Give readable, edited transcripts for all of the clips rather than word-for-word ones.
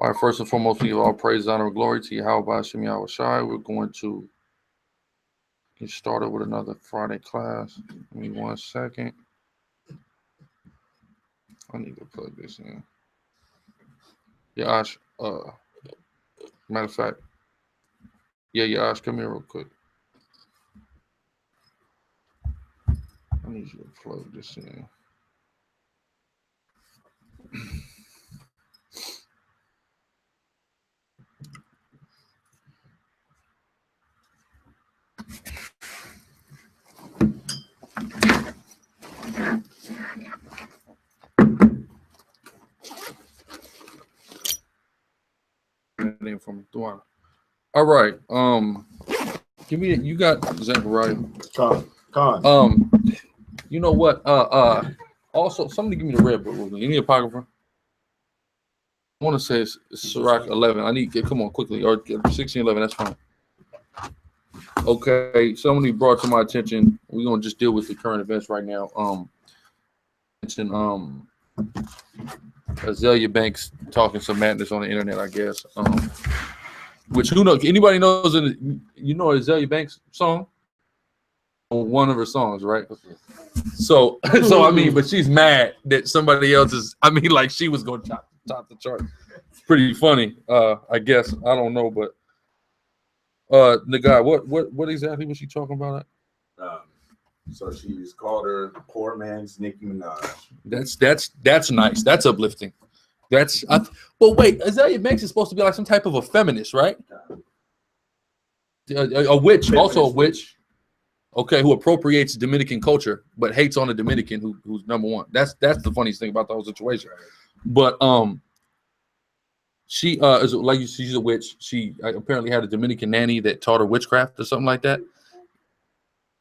All right, first and foremost, we give all praise, honor, and glory to Yahweh Hashem Yahweh Shai. We're going to get started with another Friday class. Give me 1 second. I need to plug this in. Yash, matter of fact, yeah, Yash, come here real quick. I need you to plug this in. From Dwana. All right. Give me you got Zachariah. Con. You know what? Also somebody give me the red book with me. You need a apocrypha? I want to say it's Sirach 11. I need come on quickly, or 1611, that's fine. Okay, somebody brought to my attention. We're gonna just deal with the current events right now. Mention Azalea Banks talking some madness on the internet, I guess. Which who knows? Anybody knows? You know Azalea Banks song? One of her songs, right? So I mean, but she's mad that somebody else is. I mean, like she was going to top the chart. It's pretty funny, I guess. I don't know, but the guy, what exactly was she talking about? So she's called her poor man's Nicki Minaj. That's nice. That's uplifting. That's well, wait, Azalea Banks is supposed to be like some type of a feminist, right? A witch, feminist. Also a witch. Okay, who appropriates Dominican culture but hates on the Dominican who's number one. That's the funniest thing about the whole situation. But she is like she's a witch. She apparently had a Dominican nanny that taught her witchcraft or something like that.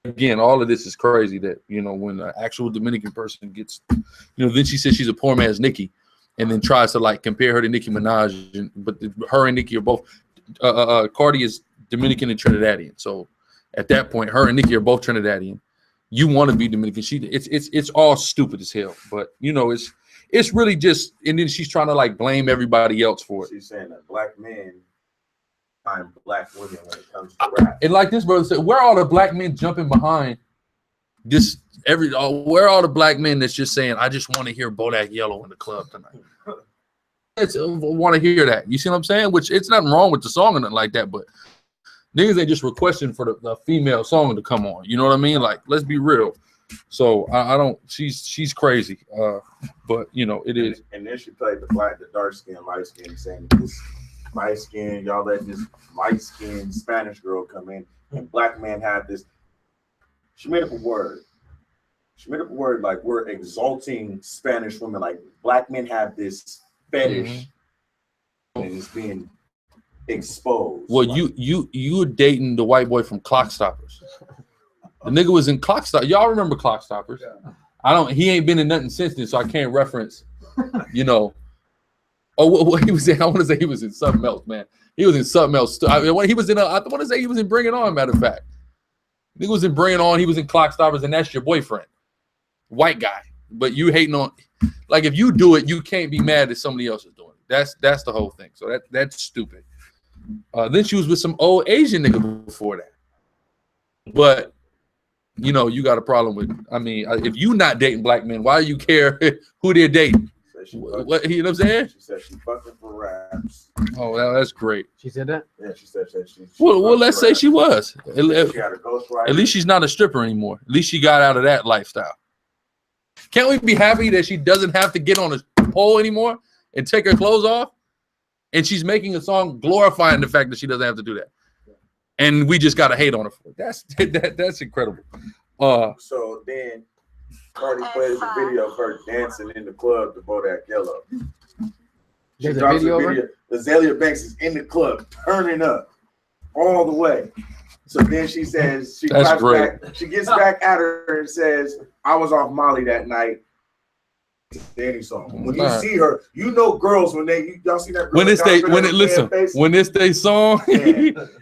Again, all of this is crazy that, you know, when an actual Dominican person gets, you know, then she says she's a poor man's Nicki and then tries to like compare her to Nicki Minaj. But her and Nicki are both, Cardi is Dominican and Trinidadian. So at that point, her and Nicki are both Trinidadian. You want to be Dominican. It's all stupid as hell. But, you know, it's really just, and then she's trying to like blame everybody else for it. She's saying that black men find black women when it comes to rap. And like this brother said, where are all the black men jumping behind this where are all the black men that's just saying, I just want to hear Bodak Yellow in the club tonight? I want to hear that. You see what I'm saying? Which it's nothing wrong with the song or nothing like that, but niggas ain't just requesting for the female song to come on. You know what I mean? Like, let's be real. So I don't. She's crazy. But you know it is. And then she played the dark skin, light skin, saying this light skin, y'all let this light skin Spanish girl come in, and black men have this. She made up a word. She made up a word like we're exalting Spanish women, like black men have this fetish, and it's being exposed. Well, like, you were dating the white boy from Clock Stoppers. The nigga was in Clock Stoppers. Y'all remember Clock Stoppers? Yeah. He ain't been in nothing since then, so I can't reference, you know. Oh, what he was in? I want to say he was in something else, man. He was in something else. I mean, he was in. I want to say he was in Bring It On. Matter of fact, he was in Bring It On. He was in Clock Stoppers, and that's your boyfriend, white guy. But you hating on, like, if you do it, you can't be mad that somebody else is doing it. That's the whole thing. So that's stupid. Then she was with some old Asian nigga before that. But you know, you got a problem with. I mean, if you not dating black men, why do you care who they're dating? What, you know what I'm saying? She said she fucking for raps. Oh, well, that's great. She said that? Yeah, she said she well, let's say she was. She had a ghostwriter. At least she's not a stripper anymore. At least she got out of that lifestyle. Can't we be happy that she doesn't have to get on a pole anymore and take her clothes off? And she's making a song glorifying the fact that she doesn't have to do that. And we just got to hate on her for it. That's incredible. So then Cardi plays a video of her dancing in the club to Bodak Yellow. She drops a video. Azalea Banks is in the club, turning up all the way. So then she says, she gets back at her and says, I was off Molly that night. Danny song. When you see her, you know girls when y'all see that girl when it's their song,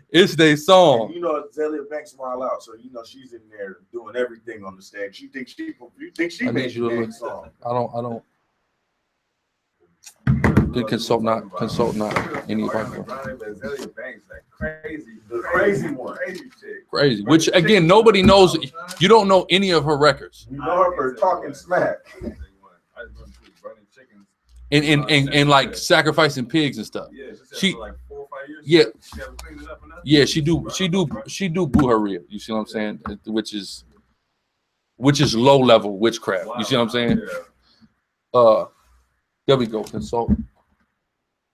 it's their song. And you know Azalea Banks smile out, so you know she's in there doing everything on the stage. You think she made the song? I don't. Good consult not any of our crazy one. crazy. Which again, nobody knows. You don't know any of her records. You know her for talking smack. And like sacrificing pigs and stuff. She like 4 or 5 years. Yeah, she do buharia. You see what I'm saying? Which is low level witchcraft. You see what I'm saying? There we go. Consult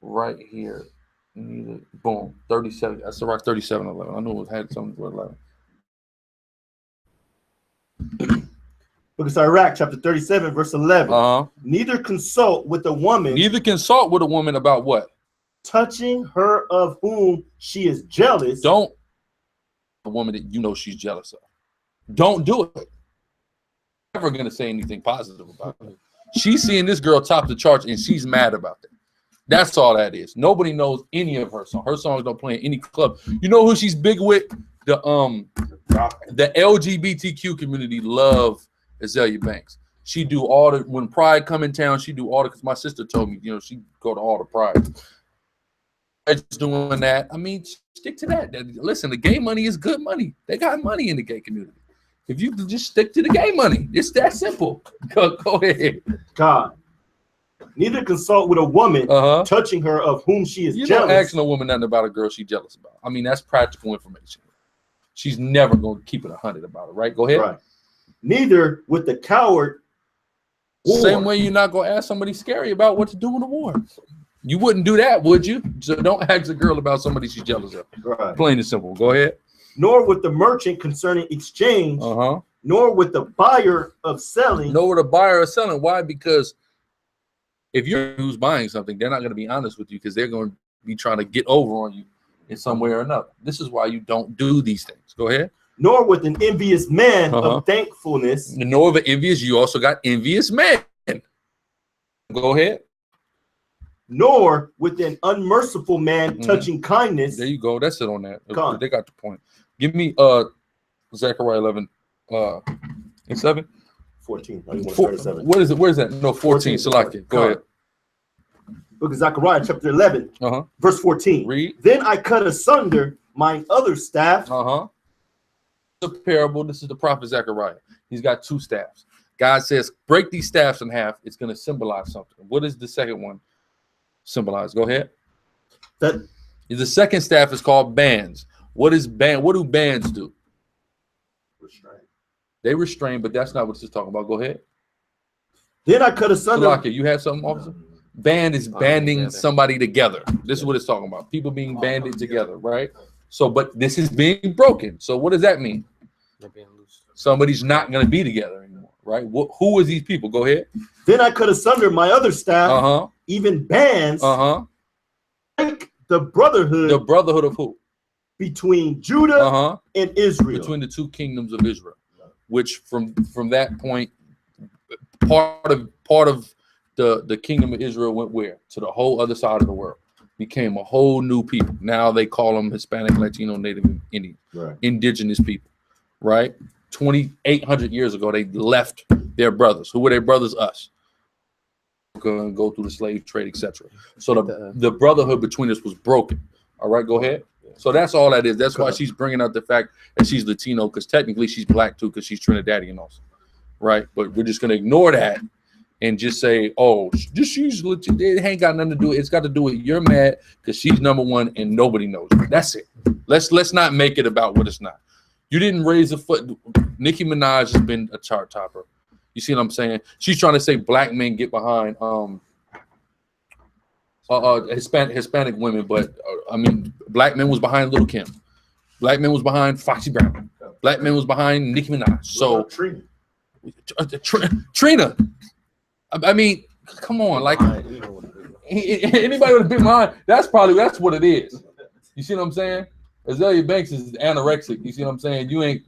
right here. Boom. 37. That's the right 3711. I knew it had something for 11. Book of Sirach, chapter 37, verse 11. Neither consult with a woman. Neither consult with a woman about what? Touching her of whom she is jealous. Don't. A woman that you know she's jealous of. Don't do it. Never going to say anything positive about it. She's seeing this girl top the charts and she's mad about that. That's all that is. Nobody knows any of her songs. Her songs don't play in any club. You know who she's big with? The LGBTQ community love Azalea Banks. She do all the, when Pride come in town, she do all the, because my sister told me, you know, she go to all the Pride. Just doing that. I mean, stick to that. Listen, the gay money is good money. They got money in the gay community. If you just stick to the gay money, it's that simple. Go ahead. God. Neither consult with a woman touching her of whom she is jealous. You don't ask no woman nothing about a girl she's jealous about. I mean, that's practical information. She's never going to keep it 100 about it, right? Go ahead. Right. Neither with the coward. Same way you're not going to ask somebody scary about what to do in the war. You wouldn't do that, would you? So don't ask a girl about somebody she's jealous of. Right. Plain and simple. Go ahead. Nor with the merchant concerning exchange. Nor with the buyer of selling. Nor with the buyer of selling. Why? Because if you're who's buying something, they're not going to be honest with you because they're going to be trying to get over on you in some way or another. This is why you don't do these things. Go ahead. Nor with an envious man of thankfulness. Nor with envious, you also got envious man. Go ahead. Nor with an unmerciful man touching kindness. There you go. That's it on that. They got the point. Give me Zechariah 11 and 7. 14. What is it? Where is that? No, 14. Salakia. Go ahead. Book of Zechariah, chapter 11, verse 14. Read. Then I cut asunder mine other staff. The parable. This is the prophet Zechariah. He's got 2 staffs. God says, break these staffs in half. It's going to symbolize something. What is the second one symbolize? Go ahead. The second staff is called bands. What is band? What do bands do? Restrain. They restrain, but that's not what this is talking about. Go ahead. Then I cut asunder. Salaka, you had something, officer? Band is banding somebody together. This is what it's talking about. People being banded together, right? So, but this is being broken. So what does that mean? They're being loose. Somebody's not going to be together anymore, right? Who are these people? Go ahead. Then I cut asunder my other staff, even bands, like the brotherhood. The brotherhood of who? Between Judah and Israel. Between the 2 kingdoms of Israel, which from that point, part of the kingdom of Israel went where? To the whole other side of the world. Became a whole new people. Now they call them Hispanic, Latino, Native Indian, indigenous people, right? 2,800 years ago, they left their brothers. Who were their brothers? Us. Go through the slave trade, etc. So the brotherhood between us was broken. All right, go ahead. So that's all that is. That's why she's bringing out the fact that she's Latino, because technically she's black too, because she's Trinidadian also, right? But we're just gonna ignore that and just say, oh, she's Latino. It ain't got nothing to do. It's got to do with you're mad because she's #1 and nobody knows it. That's it. Let's not make it about what it's not. You didn't raise a foot. Nicki Minaj has been a chart topper. You see what I'm saying? She's trying to say black men get behind Hispanic women, but I mean, black men was behind Lil' Kim. Black men was behind Foxy Brown. Black men was behind Nicki Minaj. So Trina. I mean, come on, like anybody with a big mind, that's what it is. You see what I'm saying? Azalea Banks is anorexic. You see what I'm saying? You ain't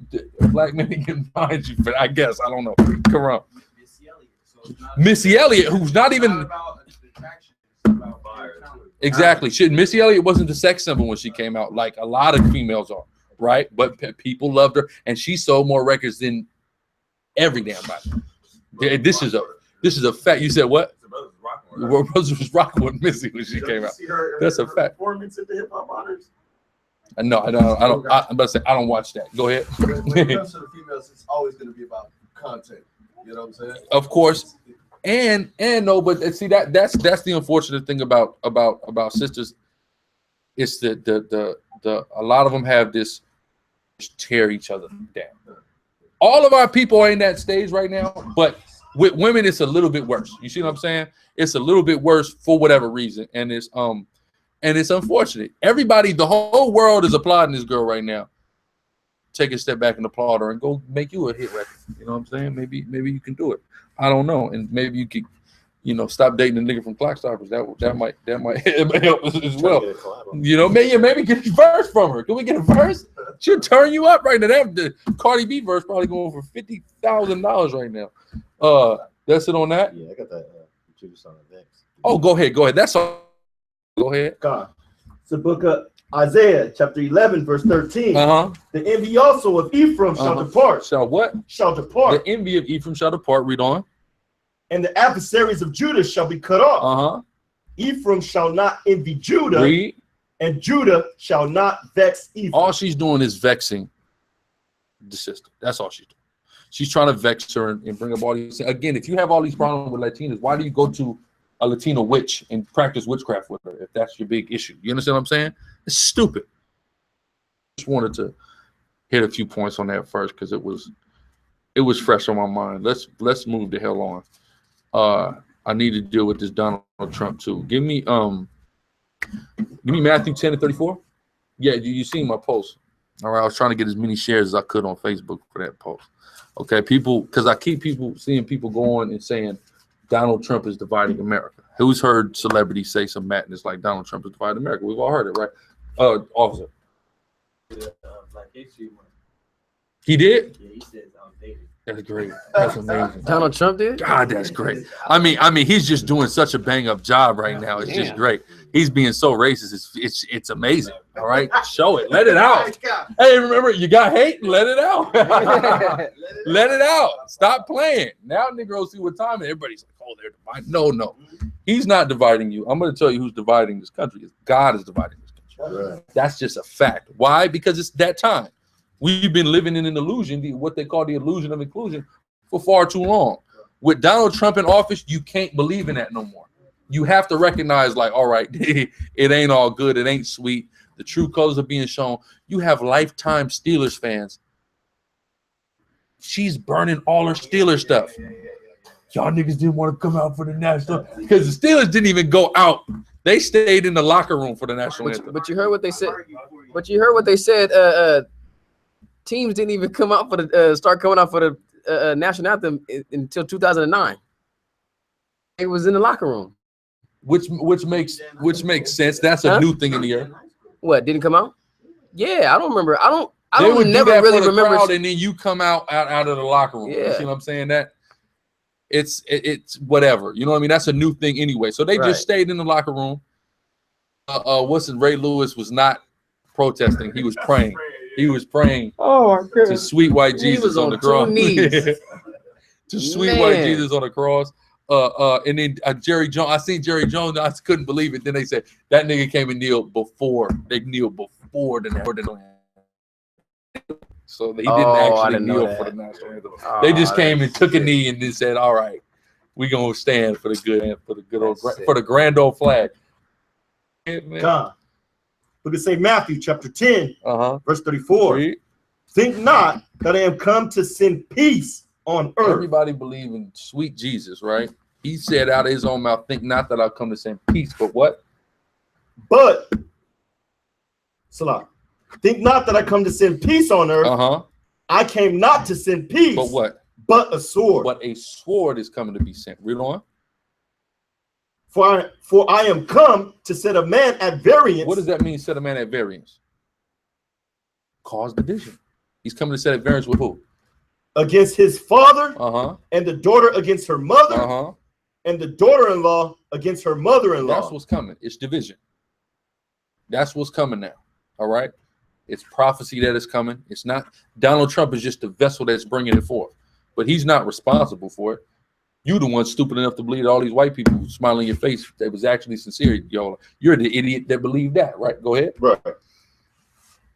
black men getting behind you, but I guess I don't know. Come on, Missy Elliott, who's not even. Exactly. Missy Elliott wasn't the sex symbol when she came out, like a lot of females are, right? But people loved her, and she sold more records than every damn body. This is a fact. You said what? Warner Brothers was rocking with Missy when she came out. That's a fact. Performance at the Hip Hop Honors. No, I don't. I'm about to say I don't watch that. Go ahead. When it comes to the females, it's always going to be about content. You know what I'm saying? Of course, and no, but see that's the unfortunate thing about sisters. It's the a lot of them have this tear each other down. All of our people are in that stage right now, but with women, it's a little bit worse. You see what I'm saying? It's a little bit worse for whatever reason, and it's unfortunate. Everybody, the whole world is applauding this girl right now. Take a step back and applaud her and go make you a hit record. You know what I'm saying? Maybe you can do it. I don't know, and maybe you could, stop dating a nigga from Clockstoppers. That might help us as well. Maybe get a verse from her. Can we get a verse? She'll turn you up right now. The Cardi B verse probably going for $50,000 right now. That's it on that. Yeah, I got that. Judas on the next. Oh, go ahead. That's all. Go ahead. God. It's the book of Isaiah, chapter 11, verse 13. The envy also of Ephraim shall depart. Shall what? Shall depart. The envy of Ephraim shall depart. Read on. And the adversaries of Judah shall be cut off. Ephraim shall not envy Judah. Read. And Judah shall not vex Ephraim. All she's doing is vexing the sister. That's all she's doing. She's trying to vex her and bring up all these. Again, if you have all these problems with Latinas, why do you go to a Latino witch and practice witchcraft with her if that's your big issue? You understand what I'm saying? It's stupid. Just wanted to hit a few points on that first because it was fresh on my mind. Let's move the hell on. I need to deal with this Donald Trump too. Give me Matthew 10:34. Yeah, you seen my post. All right, I was trying to get as many shares as I could on Facebook for that post. Okay, people, because I keep seeing people going and saying Donald Trump is dividing America. Who's heard celebrities say some madness like Donald Trump is dividing America? We've all heard it, right? Officer. Black History Month. He did? Yeah, he says outdated. That's great. That's amazing. Donald Trump did? God, that's great. I mean, he's just doing such a bang up job right now. It's just great. He's being so racist. It's amazing. All right, show it. Let it out. Hey, remember, you got hate. Let it out. Let it out. Stop playing. Now, Negroes see what time. And everybody's like, oh, they're dividing. No, he's not dividing you. I'm going to tell you who's dividing this country. God is dividing this country. Right. That's just a fact. Why? Because it's that time. We've been living in an illusion, what they call the illusion of inclusion, for far too long. With Donald Trump in office, you can't believe in that no more. You have to recognize, like, all right, it ain't all good. It ain't sweet. The true colors are being shown. You have lifetime Steelers fans. She's burning all her Steelers stuff. Y'all niggas didn't want to come out for the national because the Steelers didn't even go out. They stayed in the locker room for the national anthem. But you heard what they said. But you heard what they said. Teams didn't even come out for the start coming out for the national anthem until 2009. It was in the locker room, which makes sense. That's a new thing in the year. What didn't come out? Yeah, I don't remember. I don't never really remember. And then you come out of the locker room. Yeah. You see what I'm saying? That it's whatever. You know what I mean? That's a new thing anyway. So they just stayed in the locker room. Ray Lewis was not protesting. He was praying. He was praying to sweet white Jesus on the cross. To sweet white Jesus on the cross. And then Jerry Jones, I seen Jerry Jones. I couldn't believe it. Then they said that nigga came and kneeled before. They kneeled before the national anthem. So he didn't actually kneel for the national anthem. They just came and took a knee and then said, "All right, we gonna stand for the good old for the grand old flag." God. Look at St. Matthew chapter 10, verse 34. Read. Think not that I am come to send peace on earth. Everybody believe in sweet Jesus, right? He said out of his own mouth, think not that I'll come to send peace, but what? But, Salah, think not that I come to send peace on earth. I came not to send peace. But what? But a sword. But a sword is coming to be sent. Read on. For I am come to set a man at variance. What does that mean, set a man at variance? Cause division. He's coming to set at variance with who? Against his father, and the daughter against her mother, and the daughter-in-law against her mother-in-law. That's what's coming. It's division. That's what's coming now. All right? It's prophecy that is coming. It's not. Donald Trump is just the vessel that's bringing it forth. But he's not responsible for it. You the one stupid enough to believe that all these white people smiling in your face that was actually sincere. Yo, you're the idiot that believed that, right? Go ahead. Right.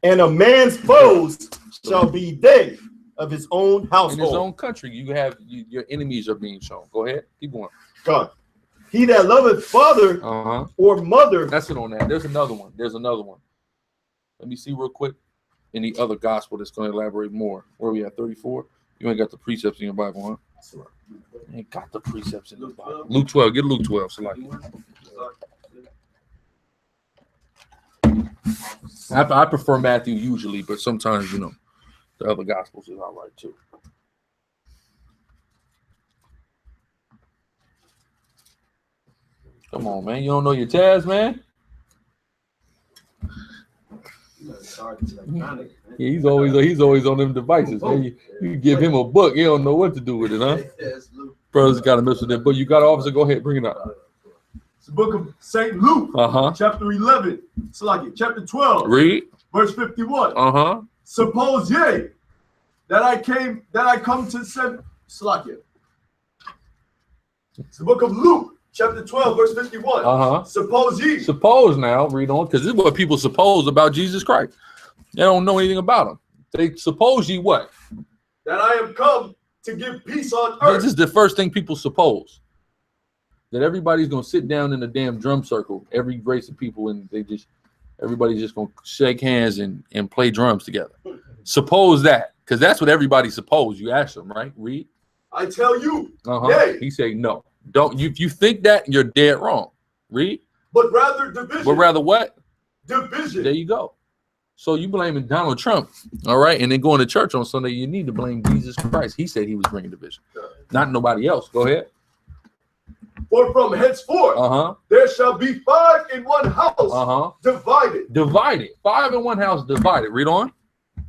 And a man's foes shall be they of his own household. In his own country, you have your enemies are being shown. Go ahead. Keep going. God. He that loveth father or mother. That's it on that. There's another one. There's another one. Let me see real quick. In the other gospel that's going to elaborate more. Where we at? 34? You ain't got the precepts in your Bible, huh? You ain't got the precepts in the Bible. Luke 12. Get Luke 12. So like, I prefer Matthew usually, but sometimes, you know, the other gospels is all right too. Come on, man. You don't know your tabs, man? Yeah, he's always on them devices, man. You give him a book, he don't know what to do with it, huh? Brothers got to mess with that. But you got officer, go ahead, bring it up. It's the book of St. Luke, chapter 11, chapter 12, read verse 51. Suppose ye that I come to send Slakia. It's the book of Luke, chapter 12, verse 51. Suppose ye. Suppose now, read on, because this is what people suppose about Jesus Christ. They don't know anything about him. They suppose ye what? That I am come to give peace on earth. This is the first thing people suppose. That everybody's gonna sit down in a damn drum circle, every race of people, and everybody's just gonna shake hands and play drums together. Suppose that, because that's what everybody suppose. You ask them, right? Read. I tell you, He said no. Don't you? If you think that, you're dead wrong. Read. But rather division. But rather what? Division. There you go. So you blaming Donald Trump, all right, and then going to church on Sunday. You need to blame Jesus Christ. He said he was bringing division, not nobody else. Go ahead. For from henceforth there shall be 5 in one house divided. Divided. 5 in one house divided. Read on.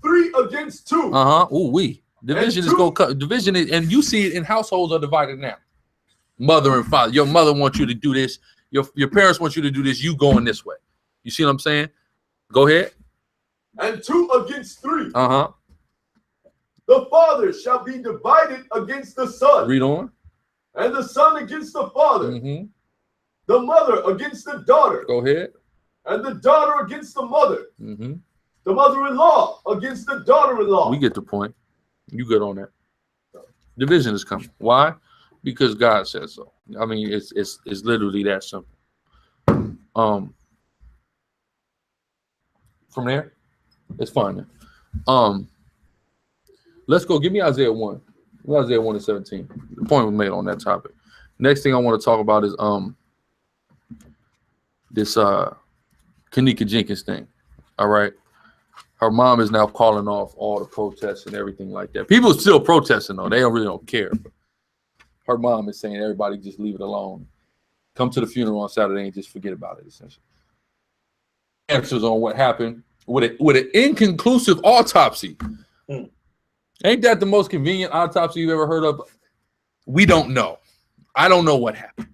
3 against 2. Ooh, division is going to cut. Division is, and you see it in households are divided now. Mother and father. Your mother wants you to do this. Your parents want you to do this. You going this way. You see what I'm saying? Go ahead. And 2 against 3. The father shall be divided against the son. Read on. And the son against the father. The mother against the daughter. Go ahead. And the daughter against the mother. The mother-in-law against the daughter-in-law. We get the point. You good on that. Division is coming. Why? Because God says so. I mean, it's literally that simple. From there, it's fine. Let's go. Give me Isaiah 1. Isaiah 1 and 17. The point was made on that topic. Next thing I want to talk about is this Kanika Jenkins thing. All right. Her mom is now calling off all the protests and everything like that. People are still protesting though. They don't care. But her mom is saying everybody just leave it alone. Come to the funeral on Saturday and just forget about it, essentially. Answers on what happened with an inconclusive autopsy. Ain't that the most convenient autopsy you've ever heard of? We don't know. I don't know what happened.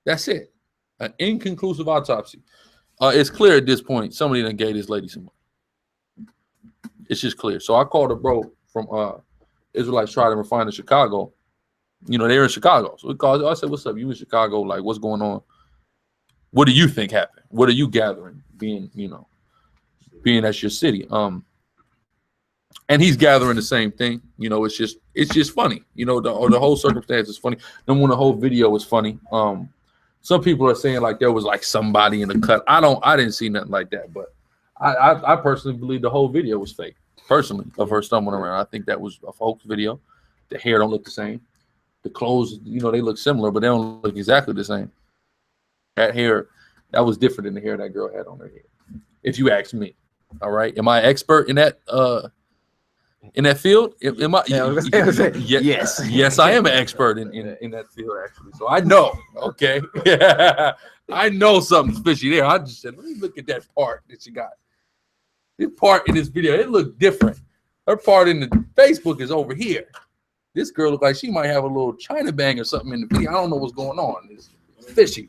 That's it. An inconclusive autopsy. It's clear at this point somebody done gave this lady some money. It's just clear. So I called a bro from Israelites Tried and Refined in Chicago. You know, they're in Chicago. So we called. I said, what's up? You in Chicago? Like, what's going on? What do you think happened? What are you gathering? Being that's your city. And he's gathering the same thing. You know, it's just funny. You know, the whole circumstance is funny. Then when the whole video is funny. Some people are saying like there was like somebody in the cut. I didn't see nothing like that, but I personally believe the whole video was fake. Personally, of her stumbling around. I think that was a hoax video. The hair don't look the same. The clothes, you know, they look similar, but they don't look exactly the same. That hair, that was different than the hair that girl had on her head. If you ask me. All right. Am I an expert in that field? Am I? Yes. Yes, I am an expert in that field, actually. So I know. Okay. I know something's fishy there. I just said, let me look at that part that she got. This part in this video, it looked different. Her part in the Facebook is over here. This girl looked like she might have a little China bang or something in the video. I don't know what's going on. It's fishy.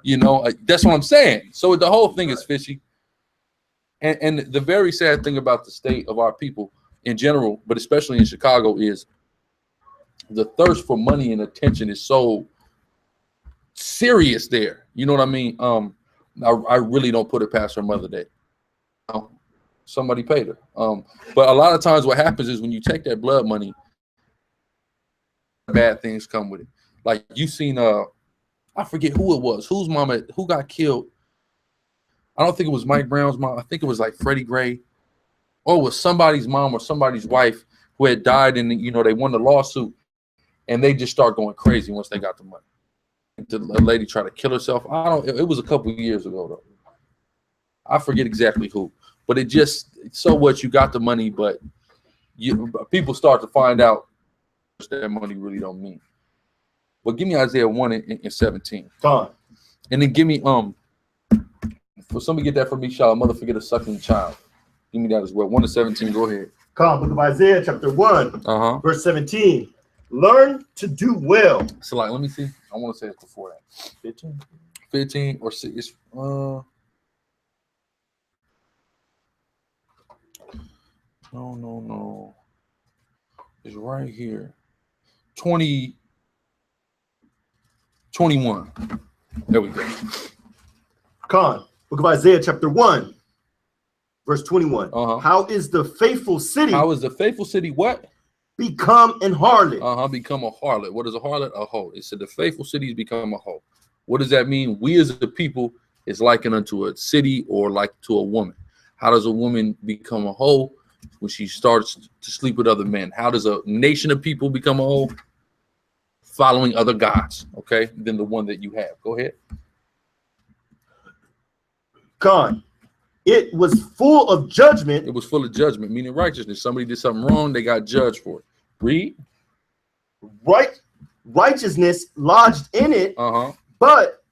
You know, that's what I'm saying. So the whole thing is fishy. And the very sad thing about the state of our people in general, but especially in Chicago, is the thirst for money and attention is so serious there. You know what I mean? I really don't put it past her mother that somebody paid her. But a lot of times what happens is when you take that blood money, bad things come with it. Like you seen I forget who it was, whose mama, who got killed. I don't think it was Mike Brown's mom. I think it was like Freddie Gray, or it was somebody's mom or somebody's wife who had died, and you know they won the lawsuit, and they just start going crazy once they got the money. The lady tried to kill herself. It was a couple of years ago though. I forget exactly who, but it just, so what, you got the money, but people start to find out that money really don't mean. But give me Isaiah 1 and 17. Fine. And then give me for somebody get that for me, shall a mother forget a suckling child? Give me that as well. 1 to 17. Go ahead. Come, book of Isaiah, chapter 1, verse 17. Learn to do well. So like, let me see. I want to say it before that. 15. 15 or 6. No. It's right here. 20. 21. There we go. Con, book of Isaiah, chapter 1, verse 21. How is the faithful city? How is the faithful city what? Become an harlot. Become a harlot. What is a harlot? A hoe. It said the faithful cities become a hoe. What does that mean? We as a people is likened unto a city or like to a woman. How does a woman become a hoe? When she starts to sleep with other men. How does a nation of people become a hoe? Following other gods, okay, than the one that you have. Go ahead. Con, it was full of judgment. It was full of judgment, meaning righteousness. Somebody did something wrong, they got judged for it. Read. Righteousness lodged in it, but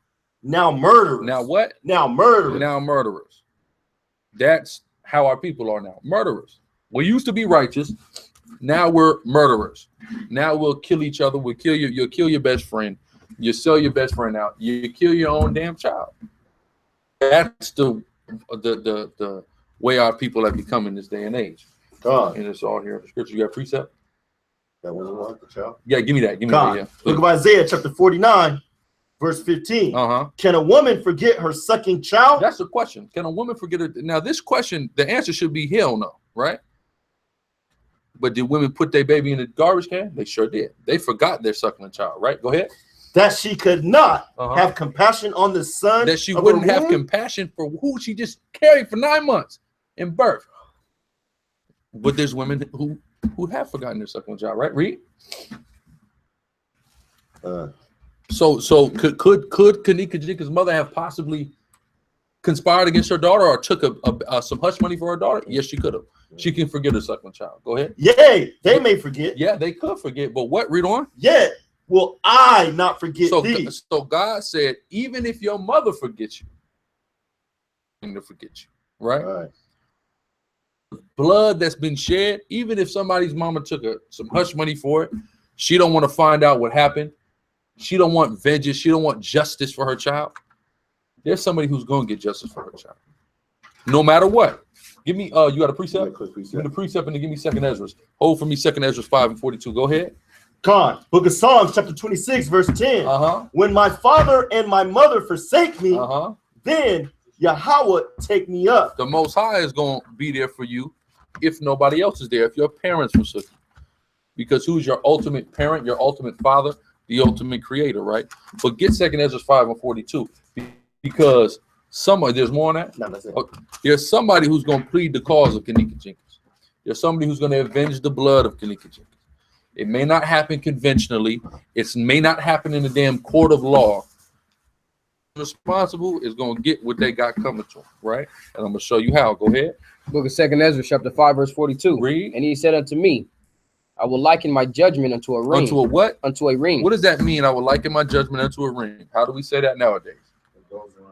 now murderers. Now what? Now murderers. Now murderers. That's how our people are now. Murderers. We used to be righteous. Now we're murderers. Now we'll kill each other. We'll kill you. You'll kill your best friend. You sell your best friend out. You kill your own damn child. That's the way our people have become in this day and age. God. And it's all here in the scripture. You got precept? That wasn't like the child. Yeah, give me that. Give me that. Yeah. Look at Isaiah chapter 49, verse 15. Can a woman forget her sucking child? That's the question. Can a woman forget her? Now, this question, the answer should be hell no, right? But did women put their baby in the garbage can? They sure did. They forgot their suckling child, right? Go ahead. That she could not have compassion on the son. That she wouldn't have compassion for who she just carried for 9 months in birth. But there's women who have forgotten their suckling child, right? Read. So could Kanika Jenkins' mother have possibly conspired against her daughter or took some hush money for her daughter? Yes, she could have. She can forget her suckling child. Go ahead. Yay, they may forget. Yeah, they could forget. But what? Read on. Yeah, will I not forget thee? So God said, even if your mother forgets you, I'm going to forget you. Right? Blood that's been shed, even if somebody's mama took some hush money for it, she don't want to find out what happened. She don't want vengeance. She don't want justice for her child. There's somebody who's going to get justice for her child. No matter what. Give me, you got a precept? Give me the precept and then give me 2nd Ezra. Hold for me 2nd Ezra 5 and 42. Go ahead. God, book of Psalms, chapter 26, verse 10. When my father and my mother forsake me, then Yahweh take me up. The Most High is going to be there for you if nobody else is there, if your parents forsook you. Because who's your ultimate parent, your ultimate father? The ultimate creator, right? But get 2nd Ezra 5 and 42. Because there's more on that? No, that's it. There's somebody who's going to plead the cause of Kanika Jenkins. There's somebody who's going to avenge the blood of Kanika Jenkins. It may not happen conventionally. It may not happen in the damn court of law. Responsible is going to get what they got coming to them, right? And I'm going to show you how. Go ahead. Book of 2nd Ezra, chapter 5, verse 42. Read. And he said unto me, I will liken my judgment unto a ring. Unto a what? Unto a ring. What does that mean? I will liken my judgment unto a ring. How do we say that nowadays?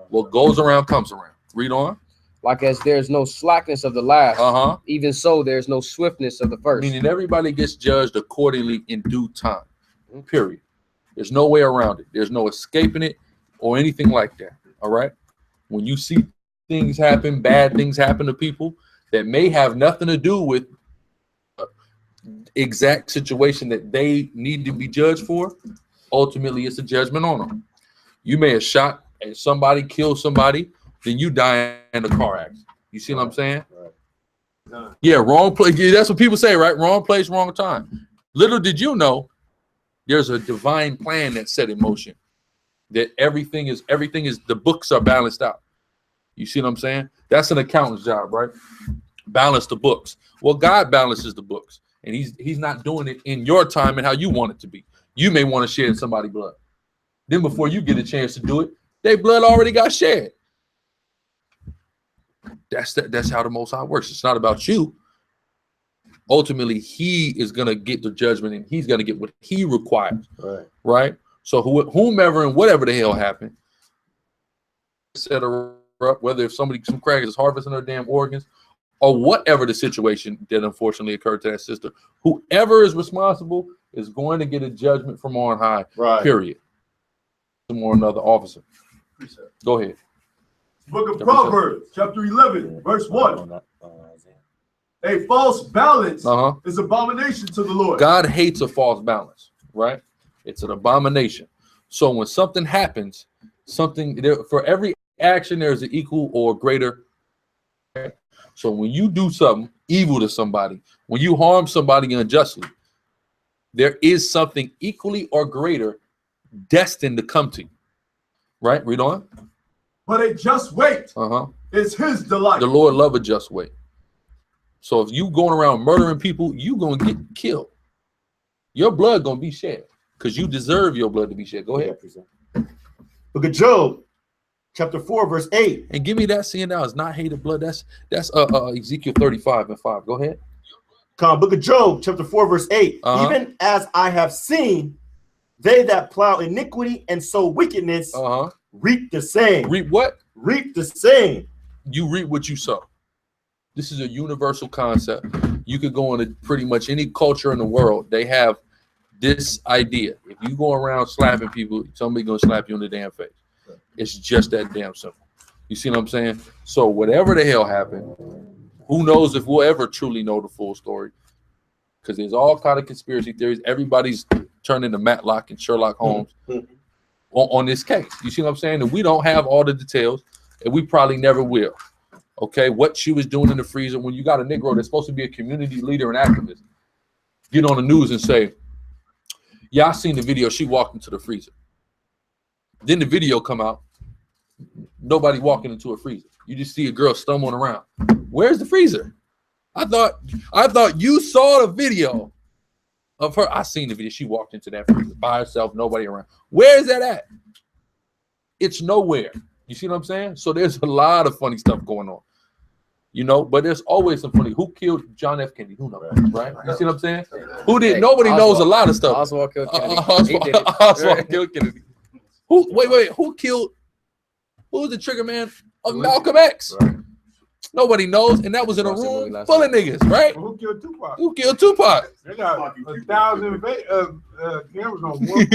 What goes around comes around. Read on. Like as there's no slackness of the last, even so there's no swiftness of the first. Meaning everybody gets judged accordingly in due time. Period. There's no way around it. There's no escaping it or anything like that. All right. When you see things happen, bad things happen to people that may have nothing to do with exact situation that they need to be judged for, ultimately it's a judgment on them. You may have shot at somebody, killed somebody, then you die in a car accident. You see what I'm saying? Right. Yeah, wrong place. Yeah, that's what people say, right? Wrong place, wrong time. Little did you know, there's a divine plan that's set in motion. That everything is the books are balanced out. You see what I'm saying? That's an accountant's job, right? Balance the books. Well, God balances the books, and he's not doing it in your time and how you want it to be. You may want to shed somebody's blood. Then before you get a chance to do it, their blood already got shed. That's how the Most High works. It's not about you. Ultimately, he is going to get the judgment, and he's going to get what he requires. Right? So whomever and whatever the hell happened, set her up, whether if some crackers is harvesting their damn organs, or whatever the situation that unfortunately occurred to that sister, whoever is responsible is going to get a judgment from on high. Right. Period. Or another officer. Go ahead. Book of Proverbs, chapter 11, verse 1. A false balance is abomination to the Lord. God hates a false balance, right? It's an abomination. So when something happens, for every action, there's an equal or greater. Okay? So when you do something evil to somebody, when you harm somebody unjustly, there is something equally or greater destined to come to you. Right? Read on. But a just weight is his delight. The Lord loves a just weight. So if you going around murdering people, you going to get killed. Your blood going to be shed because you deserve your blood to be shed. Go ahead. Book of Job, chapter 4, verse 8. And give me that, seeing now is not hated blood. That's Ezekiel 35:5. Go ahead. Book of Job, chapter 4, verse 8. Even as I have seen, they that plow iniquity and sow wickedness reap the same. Reap what? Reap the same. You reap what you sow. This is a universal concept. You could go into pretty much any culture in the world. They have this idea. If you go around slapping people, somebody's going to slap you in the damn face. It's just that damn simple. You see what I'm saying? So whatever the hell happened, who knows if we'll ever truly know the full story? Because there's all kind of conspiracy theories. Everybody's turned into Matlock and Sherlock Holmes on this case. You see what I'm saying? And we don't have all the details, and we probably never will. Okay, what she was doing in the freezer. When you got a Negro that's supposed to be a community leader and activist, get on the news and say, yeah, I seen the video. She walked into the freezer. Then the video come out. Nobody walking into a freezer. You just see a girl stumbling around. Where's the freezer? I thought you saw the video of her. I seen the video. She walked into that freezer by herself, nobody around. Where is that at? It's nowhere. You see what I'm saying? So there's a lot of funny stuff going on. You know, but there's always some funny. Who killed John F. Kennedy? Who knows, right? You see what I'm saying? Who did? Nobody knows a lot of stuff. Oswald killed Kennedy. Oswald killed Kennedy. Who? Wait. Who killed? Who was the trigger man of Malcolm X? Right. Nobody knows, and that was in a room full of niggas, right? Who killed Tupac? Who killed Tupac? They got 1,000 cameras on one.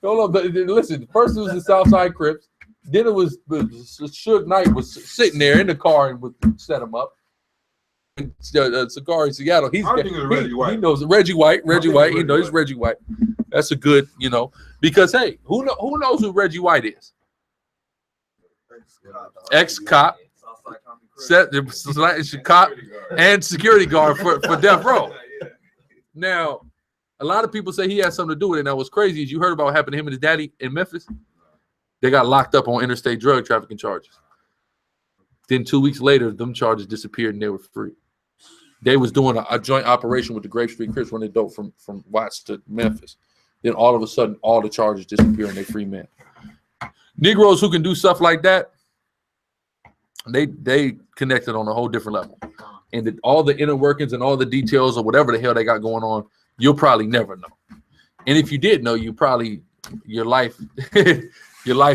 Hold up, listen. First it was the Southside Crips. Then it was Suge Knight was sitting there in the car and would set him up. SICARRI Seattle. He knows Reggie White. He knows Reggie White. That's a good, you know, because hey, who knows who Reggie White is? Ex-cop, cop, and security guard for death row. Now, a lot of people say he had something to do with it. Now, what's crazy is you heard about what happened to him and his daddy in Memphis. They got locked up on interstate drug trafficking charges. Then 2 weeks later, them charges disappeared and they were free. They was doing a joint operation with the Grape Street Crips running dope from Watts to Memphis. Then all of a sudden, all the charges disappear and they free men. Negroes who can do stuff like that, they connected on a whole different level. And all the inner workings and all the details of whatever the hell they got going on, you'll probably never know. And if you did know, you probably, your life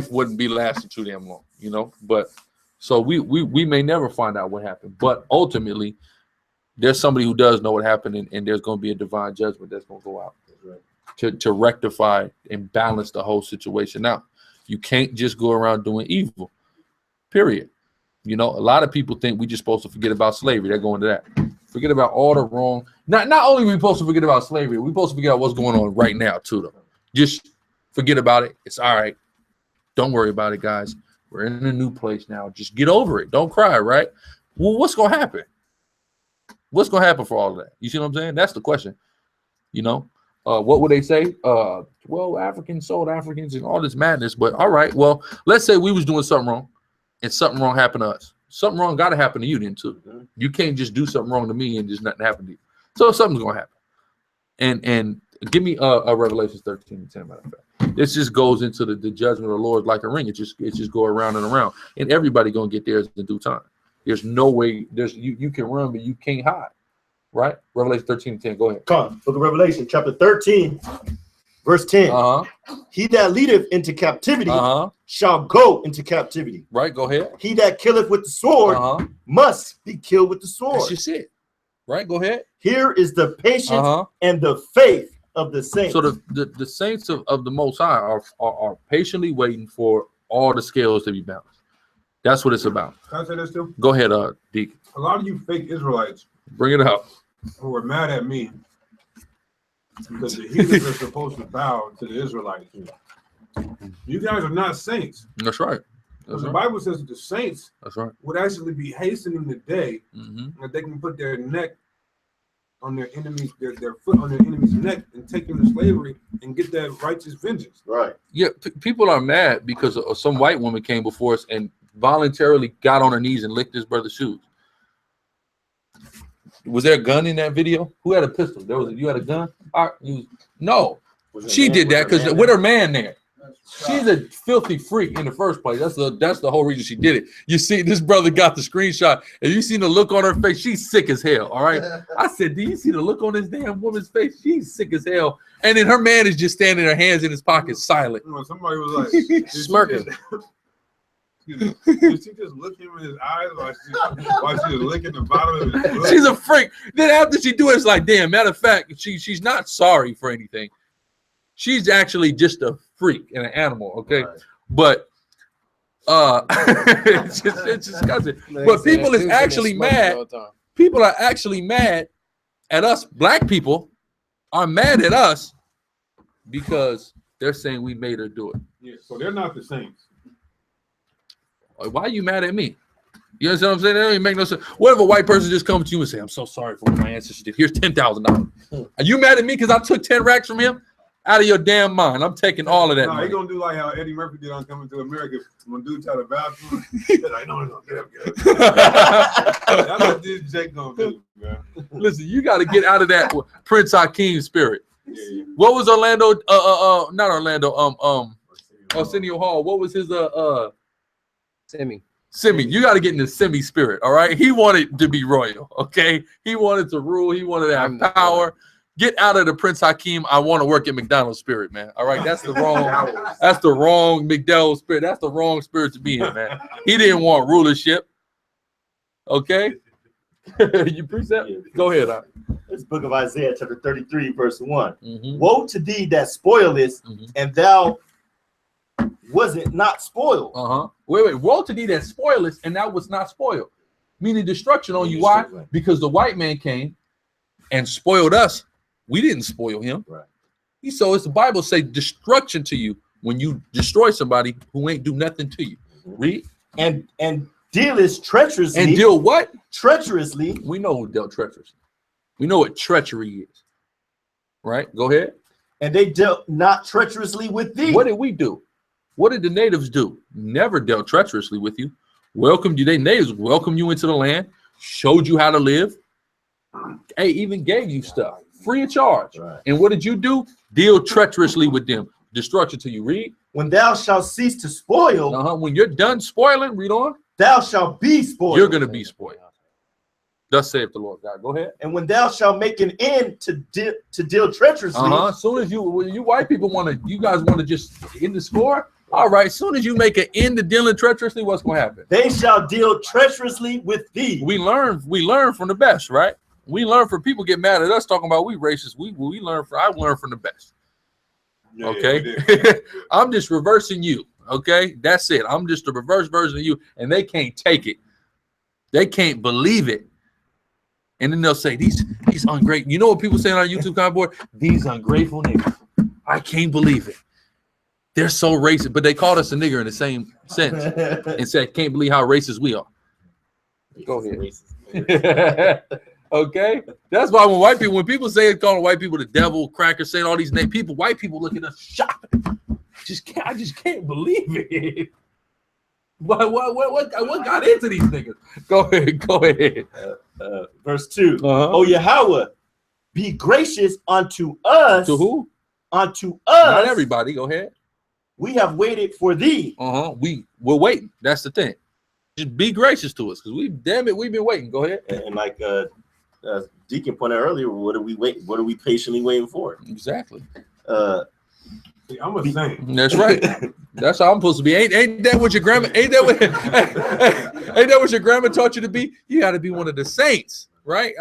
wouldn't be lasting too damn long, you know? But so we may never find out what happened, but ultimately there's somebody who does know what happened, and there's going to be a divine judgment that's going to go out to rectify and balance the whole situation. Now, you can't just go around doing evil, period. You know, a lot of people think we just supposed to forget about slavery. They're going to that. Forget about all the wrong. Not only are we supposed to forget about slavery, we're supposed to forget about what's going on right now too, though. Just forget about it. It's all right. Don't worry about it, guys. We're in a new place now. Just get over it. Don't cry, right? Well, what's gonna happen? What's gonna happen for all of that? You see what I'm saying? That's the question. You know, what would they say? Well, Africans sold Africans and all this madness. But all right, well, let's say we was doing something wrong, and something wrong happened to us. Something wrong got to happen to you then too. You can't just do something wrong to me and just nothing happen to you. So something's gonna happen. And give me a Revelation 13:10. Matter of fact, this just goes into the judgment of the Lord like a ring. It just go around and around, and everybody gonna get theirs in due time. There's no way. You can run, but you can't hide. Right? Revelation 13:10. Go ahead. Come, book of Revelation, chapter 13, verse 10. He that leadeth into captivity shall go into captivity. Right? Go ahead. He that killeth with the sword must be killed with the sword. That's just it. Right? Go ahead. Here is the patience and the faith of the saints. So the saints of the Most High are patiently waiting for all the scales to be balanced. That's what it's about. Can I say this too? Go ahead, Deacon. A lot of you fake Israelites Bring it up. who are mad at me because the heathens are supposed to bow to the Israelites. You guys are not saints. That's right. The Bible says that the saints would actually be hastening the day that they can put their neck on their enemies, their foot on their enemy's neck, and take them to slavery and get that righteous vengeance. Right. Yeah, people are mad because some white woman came before us and voluntarily got on her knees and licked his brother's shoes. Was there a gun in that video? Who had a pistol? You had a gun? No, she did that because with her man there. She's a filthy freak in the first place. That's the whole reason she did it. You see, this brother got the screenshot, and you seen the look on her face. She's sick as hell. All right. I said, do you see the look on this damn woman's face? She's sick as hell. And then her man is just standing, her hands in his pockets, silent. Somebody was like smirking. Did she just look him in his eyes while she was licking the bottom of his foot? She's a freak. Then after she do it, it's like, damn. Matter of fact, she's not sorry for anything. She's actually just a freak and an animal, okay? Right. But it's disgusting. But people is actually mad. People are actually mad at us. Black people are mad at us because they're saying we made her do it. Yeah, so they're not the saints. Why are you mad at me? You understand what I'm saying? That don't even make no sense. What if a white person just comes to you and say, I'm so sorry for what my ancestors did. Here's $10,000. Are you mad at me because I took 10 racks from him? Out of your damn mind. I'm taking all of that. No, he's going to do like how Eddie Murphy did on Coming to America. When dude tried to vouch for him, he's like, no, get up. That's what this Jake going to do, man. Listen, you got to get out of that Prince Hakeem spirit. Yeah. What was Orlando, not Orlando, Arsenio Hall. What was his, Simi. You got to get in the Simi spirit, all right? He wanted to be royal, okay? He wanted to rule. He wanted to have power. Get out of the Prince Hakeem, I want to work at McDonald's spirit, man. All right, that's the wrong McDowell spirit. That's the wrong spirit to be in, man. He didn't want rulership. Okay? You precept? Go ahead. This book of Isaiah, chapter 33, verse 1. Woe to thee that spoilest, and thou wasn't not spoiled. Wait. Woe to thee that spoilest, and thou was not spoiled. Meaning destruction on you. Why? Because the white man came and spoiled us. We didn't spoil him. Right. So it's the Bible say destruction to you when you destroy somebody who ain't do nothing to you. Read. And dealest treacherously. And deal what? Treacherously. We know who dealt treacherously. We know what treachery is. Right? Go ahead. And they dealt not treacherously with thee. What did we do? What did the natives do? Never dealt treacherously with you. Welcomed you. They natives welcomed you into the land, showed you how to live. Hey, even gave you stuff free of charge. Right. And what did you do? Deal treacherously with them. Destruction to you. Read. When thou shalt cease to spoil. When you're done spoiling, read on. Thou shalt be spoiled. You're going to be spoiled. Thus saith the Lord God. Go ahead. And when thou shalt make an end to deal treacherously. As soon as you white people you guys want to just end the score. All right. As soon as you make an end to dealing treacherously, what's going to happen? They shall deal treacherously with thee. We learn from the best, right? We learn from people get mad at us talking about we racist. I learned from the best. Yeah, okay. Yeah, I'm just reversing you. Okay. That's it. I'm just a reverse version of you. And they can't take it. They can't believe it. And then they'll say these ungrateful. You know what people say on our YouTube comment board? These ungrateful niggas. I can't believe it. They're so racist, but they called us a nigger in the same sense and said, "Can't believe how racist we are." Go ahead. Okay, that's why when people say calling white people the devil, crackers, saying all these names, white people look at us shocked. I just can't believe it. What got into these niggas? Go ahead. Verse 2. Oh Yahweh, be gracious unto us. To who? Unto us. Not everybody. Go ahead. We have waited for thee. We're waiting. That's the thing. Just be gracious to us, because we've been waiting. Go ahead. And like Deacon pointed out earlier, what are we waiting? What are we patiently waiting for? Exactly. I'm a saint. That's right. That's how I'm supposed to be. Ain't that what your grandma? Ain't that what your grandma taught you to be? You got to be one of the saints, right?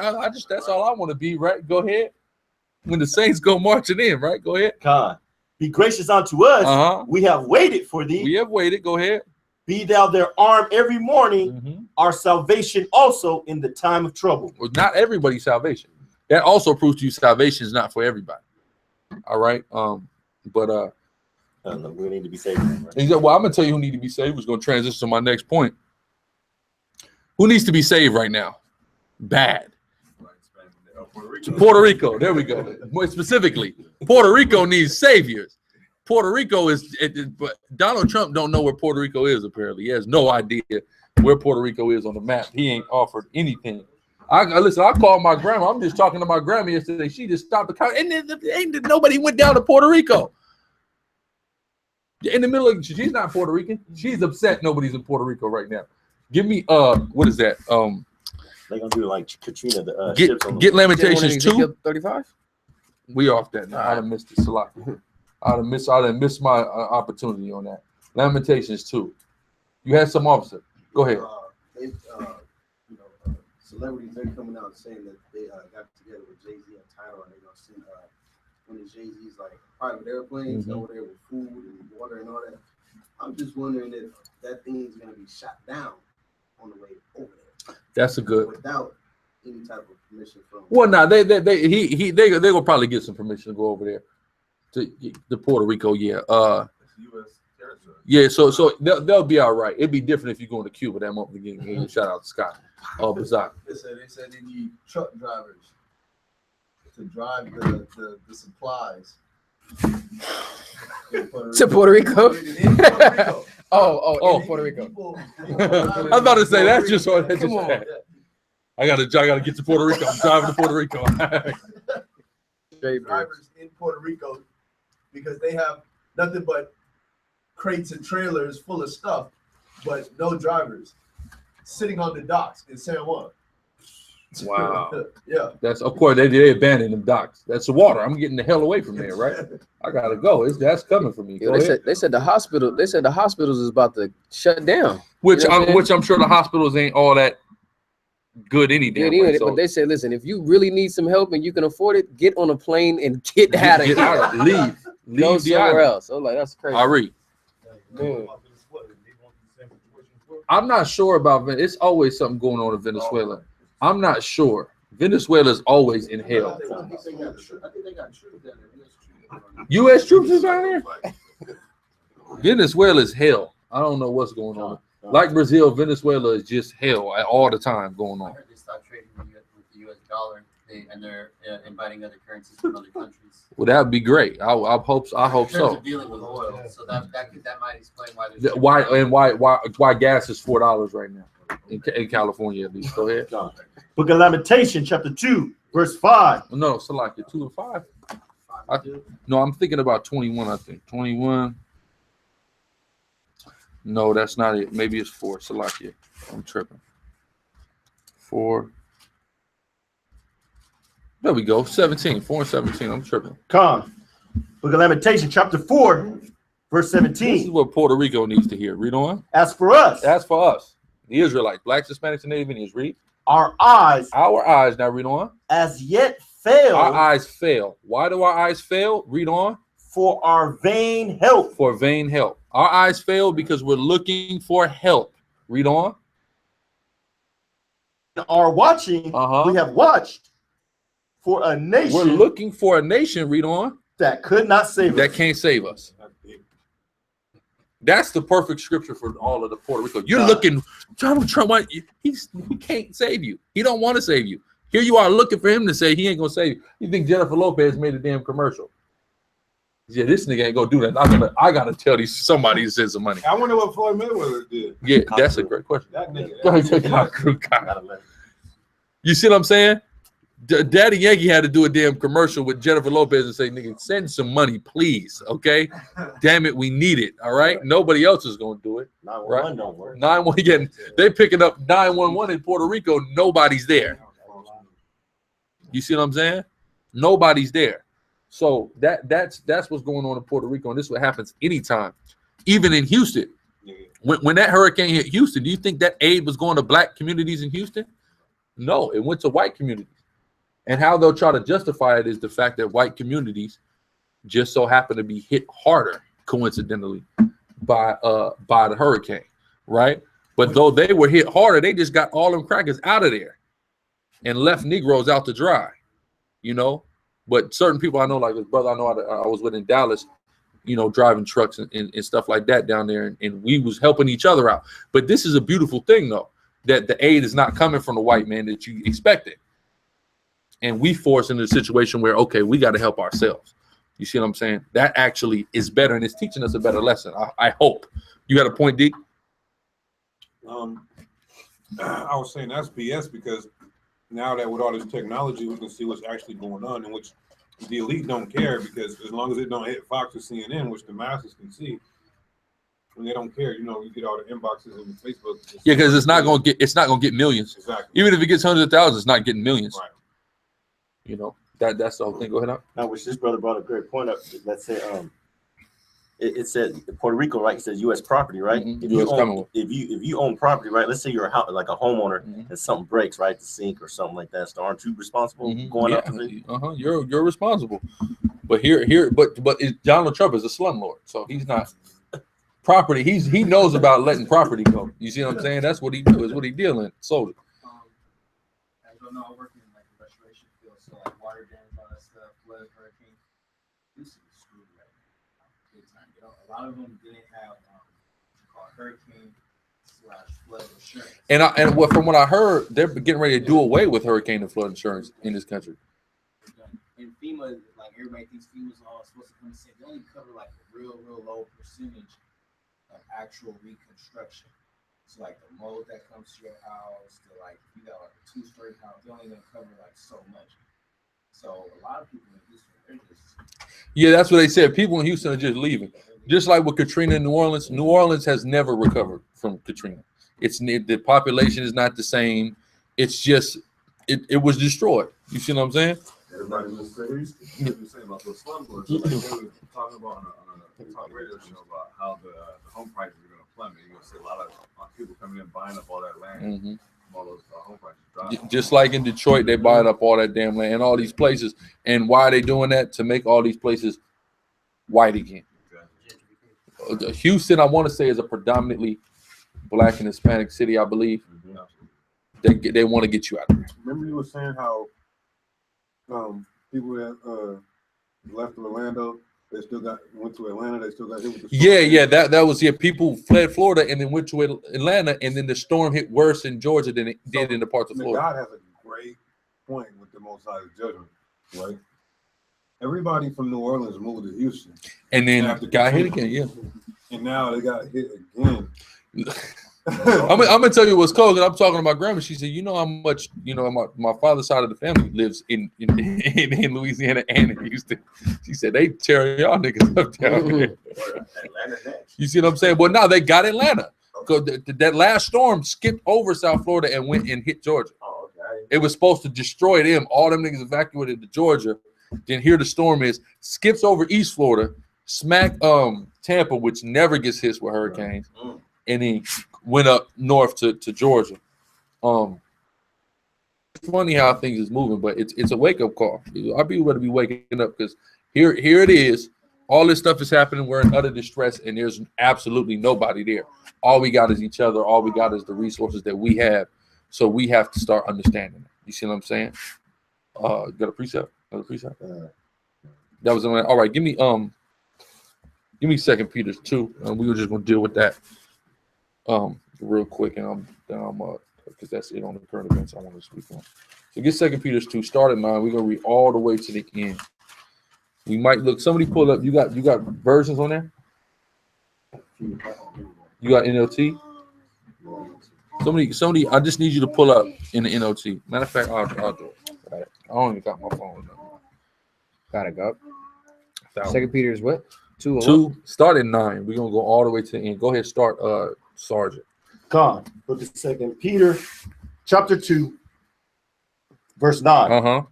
That's all I want to be, right? Go ahead. When the saints go marching in, right? Go ahead. God, be gracious unto us. We have waited for thee. We have waited. Go ahead. Be thou their arm every morning, our salvation also in the time of trouble. Well, not everybody's salvation. That also proves to you salvation is not for everybody. All right. But we need to be saved. Right? Well, I'm gonna tell you who need to be saved. We're gonna transition to my next point. Who needs to be saved right now? Bad. Puerto Rico. There we go. More specifically, Puerto Rico needs saviors. Puerto Rico but Donald Trump don't know where Puerto Rico is. Apparently, he has no idea where Puerto Rico is on the map. He ain't offered anything. Listen, I called my grandma. I'm just talking to my grandma yesterday. She just stopped the car, and ain't nobody went down to Puerto Rico. In the middle of, she's not Puerto Rican. She's upset nobody's in Puerto Rico right now. Give me what is that? They're gonna do like Katrina. Get Lamentations 2. 35. We off that now. I'd have missed it. Salaki. I'd have missed my opportunity on that. Lamentations 2. You had some officer. Go ahead. Celebrities, they're coming out saying that they got together with Jay-Z and Tyler, and they're gonna send one of Jay-Z's like private airplanes over there with food and water and all that. I'm just wondering if that thing is gonna be shot down on the way over there. That's a good. Without any type of permission from. Well, now they gonna probably get some permission to go over there to Puerto Rico. Yeah. Yeah. So they'll be all right. It'd be different if you go into Cuba. That month again. Shout out to Scott. Bizarre. They said they need truck drivers to drive the supplies to Puerto Rico. Puerto Rico. I was about to say that's just what that just had. I gotta get to Puerto Rico. I'm driving to Puerto Rico. Drivers in Puerto Rico, because they have nothing but crates and trailers full of stuff, but no drivers sitting on the docks in San Juan. Wow. Yeah. That's of course they abandoned them docks. That's the water. I'm getting the hell away from there, right? I gotta go. That's coming for me. They said the hospital. They said the hospitals is about to shut down. Which I'm sure the hospitals ain't all that good any damn way. But they said, listen, if you really need some help and you can afford it, get on a plane and get out of here. Leave go somewhere else. I was like, that's crazy. Ari. I'm not sure about Venezuela. It's always something going on in Venezuela. I'm not sure. Venezuela's always in hell. I think they got troops down there. U.S. troops is down there? Venezuela's hell. I don't know what's going on. Like Brazil, Venezuela is just hell all the time going on. I heard they stopped trading with the U.S. dollar, and they're inviting other currencies from other countries. Well, that would be great. I hope so. Dealing with oil, so that might explain why there's why gas is $4 right now in California at least. Go ahead. Book of Lamentation, chapter 2, verse 5. No, so like 2 and 5. I'm thinking about 21. I think 21. No, that's not it. Maybe it's 4. Salakia. I'm tripping. 4. There we go. 17. 4 and 17. I'm tripping. Come. Book of Lamentation, chapter 4, verse 17. This is what Puerto Rico needs to hear. Read on. As for us, the Israelites, blacks, Hispanics, and Native Indians. Read. Our eyes. Now read on. As yet fail. Our eyes fail. Why do our eyes fail? Read on. For our vain help. For vain help. Our eyes fail because we're looking for help. Read on. are watching. We have watched for a nation. We're looking for a nation. Read on. That could not save us. That can't save us. That's the perfect scripture for all of the Puerto Rico. You're looking, Donald Trump, he can't save you. He don't want to save you. Here you are looking for him to say he ain't gonna save you. You think Jennifer Lopez made a damn commercial? Yeah, this nigga ain't gonna do that. I gotta tell somebody to send some money. I wonder what Floyd Mayweather did. Yeah, that's a great question. That nigga. You see what I'm saying? Daddy Yankee had to do a damn commercial with Jennifer Lopez and say, nigga, send some money, please. Okay? Damn it, we need it. All right? Nobody else is gonna do it. 911 don't work. 911 again. They picking up 911 in Puerto Rico. Nobody's there. You see what I'm saying? Nobody's there. So that's what's going on in Puerto Rico, and this is what happens anytime, even in Houston. When that hurricane hit Houston, do you think that aid was going to black communities in Houston? No, it went to white communities. And how they'll try to justify it is the fact that white communities just so happen to be hit harder, coincidentally, by the hurricane, right? But though they were hit harder, they just got all them crackers out of there and left Negroes out to dry, you know. But certain people I know, like his brother I know I was with in Dallas, you know, driving trucks and stuff like that down there, and we was helping each other out. But this is a beautiful thing, though, that the aid is not coming from the white man that you expected. And we force into a situation where, okay, we got to help ourselves. You see what I'm saying? That actually is better, and it's teaching us a better lesson. I hope. You got a point, D? I was saying that's BS because now that with all this technology, we can see what's actually going on, in which the elite don't care, because as long as it don't hit Fox or CNN, which the masses can see, and they don't care, you know, you get all the inboxes and Facebook. Yeah, because it's not gonna get millions. Exactly. Even if it gets hundreds of thousands, it's not getting millions. Right. You know, that's the whole thing. Go ahead. Now, which this brother brought a great point up. Let's say it said Puerto Rico, right? It says U.S. property, right? Mm-hmm. If you own property, right? Let's say you're like a homeowner, and something breaks, right? The sink or something like that. So aren't you responsible going up to the? You're responsible. But but Donald Trump is a slumlord, so he's not property. He knows about letting property go. You see what I'm saying? That's what he do. Is what he dealing. Sold it. I don't know. I work in like the restoration field, so like water damage, all that stuff, flood, hurricane. This is screwed right now. Big time. You know, a lot of them didn't have what you call hurricane/flood insurance. And from what I heard, they're getting ready to do away with hurricane and flood insurance in this country. And FEMA, like everybody thinks FEMA's all supposed to come and say they only cover like a real low percentage of actual reconstruction. So like the mold that comes to your house, like you got like a 2-story house, they only gonna cover like so much. So a lot of people in Houston, they're just that's what they said. People in Houston are just leaving. Just like with Katrina in New Orleans. New Orleans has never recovered from Katrina. The population is not the same. It's just it was destroyed. You see what I'm saying? Everybody was saying about those slumlords. So like they were talking about on a talk radio show about how the home prices are going to plummet. You're going to see a lot of people coming in buying up all that land. All those home prices dropping. Just like in Detroit, they buying up all that damn land and all these places. And why are they doing that? To make all these places white again. Exactly. Houston, I want to say, is a predominantly black and Hispanic city, I believe. They want to get you out of there. Remember you were saying how people that left Orlando, they still went to Atlanta, they still got hit with the storm. That was people fled Florida and then went to Atlanta, and then the storm hit worse in Georgia than it did in the parts of Florida. God has a great point with the Most High's judgment, right? Everybody from New Orleans moved to Houston, and then got hit again, and now they got hit again. I'm gonna tell you what's cold. I'm talking to my grandma. She said, "You know how much my father's side of the family lives in Louisiana and in Houston." She said they tear y'all niggas up down there. You see what I'm saying? Well, now they got Atlanta. Because that last storm skipped over South Florida and went and hit Georgia. Oh, okay. It was supposed to destroy them. All them niggas evacuated to Georgia. Then here the storm is, skips over East Florida, smack Tampa, which never gets hit with hurricanes, and then went up north to Georgia. It's funny how things is moving, but it's a wake-up call. Our people better be waking up, because here it is. All this stuff is happening. We're in utter distress, and there's absolutely nobody there. All we got is each other. All we got is the resources that we have So we have to start understanding it. You see what I'm saying? Got a precept? Another precept? That was all right. Give me 2 Peter 2, and we were just gonna deal with that real quick, and because that's it on the current events I want to speak on. So get 2 Peter 2, start at 9. We're gonna read all the way to the end. We might look. Somebody pull up. You got versions on there? You got NLT? Somebody. I just need you to pull up in the NLT. Matter of fact, I'll do it. I don't even got my phone. Gotta go. 2 Peter is what? 2. Start at 9. We're gonna go all the way to the end. Go ahead, start, Sergeant. God, book of 2 Peter, chapter 2, verse 9.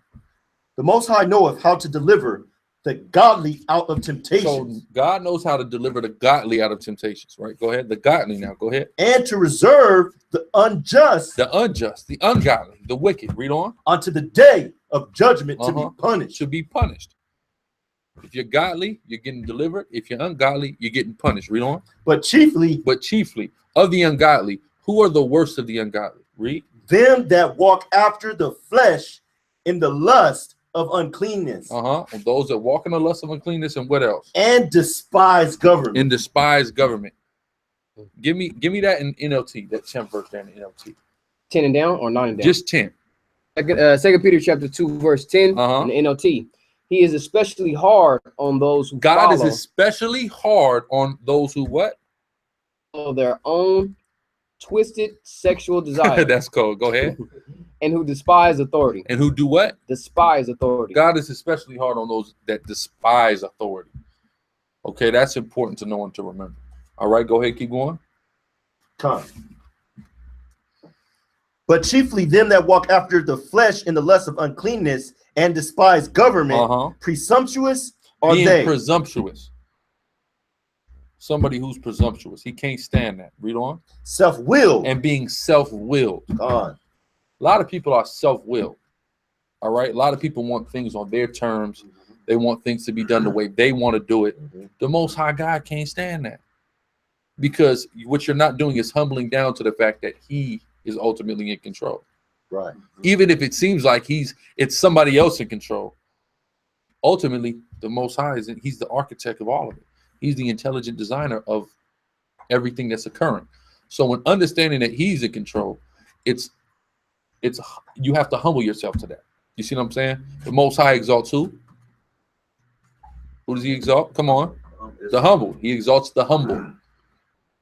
The Most High knoweth how to deliver the godly out of temptations. So God knows how to deliver the godly out of temptations, right? Go ahead. The godly now. Go ahead. And to reserve the unjust, the ungodly, the wicked. Read on. Unto the day of judgment to be punished. To be punished. If you're godly, you're getting delivered. If you're ungodly, you're getting punished. Read on. But chiefly of the ungodly, who are the worst of the ungodly? Read. Them that walk after the flesh in the lust of uncleanness. And those that walk in the lust of uncleanness, and what else? And despise government. And despise government. Give me that in NLT, that 10th verse there in NLT. 10 and down or 9 and down? Just 10. 2 Peter chapter 2, verse 10 in the NLT. He is especially hard on those who God is especially hard on those who what? Follow their own twisted sexual desire. That's cool. Go ahead. And who despise authority. And who do what? Despise authority. God is especially hard on those that despise authority. Okay, that's important to know and to remember. All right, go ahead, keep going. Come. But chiefly them that walk after the flesh in the lust of uncleanness and despise government, presumptuous are they. Presumptuous. Somebody who's presumptuous. He can't stand that. Read on. Self-willed. And being self-willed. A lot of people are self-willed. All right. A lot of people want things on their terms. They want things to be done the way they want to do it. The Most High God can't stand that. Because what you're not doing is humbling down to the fact that he is ultimately in control. Right. Even if it seems like it's somebody else in control. Ultimately, the Most High he's the architect of all of it. He's the intelligent designer of everything that's occurring. So when understanding that he's in control, you have to humble yourself to that. You see what I'm saying? The Most High exalts who? Who does he exalt? Come on. The humble. He exalts the humble.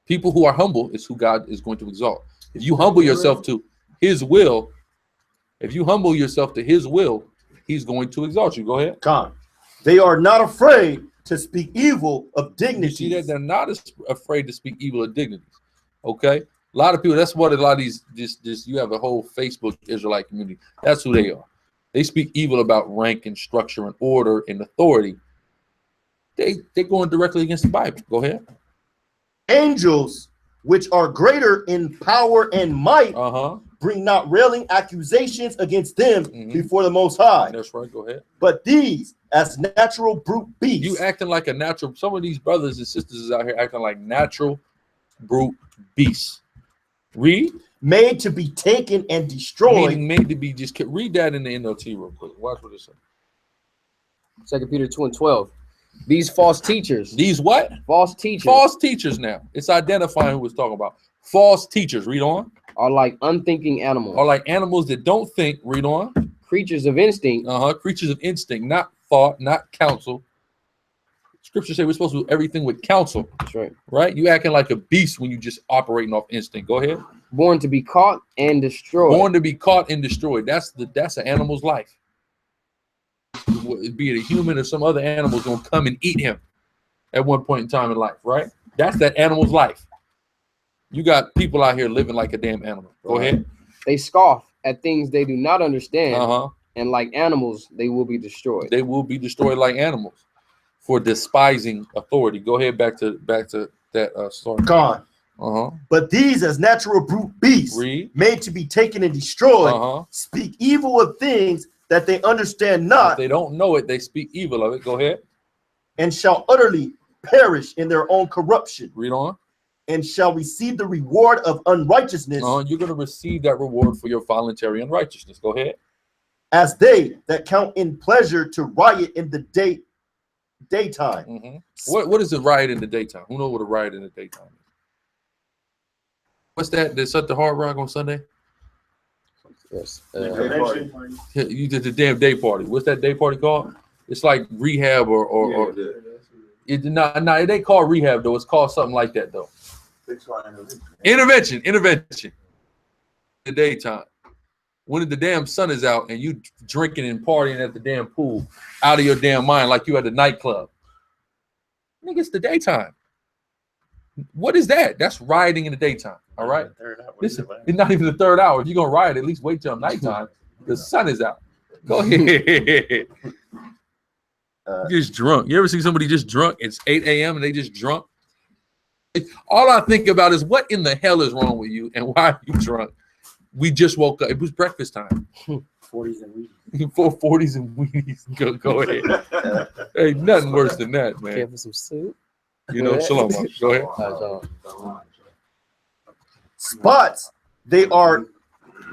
People who are humble is who God is going to exalt. If you humble yourself to his will, he's going to exalt you. Go ahead. Come. They are not afraid to speak evil of dignities. You see that? They're not afraid to speak evil of dignities. Okay? A lot of people, that's what a lot of these, you have a whole Facebook Israelite community. That's who they are. They speak evil about rank and structure and order and authority. They're going directly against the Bible. Go ahead. Angels, which are greater in power and might, bring not railing accusations against them before the Most High. That's right. Go ahead. But these, as natural brute beasts. You acting like a natural. Some of these brothers and sisters is out here acting like natural brute beasts. Read. Made to be taken and destroyed. Made to be just. Read that in the NLT real quick. Watch what it says. 2 Peter 2 and 12. These false teachers. These what? False teachers. False teachers now. It's identifying who it's talking about. False teachers. Read on. Are like unthinking animals. Are like animals that don't think. Read on. Creatures of instinct. Creatures of instinct, not thought, not counsel. Scripture say we're supposed to do everything with counsel. That's right. Right? You acting like a beast when you just operating off instinct. Go ahead. Born to be caught and destroyed. Born to be caught and destroyed. That's an animal's life. Be it a human or some other animal's gonna come and eat him at one point in time in life, right? That's that animal's life. You got people out here living like a damn animal. Go ahead. They scoff at things they do not understand, and like animals, they will be destroyed. They will be destroyed like animals for despising authority. Go ahead, back to that story. God. But these, as natural brute beasts, made to be taken and destroyed, speak evil of things that they understand not. If they don't know it, they speak evil of it. Go ahead. And shall utterly perish in their own corruption. Read on. and shall receive the reward of unrighteousness. You're going to receive that reward for your voluntary unrighteousness. Go ahead. As they that count in pleasure to riot in the daytime. What is a riot in the daytime? Who knows what a riot in the daytime is? What's that? They set the Hard Rock on Sunday? Yes. You did the damn day party. What's that day party called? It's like rehab or they call rehab though. It's called something like that though. Intervention. The daytime. When the damn sun is out and you drinking and partying at the damn pool out of your damn mind like you at the nightclub. Nigga, it's the daytime. What is that? That's rioting in the daytime. All right. Listen, it's not even the third hour. If you're gonna riot, at least wait till nighttime. The sun is out. Go ahead. Just drunk. You ever see somebody just drunk? It's 8 a.m. and they just drunk. All I think about is what in the hell is wrong with you and why are you drunk? We just woke up. It was breakfast time. 40s and Wheaties. 40s and Wheaties. Go ahead. Hey, nothing worse than that, man. Care for some soup? You know, shalom. Go ahead. Spots, they are,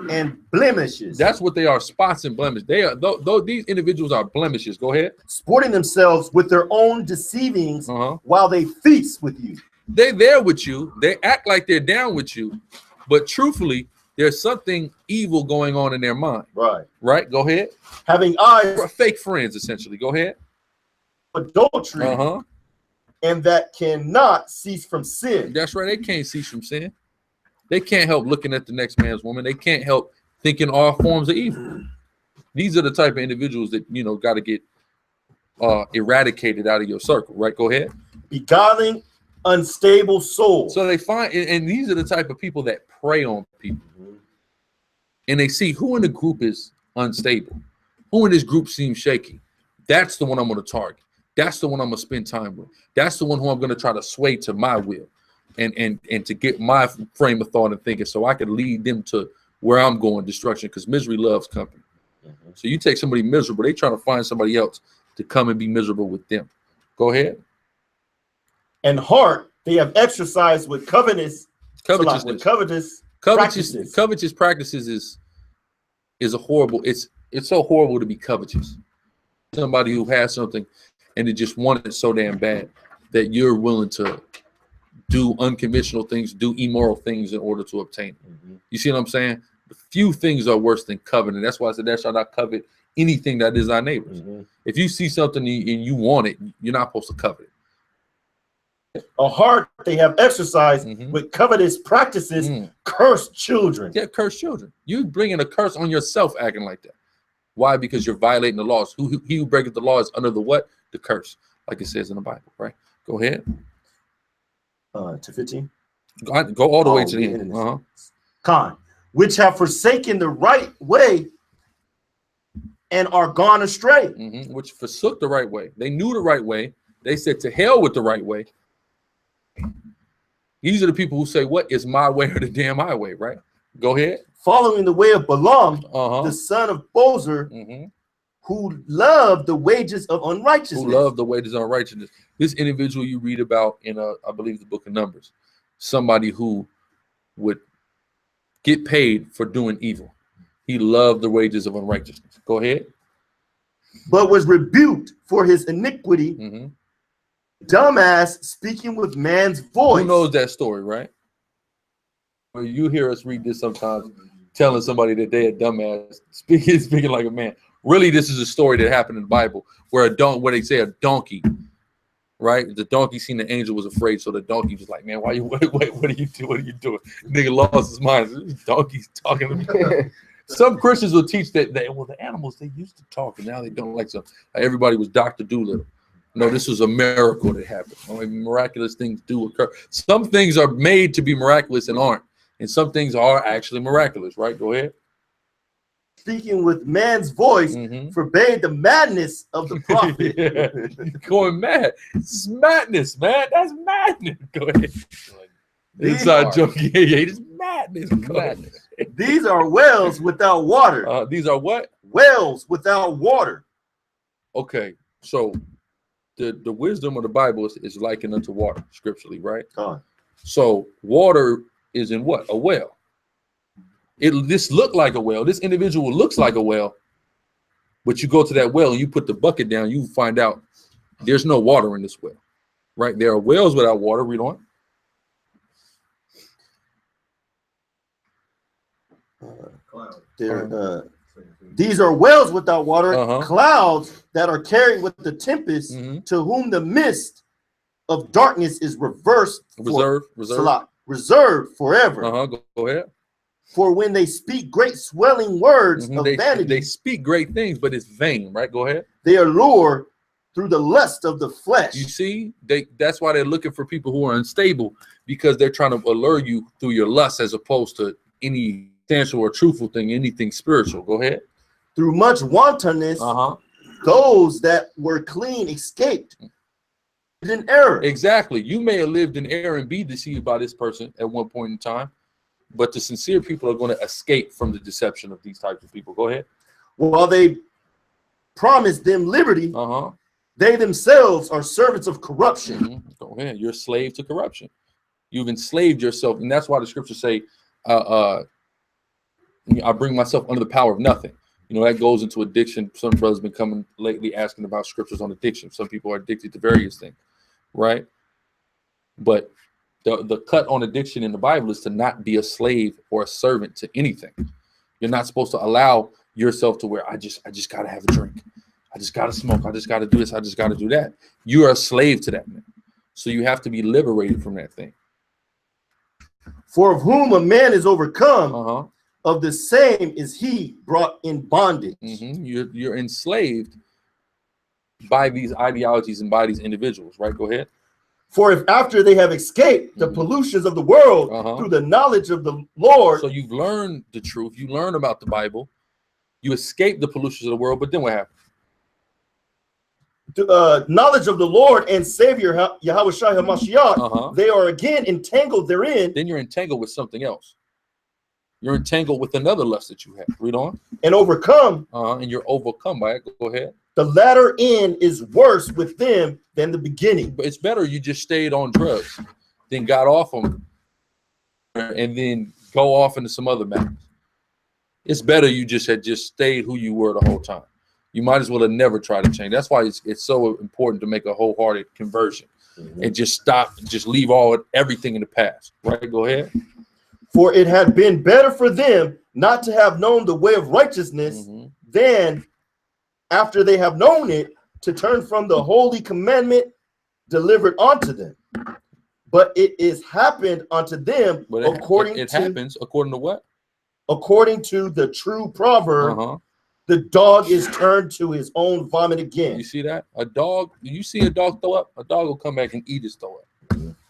and blemishes. That's what they are, spots and blemishes. They are, though these individuals are blemishes. Go ahead. Sporting themselves with their own deceivings while they feast with you. They're there with you. They act like they're down with you. But truthfully, there's something evil going on in their mind. Right? Go ahead. Having eyes. Fake friends, essentially. Go ahead. Adultery. And that cannot cease from sin. That's right. They can't cease from sin. They can't help looking at the next man's woman. They can't help thinking all forms of evil. These are the type of individuals that, you know, got to get eradicated out of your circle. Right? Go ahead. Beguiling unstable souls. So they find, and these are the type of people that prey on people. And they see who in the group is unstable. Who in this group seems shaky. That's the one I'm going to target. That's the one I'm going to spend time with. That's the one who I'm going to try to sway to my will and to get my frame of thought and thinking so I can lead them to where I'm going, destruction, because misery loves company. So you take somebody miserable, they trying to find somebody else to come and be miserable with them. Go ahead. And heart, they have exercised with covetousness. Covetous practices is a horrible, it's so horrible to be covetous. Somebody who has something and they just want it so damn bad that you're willing to do unconventional things, do immoral things in order to obtain it. You see what I'm saying? Few things are worse than coveting. That's why I said, thou shalt not covet anything that is thy neighbor's. If you see something and you want it, you're not supposed to covet it. A heart they have exercised with covetous practices, cursed children. Yeah, cursed children. You bringing a curse on yourself acting like that. Why? Because you're violating the laws. He who breaketh the law is under the what? The curse, like it says in the Bible, right? Go ahead. To 15. Go all the way to the end. Con, which have forsaken the right way and are gone astray. Which forsook the right way. They knew the right way. They said to hell with the right way. These are the people who say, what is my way or the damn highway, right? Go ahead. Following the way of Balaam, the son of Bozer, who loved the wages of unrighteousness. This individual you read about in, I believe, the book of Numbers. Somebody who would get paid for doing evil. He loved the wages of unrighteousness. Go ahead. But was rebuked for his iniquity. Dumbass speaking with man's voice. Who knows that story, right? Well, you hear us read this sometimes, telling somebody that they a dumbass, speaking like a man. Really, this is a story that happened in the Bible where they say a donkey, right? The donkey seen the angel was afraid, so the donkey was like, "Man, why you wait? What are you doing? What are you doing?" Nigga lost his mind. This donkey's talking to me. Some Christians will teach that the animals they used to talk and now they don't like so. Everybody was Dr. Doolittle. No, this was a miracle that happened. I mean, miraculous things do occur. Some things are made to be miraculous and aren't, and some things are actually miraculous. Right? Go ahead. Speaking with man's voice, forbade the madness of the prophet. Going mad. This is madness, man. That's madness. Go ahead. Inside joke. Yeah, it's madness. Madness. These are wells without water. These are what? Wells without water. Okay, so the wisdom of the Bible is likened unto water, scripturally, right? So water is in what? A well. This look like a well. This individual looks like a well, but you go to that well and you put the bucket down, you find out there's no water in this well, right? There are wells without water. Read on. These are wells without water, clouds that are carried with the tempest, to whom the mist of darkness is reserved forever. Go ahead. For when they speak great swelling words of vanity, they speak great things, but it's vain, right? Go ahead. They are lured through the lust of the flesh. You see, that's why they're looking for people who are unstable, because they're trying to allure you through your lust as opposed to any substantial or truthful thing, anything spiritual. Go ahead. Through much wantonness, those that were clean escaped in error. Exactly. You may have lived in error and be deceived by this person at one point in time, but the sincere people are going to escape from the deception of these types of people. Go ahead. While they promise them liberty, they themselves are servants of corruption. Go ahead. You're a slave to corruption. You've enslaved yourself, and that's why the scriptures say, I bring myself under the power of nothing. You know, that goes into addiction. Some brothers been coming lately asking about scriptures on addiction. Some people are addicted to various things, right? But the cut on addiction in the Bible is to not be a slave or a servant to anything. You're not supposed to allow yourself to where I just gotta have a drink. I just gotta smoke. I just gotta do this. I just gotta do that. You are a slave to that, man. So you have to be liberated from that thing. For of whom a man is overcome, of the same is he brought in bondage. You're enslaved by these ideologies and by these individuals, right? Go ahead. For if after they have escaped the pollutions of the world through the knowledge of the Lord. So you've learned the truth, you learn about the Bible, you escape the pollutions of the world, but then what happens? Knowledge of the Lord and Savior Yahweh Shai HaMashiach, they are again entangled therein. Then you're entangled with something else. You're entangled with another lust that you have. Read on. And overcome. And you're overcome by it. Go ahead. The latter end is worse with them than the beginning. But it's better you just stayed on drugs than got off them and then go off into some other matters. It's better you just had stayed who you were the whole time. You might as well have never tried to change. That's why it's so important to make a wholehearted conversion and just stop, just leave everything in the past. Right? Go ahead. For it had been better for them not to have known the way of righteousness than after they have known it to turn from the holy commandment delivered unto them. But it is happened unto them according to what? According to the true proverb, the dog is turned to his own vomit again. You see that? A dog, you see a dog throw up, a dog will come back and eat his throw up.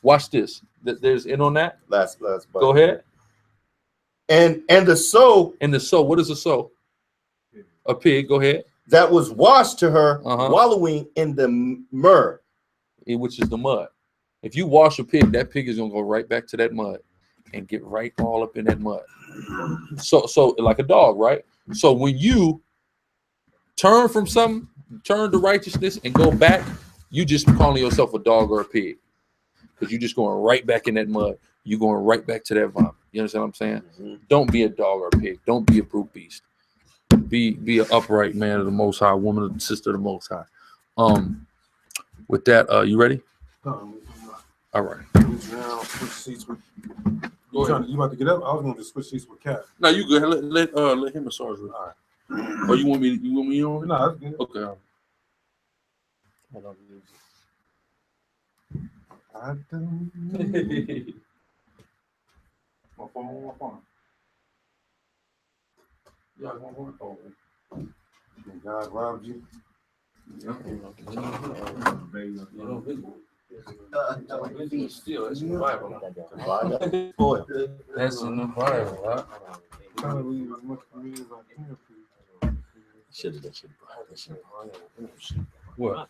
Watch this. There's in on that. Last Go ahead. And the sow. And the sow. What is a sow? A pig. Go ahead. That was washed to her, wallowing in the myrrh, which is the mud. If you wash a pig, that pig is gonna go right back to that mud and get right all up in that mud. So like a dog, right? So when you turn from something, turn to righteousness and go back, you just calling yourself a dog or a pig, because you're just going right back in that mud. You're going right back to that vomit. You understand what I'm saying? Don't be a dog or a pig. Don't be a brute beast. Be an upright man of the Most High, woman of the sister of the Most High. With that, you ready? All right. Now switch seats with. You about to get up? I was going to switch seats with Cat. No, you good. Let him massage you. All right. Or you want me on? No, that's good. Okay. Hold on. I don't. My phone. Yeah, one. God robbed you. Still, it's in the Bible. That's in the Bible, right? Trying to leave as much for me as I can. What?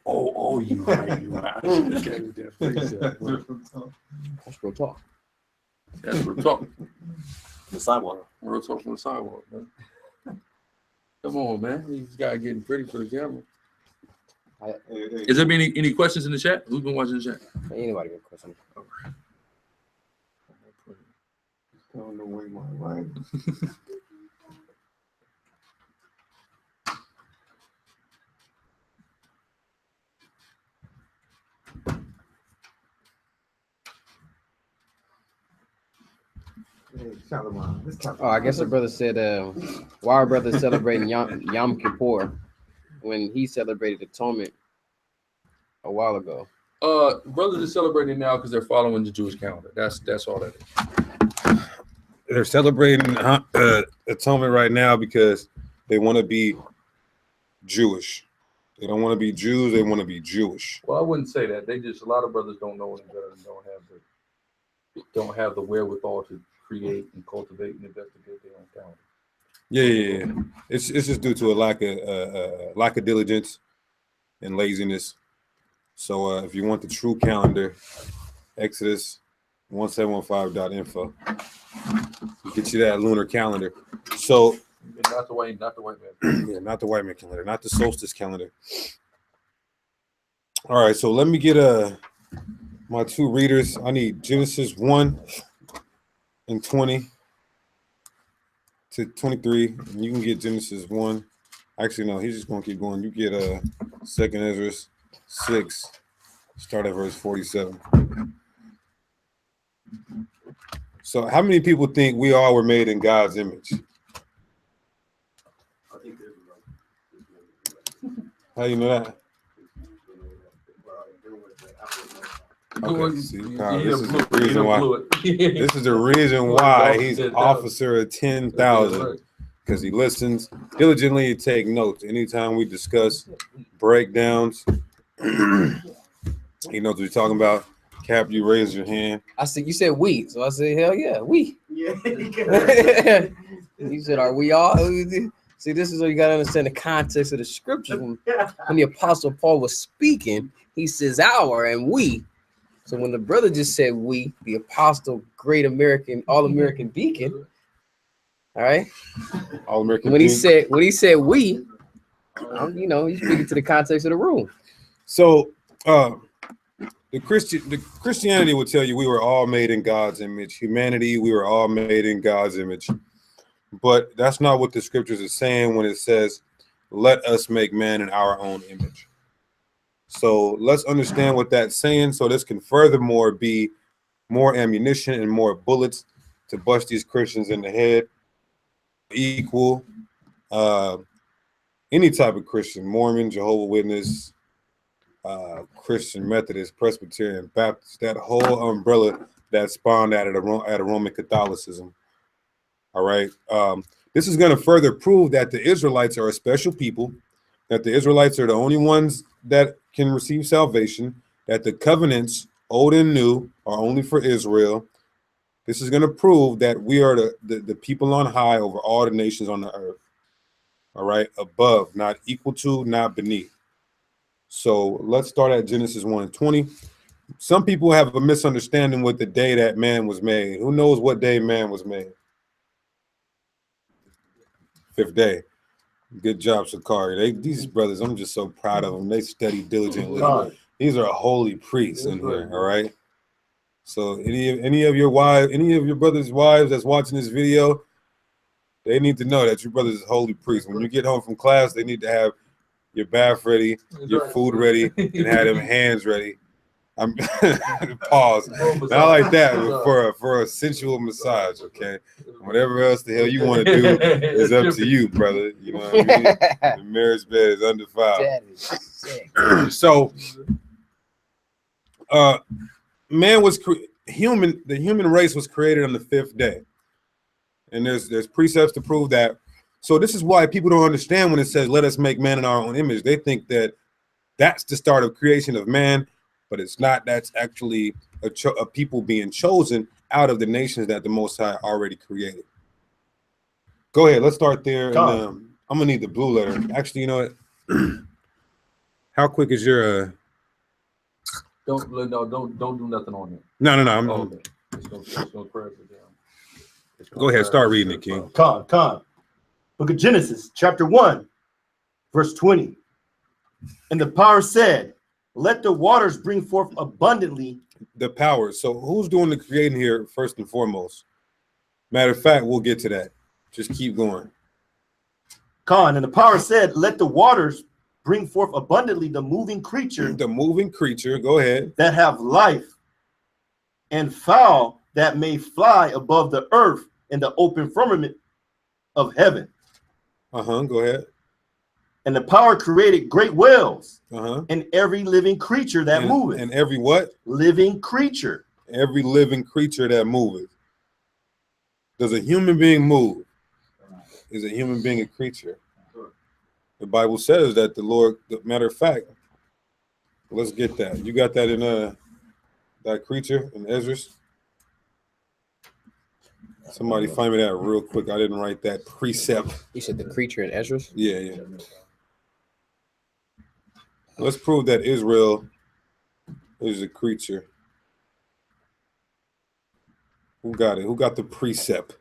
Oh, you right. That's real talk. That's real talk. The sidewalk. Real talk from the sidewalk, man. Come on, man. This guy getting pretty for the camera. Is there any questions in the chat? Who's been watching the chat? Anybody got a question? Don't know where my right. Oh, I guess the brother said, why are brothers celebrating Yom Kippur when he celebrated atonement a while ago? Brothers are celebrating now because they're following the Jewish calendar. That's all that is. They're celebrating atonement right now because they want to be Jewish. They don't want to be Jews. They want to be Jewish. Well, I wouldn't say that. They just, a lot of brothers don't know any better and don't have the wherewithal to create and cultivate and investigate their own calendar. Yeah. It's just due to a lack of diligence and laziness. So if you want the true calendar, Exodus 1715.info. Get you that lunar calendar. So not the white man. Yeah, not the white man calendar, not the solstice calendar. All right, so let me get my two readers. I need Genesis 1 and 20 to 23. And you can get Genesis 1. Actually, no, he's just gonna keep going. You get 2nd Ezra 6, start at verse 47. So how many people think we all were made in God's image? How you know that? Okay, see, this is the reason why. This is the reason why he's officer of 10,000, because he listens diligently and take notes. Anytime we discuss breakdowns, he knows what we're talking about. Cap, you raise your hand. I said, you said we, so I said, hell yeah, we. Yeah. You said, are we all? See, this is what you got to understand the context of the scripture. When the Apostle Paul was speaking, he says our and we. So when the brother just said we, the apostle, great American, all-American deacon, all right? All-American when he said we, you know, he's speaking to the context of the room. So the Christianity will tell you we were all made in God's image. Humanity, we were all made in God's image. But that's not what the scriptures is saying when it says, let us make man in our own image. So let's understand what that's saying. So this can furthermore be more ammunition and more bullets to bust these Christians in the head. Equal, any type of Christian, Mormon, Jehovah's Witness, Christian, Methodist, Presbyterian, Baptist, that whole umbrella that spawned out of Roman Catholicism. All right. This is going to further prove that the Israelites are a special people, that the Israelites are the only ones that can receive salvation, that the covenants, old and new, are only for Israel. This is going to prove that we are the people on high over all the nations on the earth. All right. Above, not equal to, not beneath. So let's start at Genesis 1 and 20. Some people have a misunderstanding with the day that man was made. Who knows what day man was made? 5th day. Good job, SICARRI. These brothers, I'm just so proud of them. They study diligently. These are holy priests in here, all right? So any of your wives, any of your brothers' wives that's watching this video, they need to know that your brother's is holy priest. When you get home from class, they need to have your bath ready, your food ready, and have them hands ready. I'm pause. Not like that, but for a sensual massage, okay? Whatever else the hell you want to do is up to you, brother. You know what I mean? The marriage bed is undefiled. So, man was the human race was created on the 5th day, and there's precepts to prove that. So this is why people don't understand when it says, "Let us make man in our own image." They think that that's the start of creation of man. But it's not. That's actually a people being chosen out of the nations that the Most High already created. Go ahead. Let's start there. And, I'm gonna need the blue letter. Actually, you know what? How quick is your? Don't do nothing on it. No. Okay. It's gonna crash it down. Go ahead. Start reading it, King. Book of Genesis, chapter 1, verse 20. And the power said, let the waters bring forth abundantly. The power. So who's doing the creating here first and foremost? Matter of fact, we'll get to that. Just keep going. Khan, and the power said, let the waters bring forth abundantly the moving creature. The moving creature, go ahead. That have life, and fowl that may fly above the earth in the open firmament of heaven. Go ahead. And the power created great whales, and every living creature that moveth. And every what? Living creature. Every living creature that moveth. Does a human being move? Is a human being a creature? The Bible says that the Lord, matter of fact, let's get that. You got that in that creature in Ezra's? Somebody find me that real quick. I didn't write that precept. You said the creature in Ezra's? Yeah. Let's prove that Israel is a creature. Who got it? Who got the precept?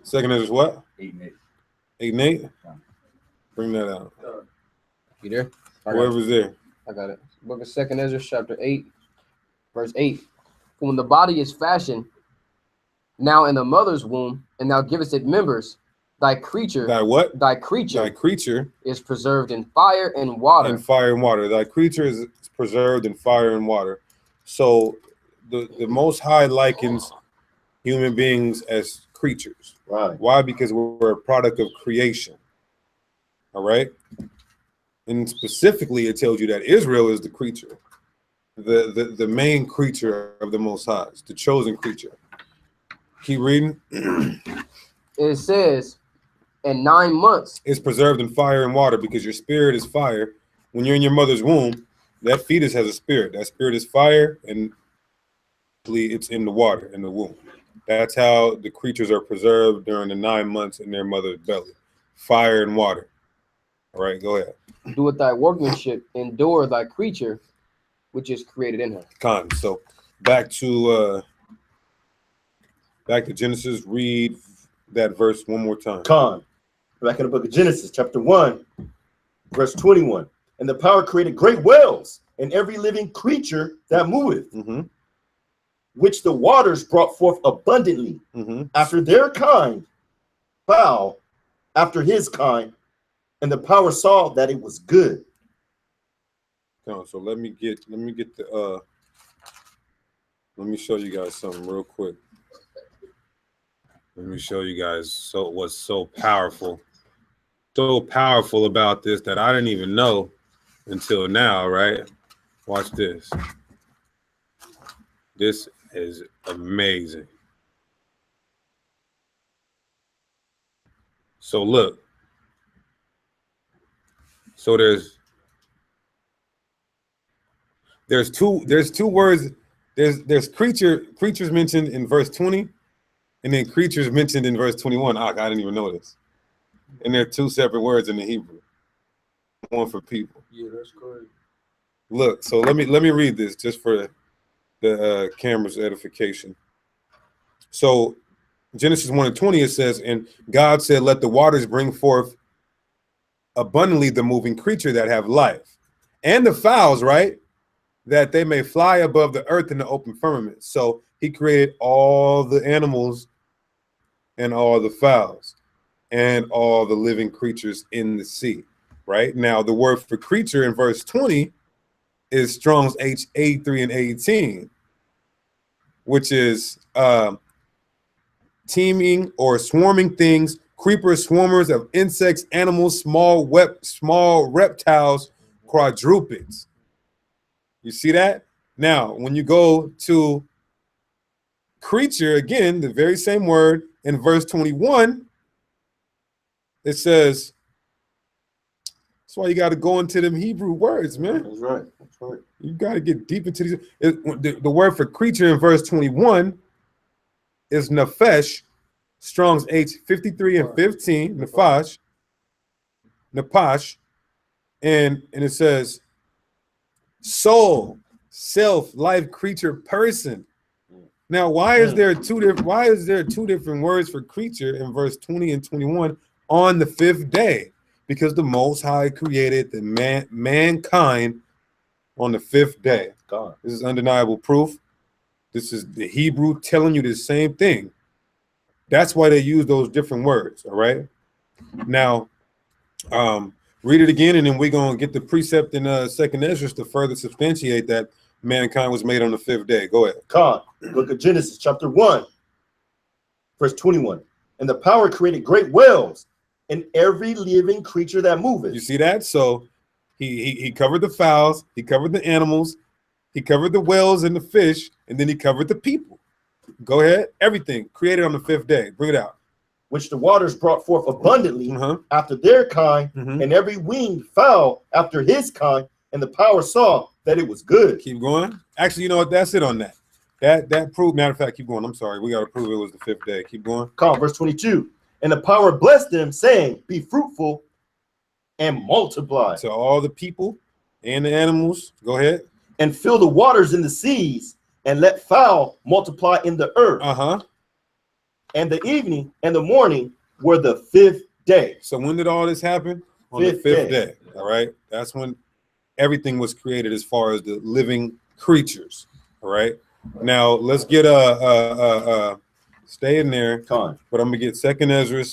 Second is what? 8 and 8. 8 and 8? Bring that out. You there? Whoever's there. I got it. Book of 2nd Ezra, chapter 8, verse 8. When the body is fashioned, now in the mother's womb, and thou givest it members, thy creature. Thy what? Thy creature. Thy creature is preserved in fire and water. In fire and water. Thy creature is preserved in fire and water. So the Most High likens human beings as creatures. Right. Why? Because we're a product of creation. All right. And specifically, it tells you that Israel is the creature, the main creature of the Most High, the chosen creature. Keep reading. It says, in 9 months. It's preserved in fire and water because your spirit is fire. When you're in your mother's womb, that fetus has a spirit. That spirit is fire, and it's in the water, in the womb. That's how the creatures are preserved during the 9 months in their mother's belly. Fire and water. All right, go ahead. Do with thy workmanship, endure thy creature, which is created in her. Con. So back to Genesis. Read that verse one more time. Con. Back in the book of Genesis, chapter 1, verse 21. And the power created great whales and every living creature that moveth, which the waters brought forth abundantly after their kind, fowl after his kind, and the power saw that it was good. So let me show you guys something real quick. Let me show you guys what's so powerful about this that I didn't even know until now, right? Watch this. This is amazing. So look. So there's two words. There's creatures mentioned in verse 20, and then creatures mentioned in verse 21. I didn't even know this. And they're two separate words in the Hebrew. One for people. Yeah, that's correct. Look, so let me read this just for the camera's edification. So Genesis 1:20, it says, and God said, let the waters bring forth abundantly the moving creature that have life, and the fowls, right, that they may fly above the earth in the open firmament. So he created all the animals and all the fowls and all the living creatures in the sea. Right now, the word for creature in verse 20 is Strong's H83 and 18, which is teeming or swarming things, creepers, swarmers of insects, animals, small reptiles, quadrupeds. You see that? Now, when you go to creature, again, the very same word in verse 21, it says, that's why you got to go into them Hebrew words, man. That's right. That's right. You got to get deep into these. The word for creature in verse 21 is nefesh, Strong's H53 and 15, Nafash, and it says soul, self, life, creature, person. Now, why is there two different words for creature in verse 20 and 21 on the 5th day? Because the Most High created the mankind on the 5th day. God. This is undeniable proof. This is the Hebrew telling you the same thing. That's why they use those different words. All right. Now, read it again, and then we're gonna get the precept in 2nd Ezra to further substantiate that mankind was made on the 5th day. Go ahead. God, look at Genesis chapter 1, verse 21. And the power created great whales and every living creature that moveth. You see that? So he covered the fowls, he covered the animals, he covered the whales and the fish, and then he covered the people. Go ahead. Everything created on the 5th day. Bring it out. Which the waters brought forth abundantly after their kind, and every winged fowl after his kind, and the power saw that it was good. Keep going. Actually, you know what? That's it on that. That proved, matter of fact, keep going. I'm sorry. We got to prove it was the 5th day. Keep going. Come, verse 22. And the power blessed them, saying, be fruitful and multiply. To all the people and the animals. Go ahead. And fill the waters in the seas, and let fowl multiply in the earth. And the evening and the morning were the 5th day. So when did all this happen? On the 5th day. All right. That's when everything was created as far as the living creatures. All right. Now let's get stay in there. But I'm gonna get 2nd Ezra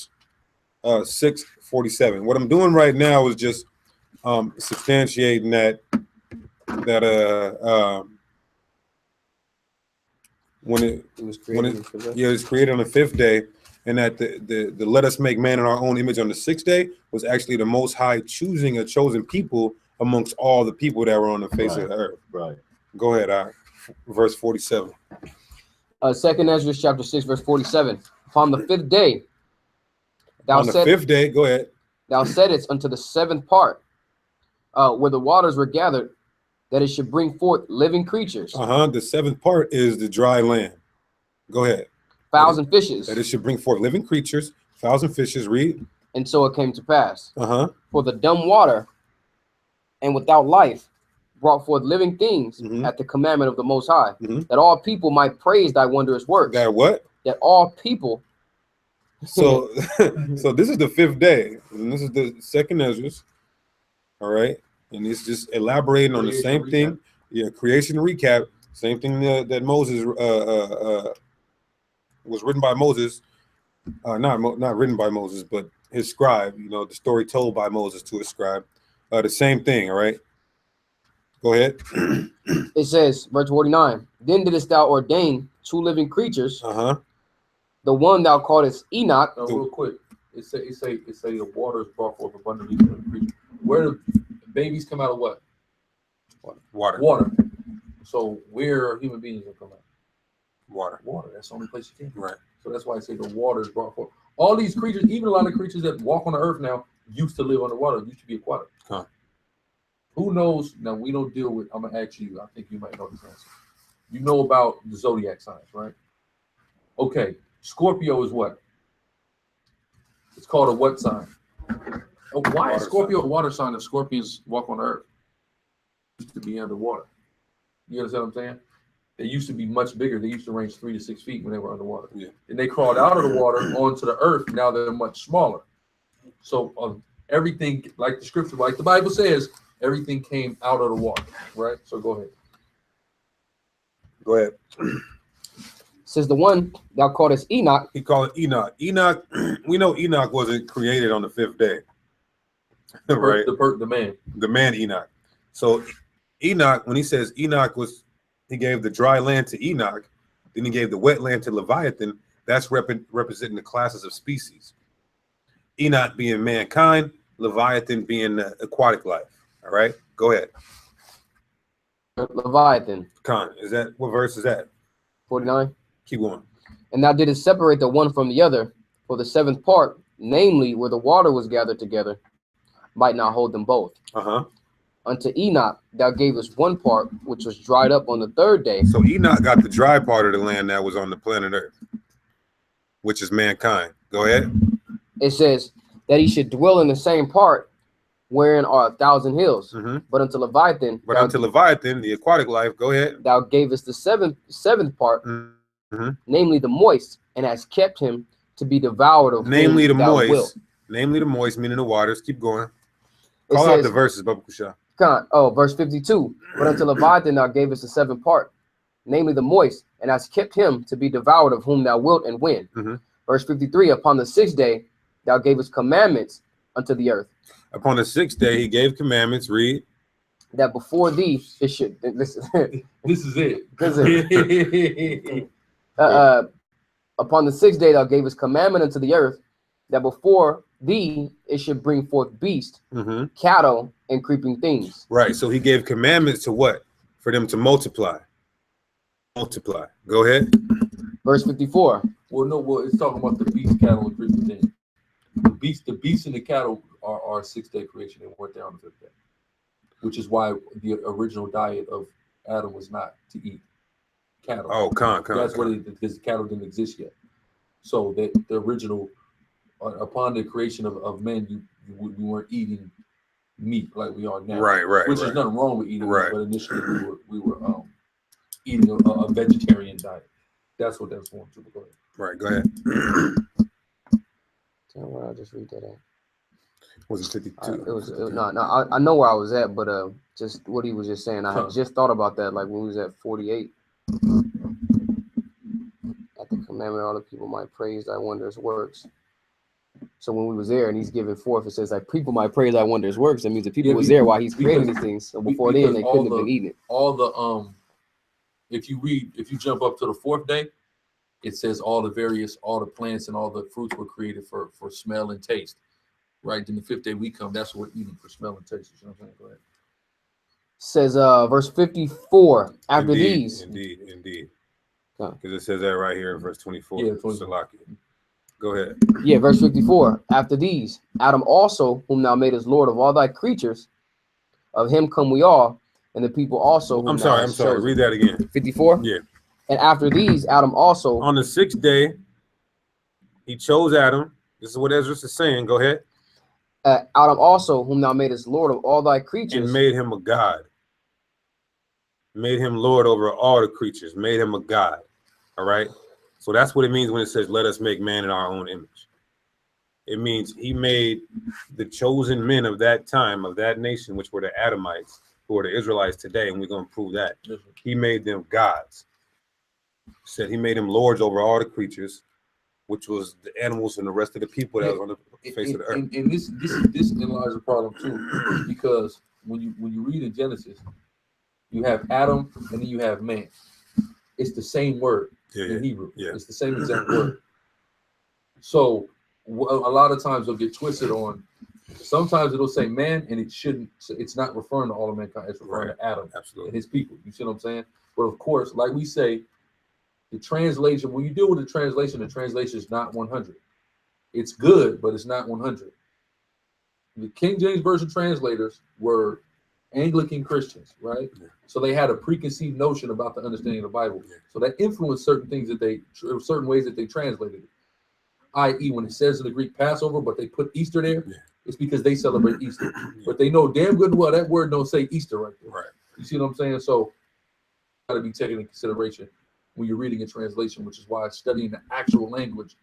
6:47. What I'm doing right now is just substantiating that when it was created on the 5th day, and that the let us make man in our own image on the 6th day was actually the Most High choosing a chosen people amongst all the people that were on the face of the earth. Right. Go ahead. Verse 47. 2nd Ezra chapter 6, verse 47. Upon the 5th day, on the 5th day, go ahead. Thou saidst unto the 7th part, where the waters were gathered, that it should bring forth living creatures. The 7th part is the dry land. Go ahead. Fowls and fishes. That it should bring forth living creatures, fowls and fishes. Read. And so it came to pass. For the dumb water and without life brought forth living things at the commandment of the Most High, that all people might praise thy wondrous works. That what? That all people. So, so this is the 5th day, and this is the 2nd Ezra. All right. And it's just elaborating on the same thing. Yeah, creation recap. Same thing that Moses was written by Moses. Not written by Moses, but his scribe. You know, the story told by Moses to his scribe. The same thing. All right. Go ahead. It says, verse 49. Then didst thou ordain 2 living creatures. The one thou callest Enoch. Real quick. It say the waters brought forth abundantly for the creature. Where the babies come out of what? Water. So where human beings will come out? Water. That's the only place you can. Right. So that's why I say the water is brought forth. All these creatures, even a lot of creatures that walk on the earth now, used to live underwater, used to be aquatic. Who knows? Now we don't deal with. I'm gonna ask you. I think you might know this answer. You know about the zodiac signs, right? Okay. Scorpio is what? It's called a what sign? Why is Scorpio a water sign if scorpions walk on earth? Used to be underwater. You understand what I'm saying? They used to be much bigger. They used to range 3 to 6 feet when they were underwater. Yeah. And they crawled out of the water onto the earth. Now they're much smaller. So everything, like the scripture, like the Bible says, everything came out of the water, right? So go ahead. Go ahead. Says the one thou callest Enoch. He called it Enoch. Enoch, we know Enoch wasn't created on the 5th day. Right? The man Enoch. So Enoch, when he says Enoch he gave the dry land to Enoch, then he gave the wet land to Leviathan. That's representing the classes of species. Enoch being mankind, Leviathan being aquatic life. All right, go ahead. Leviathan. Is that what verse is that? 49. Keep going. And thou didst separate the one from the other, for the 7th part, namely where the water was gathered together, might not hold them both. Unto Enoch thou gavest 1 part, which was dried up on the 3rd day. So Enoch got the dry part of the land that was on the planet Earth. which is mankind. Go ahead. It says that he should dwell in the same part wherein are 1,000 hills. But unto Leviathan, the aquatic life, go ahead. Thou gavest the seventh part, namely the moist, and has kept him to be devoured of namely the moist. Wilt. Namely the moist, meaning the waters. Keep going. Call out the verses, Baba Kusha. Verse 52. But unto Leviathan thou gavest the seventh part, namely the moist, and has kept him to be devoured of whom thou wilt and when. Verse 53. Upon the 6th day thou gavest commandments unto the earth. Upon the 6th day he gave commandments. Read. That before thee it should. This is it. Upon the 6th day thou gavest commandment unto the earth, that before thee it should bring forth beast, cattle, and creeping things. Right. So he gave commandments to what? For them to multiply. Multiply. Go ahead. Verse 54. Well, no, it's talking about the beast, cattle, and creeping things. The beast and the cattle are a 6-day creation. They weren't there on the 5th day, which is why the original diet of Adam was not to eat cattle. Oh, that's what it, because cattle didn't exist yet. So the original, upon the creation of men, we weren't eating meat like we are now. Right. Which is nothing wrong with eating meat, but initially we were eating a vegetarian diet. That's what that's going to. Go ahead. Right. Go ahead. I'll just read that out. Was it 52? No. I know where I was at, but just what he was just saying. I had just thought about that, like when we was at 48. At the commandment, all the people might praise thy wondrous works. So when we was there, and he's giving forth, it says like people might praise thy wondrous works. That means the people was there while he's creating these things. So before then, they couldn't have been eating it. All the if you jump up to the 4th day, it says all the plants and all the fruits were created for smell and taste. Right. Then the 5th day we come, that's what we're eating, for smell and taste. You know what I'm saying? Go ahead. Says verse 54. After these. Indeed. Because it says that right here in verse 24. Yeah, go ahead. Yeah, verse 54. After these, Adam also, whom thou madest Lord of all thy creatures, of him come we all, and the people also. I'm sorry. Read that again. 54? Yeah. And after these, Adam also. On the 6th day, he chose Adam. This is what Ezra is saying. Go ahead. Adam also, whom thou madest Lord of all thy creatures. And made him a god. Made him Lord over all the creatures. Made him a god. All right. So that's what it means when it says, let us make man in our own image. It means he made the chosen men of that time, of that nation, which were the Adamites, who are the Israelites today. And we're going to prove that. He made them gods. Said he made him lords over all the creatures, which was the animals and the rest of the people that was on the face of the earth. And this enlarges the problem too, because when you read in Genesis, you have Adam and then you have man. It's the same word in Hebrew. It's the same exact word. So a lot of times they'll get twisted on. Sometimes it'll say man, and it shouldn't. It's not referring to all of mankind. It's referring to Adam and his people. You see what I'm saying? But of course, like we say, the translation, when you deal with the translation is not 100. It's good, but it's not 100. The King James Version translators were Anglican Christians, right? So they had a preconceived notion about the understanding of the Bible. So that influenced certain things certain ways that they translated it. I.e., when it says in the Greek Passover, but they put Easter there, it's because they celebrate Easter. But they know damn good and well that word don't say Easter right there. Right. You see what I'm saying? So got to be taken into consideration when you're reading a translation, which is why studying the actual language,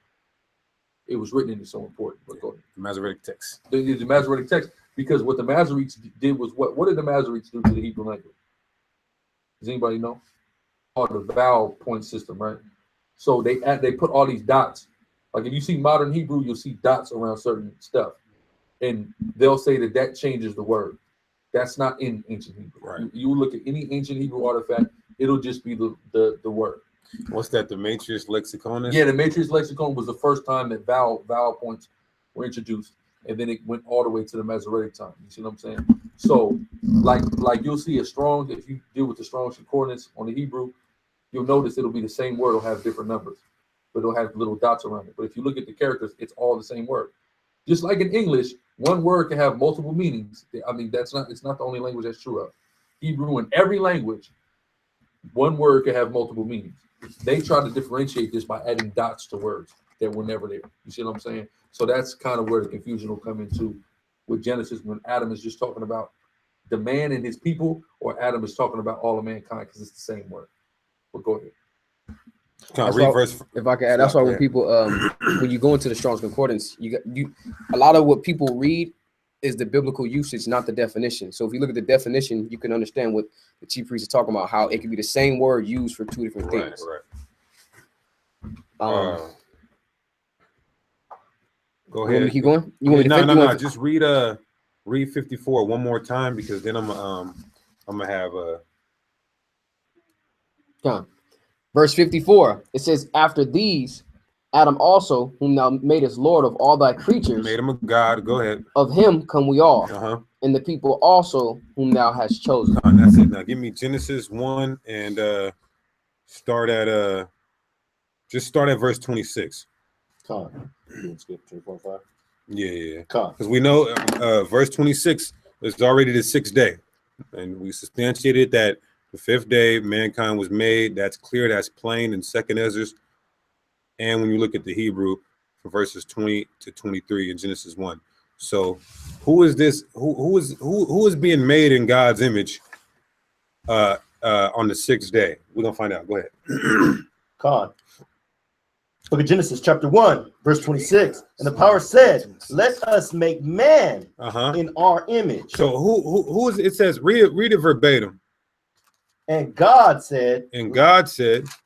it was written in, is so important. But go ahead. The Masoretic text. The Masoretic text, because what the Masoretes did was what did the Masoretes do to the Hebrew language? Does anybody know? Called the vowel point system, right? So they put all these dots. Like if you see modern Hebrew, you'll see dots around certain stuff, and they'll say that changes the word. That's not in ancient Hebrew. Right. You look at any ancient Hebrew artifact, it'll just be the word. What's that? The Matrix lexicon? Yeah, the Matrix lexicon was the first time that vowel points were introduced, and then it went all the way to the Masoretic time. You see what I'm saying? So, like you'll see a strong. If you deal with the Strong's Concordance on the Hebrew, you'll notice it'll be the same word. It'll have different numbers, but it'll have little dots around it. But if you look at the characters, it's all the same word. Just like in English, one word can have multiple meanings. I mean, it's not the only language that's true of. Hebrew, in every language, one word can have multiple meanings. They try to differentiate this by adding dots to words. that were never there. You see what I'm saying? So that's kind of where the confusion will come into with Genesis, when Adam is just talking about the man and his people, or Adam is talking about all of mankind, because it's the same word. But go ahead. If I can add, that's why when people when you go into the Strong's Concordance, a lot of what people read is the biblical usage, not the definition. So if you look at the definition, you can understand what the chief priest is talking about, how it could be the same word used for two different things. Right. Go ahead. You keep going? You want me to no. Just read 54 one more time, because then I'm gonna have Verse 54. It says, after these, Adam also, whom thou madest Lord of all thy creatures, made him a God. Go ahead. Of him come we all, and the people also whom thou hast chosen. That's it. Now give me Genesis 1 and start at verse 26. Let's get 3.5. Yeah. Because we know verse 26 is already the sixth day, and we substantiated that the fifth day mankind was made. That's clear. That's plain in 2nd Ezra. And when you look at the Hebrew, from verses 20 to 23 in Genesis 1. So who is this? Who is being made in God's image on the sixth day? We're gonna find out. Go ahead. Book of Genesis, chapter 1, verse 26. And the power said, let us make man in our image. So who is it? Says, read it verbatim. And God said,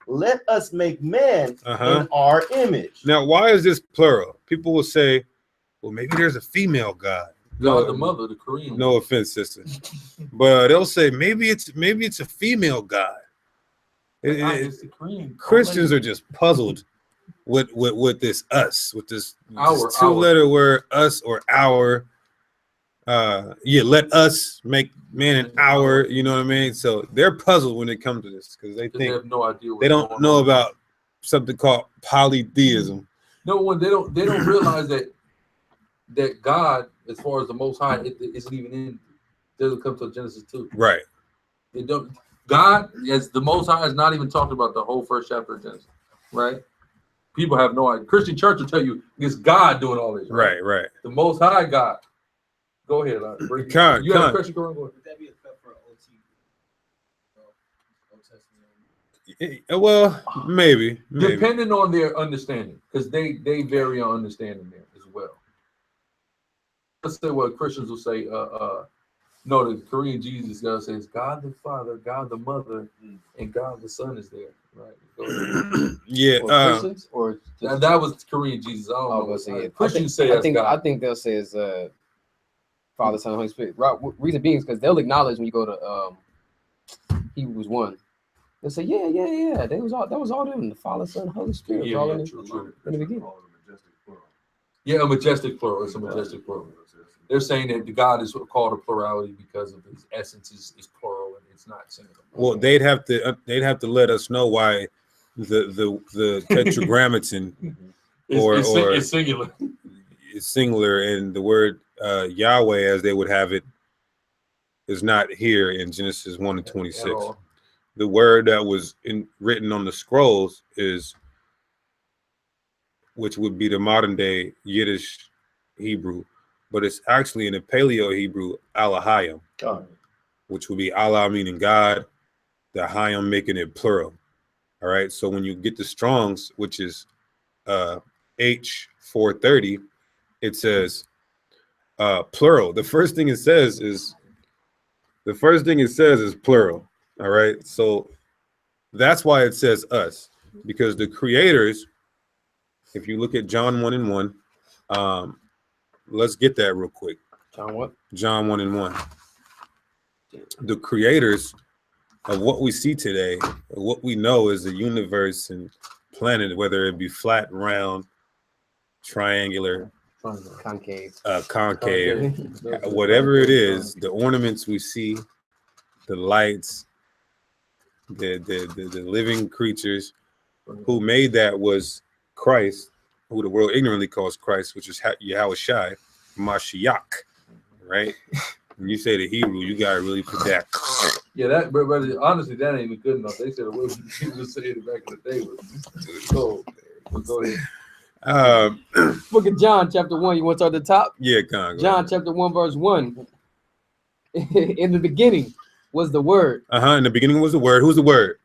let us make man in our image. Now, why is this plural? People will say, well, maybe there's a female God. God, the mother, the Korean. No offense, sister. But they'll say maybe it's a female God. It's the Korean. Christians are just puzzled with this us, with this two-letter word, us or our. Let us make man an hour, you know what I mean? So they're puzzled when it comes to this, because they think they have no idea. They don't know about something called polytheism. No one, they don't realize that God, as far as the Most High, it isn't even in. Doesn't come to Genesis 2. Right. They don't. God, as the Most High, is not even talked about the whole first chapter of Genesis. Right. People have no idea. Christian church will tell you it's God doing all this. Right. The Most High God. Go ahead. You have a question, Corinne? Would that be a cut for OT? Well, maybe. Depending on their understanding, because they vary on understanding there as well. Let's say what Christians will say. No, the Korean Jesus God says God the Father, God the Mother, and God the Son is there. Right. Yeah. Christians or that was Korean Jesus. I don't know. Christians say I think they'll say it's Father, Son, Holy Spirit. Right. Reason being is because they'll acknowledge when you go to Hebrews 1. They'll say, yeah. That was all them. The Father, Son, Holy Spirit. Yeah, in the beginning. Yeah, a majestic plural. It's a majestic plural. They're saying that the God is called a plurality because of his essence is plural and it's not singular. Well, they'd have to let us know why the tetragrammaton it's singular. It's singular, and the word Yahweh, as they would have it, is not here in Genesis 1 and 26. The word that was written on the scrolls is, which would be the modern day Yiddish Hebrew, but it's actually in the Paleo Hebrew Alahayim, which would be Allah meaning God, the Hayim making it plural. All right. So when you get the Strong's, which is H430, it says plural. The first thing it says is plural. All right. So that's why it says us, because the creators, if you look at John 1 and 1, let's get that real quick. John 1 and 1. The creators of what we see today, what we know is the universe and planet, whether it be flat, round, triangular, concave, whatever it is, the ornaments we see, the lights, the living creatures, who made that was Christ, who the world ignorantly calls Christ, which is Yahweh Shai, Mashiach, right? When you say the Hebrew, you gotta really put that. Yeah, that, but honestly, that ain't even good enough. They said the way people say it back in the day was so. Go ahead. Book of John, chapter 1. You want to start at the top? Yeah, go John, chapter 1, verse 1. In the beginning was the Word. In the beginning was the Word. Who's the Word?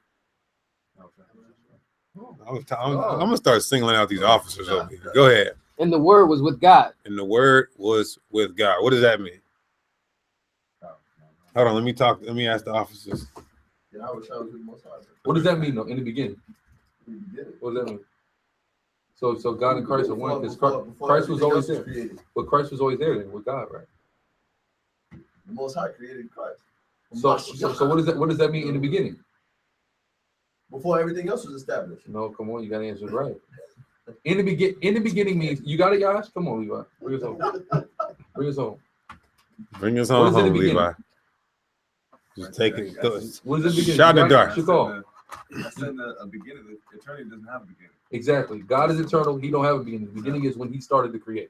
I'm gonna start singling out these officers over here. Go ahead. And the Word was with God. And the Word was with God. What does that mean? Hold on, let me ask the officers. What does that mean though? In the beginning. What does that mean? So God and Christ are one, because Christ was always there. But Christ was always there then with God, right? The Most High created Christ. So what does that mean in the beginning? Before everything else was established. No, come on, you gotta answer it right. In the beginning means you got it, Yash? Come on, Levi. Bring us home. Bring us home. Bring us home, Levi. Just take it. What is the beginning? Shot in the dark. That's in the beginning. The eternity doesn't have a beginning. Exactly. God is eternal. He don't have a beginning. The beginning is when he started to create.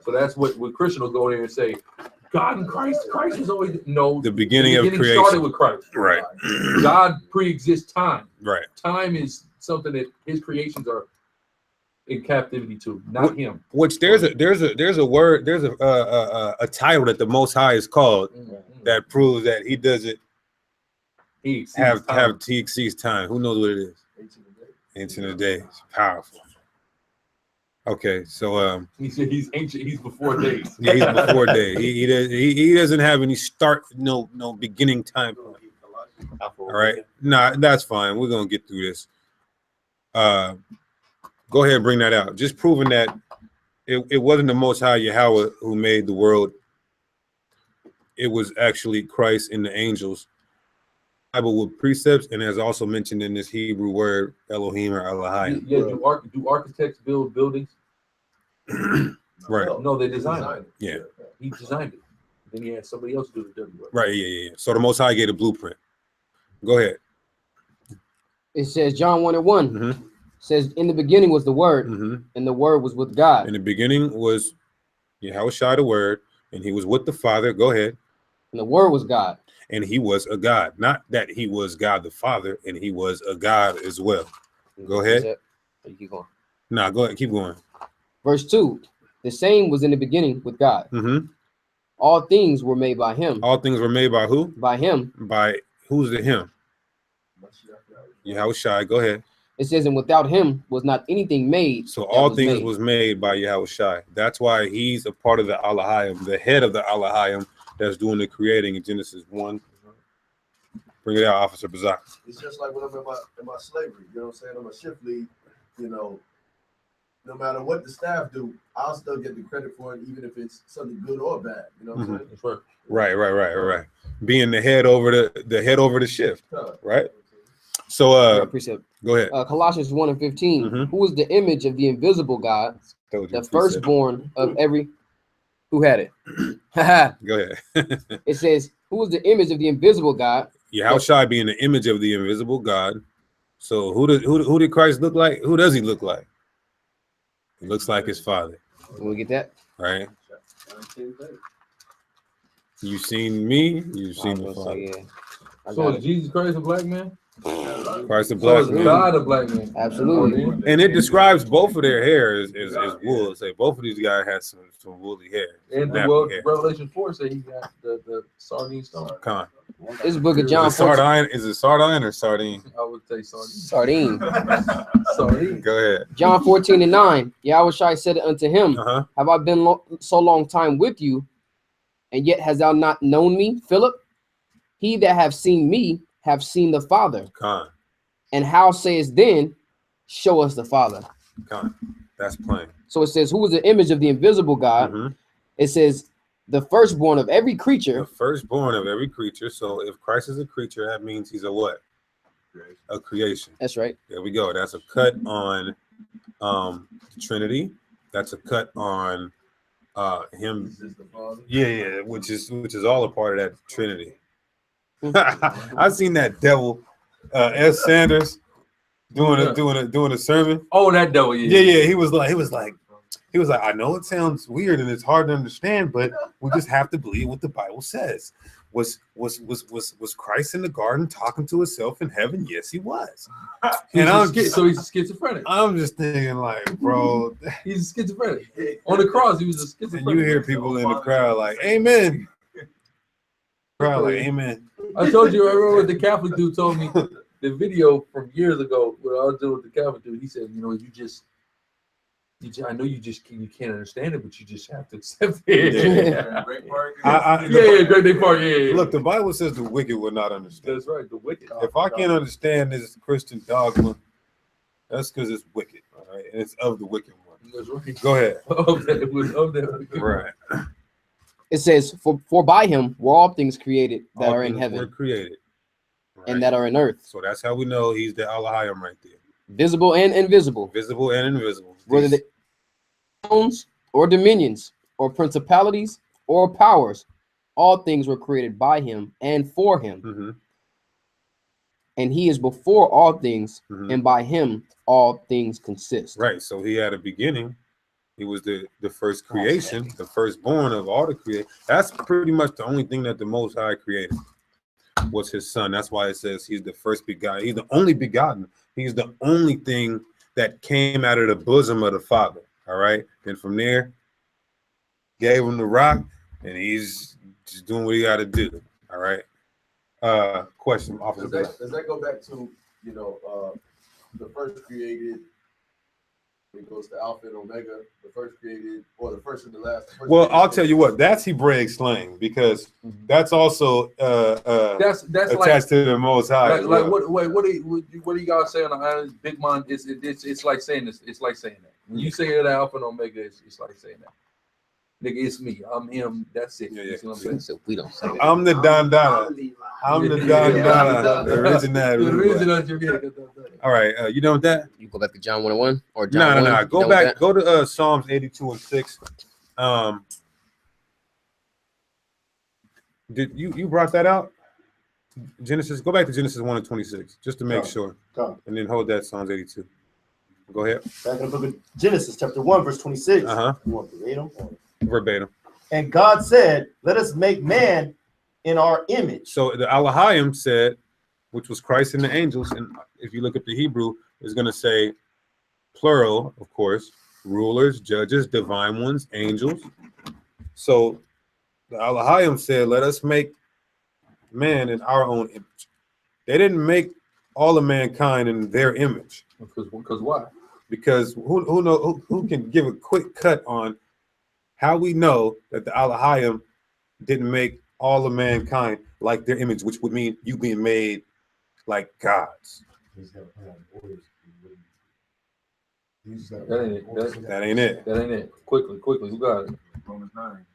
So that's what Christian will go there and say, God and Christ was always the beginning of creation started with Christ. Right. God pre-exists time. Right. Time is something that his creations are in captivity to, not him. Which there's a word, there's a title that the Most High is called that proves that he doesn't he exceeds time. Who knows what it is? Ancient of Days. Powerful. Okay, so he's ancient. He's before days. Yeah, he's before days. He doesn't have any start, no beginning time. All right, nah, that's fine. We're gonna get through this. Go ahead and bring that out. Just proving that it wasn't the Most High Yahweh who made the world. It was actually Christ and the angels. Bible with precepts, and as also mentioned in this Hebrew word Elohim or Elohim. Yeah, do architects build buildings? Right. No, they designed it. Yeah. He designed it. Then he had somebody else do the dirty work. Right, yeah. So the Most High gave a blueprint. Go ahead. It says John 1:1. Says in the beginning was the Word, and the Word was with God. In the beginning was Yahushua the Word, and he was with the Father. Go ahead. And the Word was God. And he was a God, not that he was God the Father, and he was a God as well. Go ahead. You keep going. Nah, go ahead, keep going. Verse 2. The same was in the beginning with God. All things were made by him. All things were made by who? By him. By who's the him? Yahushua. Go ahead. It says, and without him was not anything made. So all things was made by Yahushua. That's why he's a part of the Elohim, the head of the Elohim that's doing the creating in Genesis 1. Bring it out, Officer Bazak. It's just like when I'm in my slavery, you know what I'm saying? I'm a shift lead, you know, no matter what the staff do, I'll still get the credit for it, even if it's something good or bad. You know what I'm saying? Right. Being the head over the shift, right? So go ahead. Colossians 1:15. Who is the image of the invisible God, the firstborn of every who had it. Go ahead. It says, who is the image of the invisible God? Yahushua being the image of the invisible God. So who did Christ look like? Who does he look like? He looks like his father. Can we get that? Right. You've seen me, you've seen the Father. Yeah. So is Jesus Christ a black man? Christ a black man. God a black man. Absolutely. And it describes both of their hair as wool. Say both of these guys had some woolly hair. And the Revelation 4 say he got the sardine stone. Come on. This book of John. Is it sardine or sardine? I would say sardine. Sardine. Go ahead. John 14:9. Yahushua said unto him, have I been so long time with you, and yet hast thou not known me, Philip? He that have seen me have seen the Father. And how sayest then, show us the Father? That's plain. So it says, who is the image of the invisible God? It says, the firstborn of every creature. The firstborn of every creature. So if Christ is a creature, that means he's a what? A creation. That's right. There we go. That's a cut on Trinity. That's a cut on him. Yeah, which is all a part of that Trinity. I've seen that devil S. Sanders doing a sermon. Oh, that devil, yeah. He was like, I know it sounds weird and it's hard to understand, but we just have to believe what the Bible says. Was Christ in the garden talking to himself in heaven? Yes, he was. So he's schizophrenic. I'm just thinking, like, bro, he's schizophrenic. On the cross, he was a schizophrenic. And you hear people in the crowd like, "Amen." Crowd like, "Amen." I told you. I remember what the Catholic dude told me. The video from years ago when I was doing with the Catholic dude. He said, "You know, I know you can't understand it, but you just have to accept it." Yeah, Great Day Park. Yeah. Look, the Bible says the wicked will not understand. That's right, the wicked. If I can't understand this Christian dogma, that's because it's wicked, all right? And it's of the wicked one. That's right. Go ahead. Right. It says, "For by him were all things created that are in heaven, were created, right, and that are in earth." So that's how we know he's the Elohim right there. Visible and invisible. Visible and invisible. Whether they thrones or dominions or principalities or powers, all things were created by him and for him. And he is before all things, and by him all things consist. Right. So he had a beginning. He was the first creation, the firstborn of all the creation. That's pretty much the only thing that the Most High created was his son. That's why it says he's the first begotten. He's the only begotten. He's the only thing that came out of the bosom of the Father. All right. And from there, gave him the rock, and he's just doing what he got to do. All right. Question, Officer. Does that go back to, you know, the first created? It goes to Alpha and Omega, the first created, or the first and the last. Well, I'll tell you what, that's Hebraic slang, because that's also that's attached like, to the Most High. Like what do you guys say on the islands? Big man, it's like saying this. It's like saying that. When you say it, Alpha and Omega, it's like saying that. Nigga, it's me. I'm him. That's it. Yeah. You see what I'm saying? So we don't say that. I'm the Don Dada. I'm the Don Dada. The original. All right, you done with that? You go back to John 1:1 or John No. Go back. Go to Psalms 82:6. Did you brought that out? Genesis. Go back to Genesis 1:26 just to make sure, and then hold that Psalms 82. Go ahead. Back in the book of Genesis, chapter 1, verse 26. You want verbatim? Verbatim. And God said, "Let us make man in our image." So the Elohim said, which was Christ and the angels, and if you look at the Hebrew, it's going to say plural, of course, rulers, judges, divine ones, angels. So the Elohim said, "Let us make man in our own image." They didn't make all of mankind in their image. Because why? Because who can give a quick cut on how we know that the Elohim didn't make all of mankind like their image, which would mean you being made like gods. That ain't it. That ain't it. That ain't it. Quickly, who got it? Romans 9.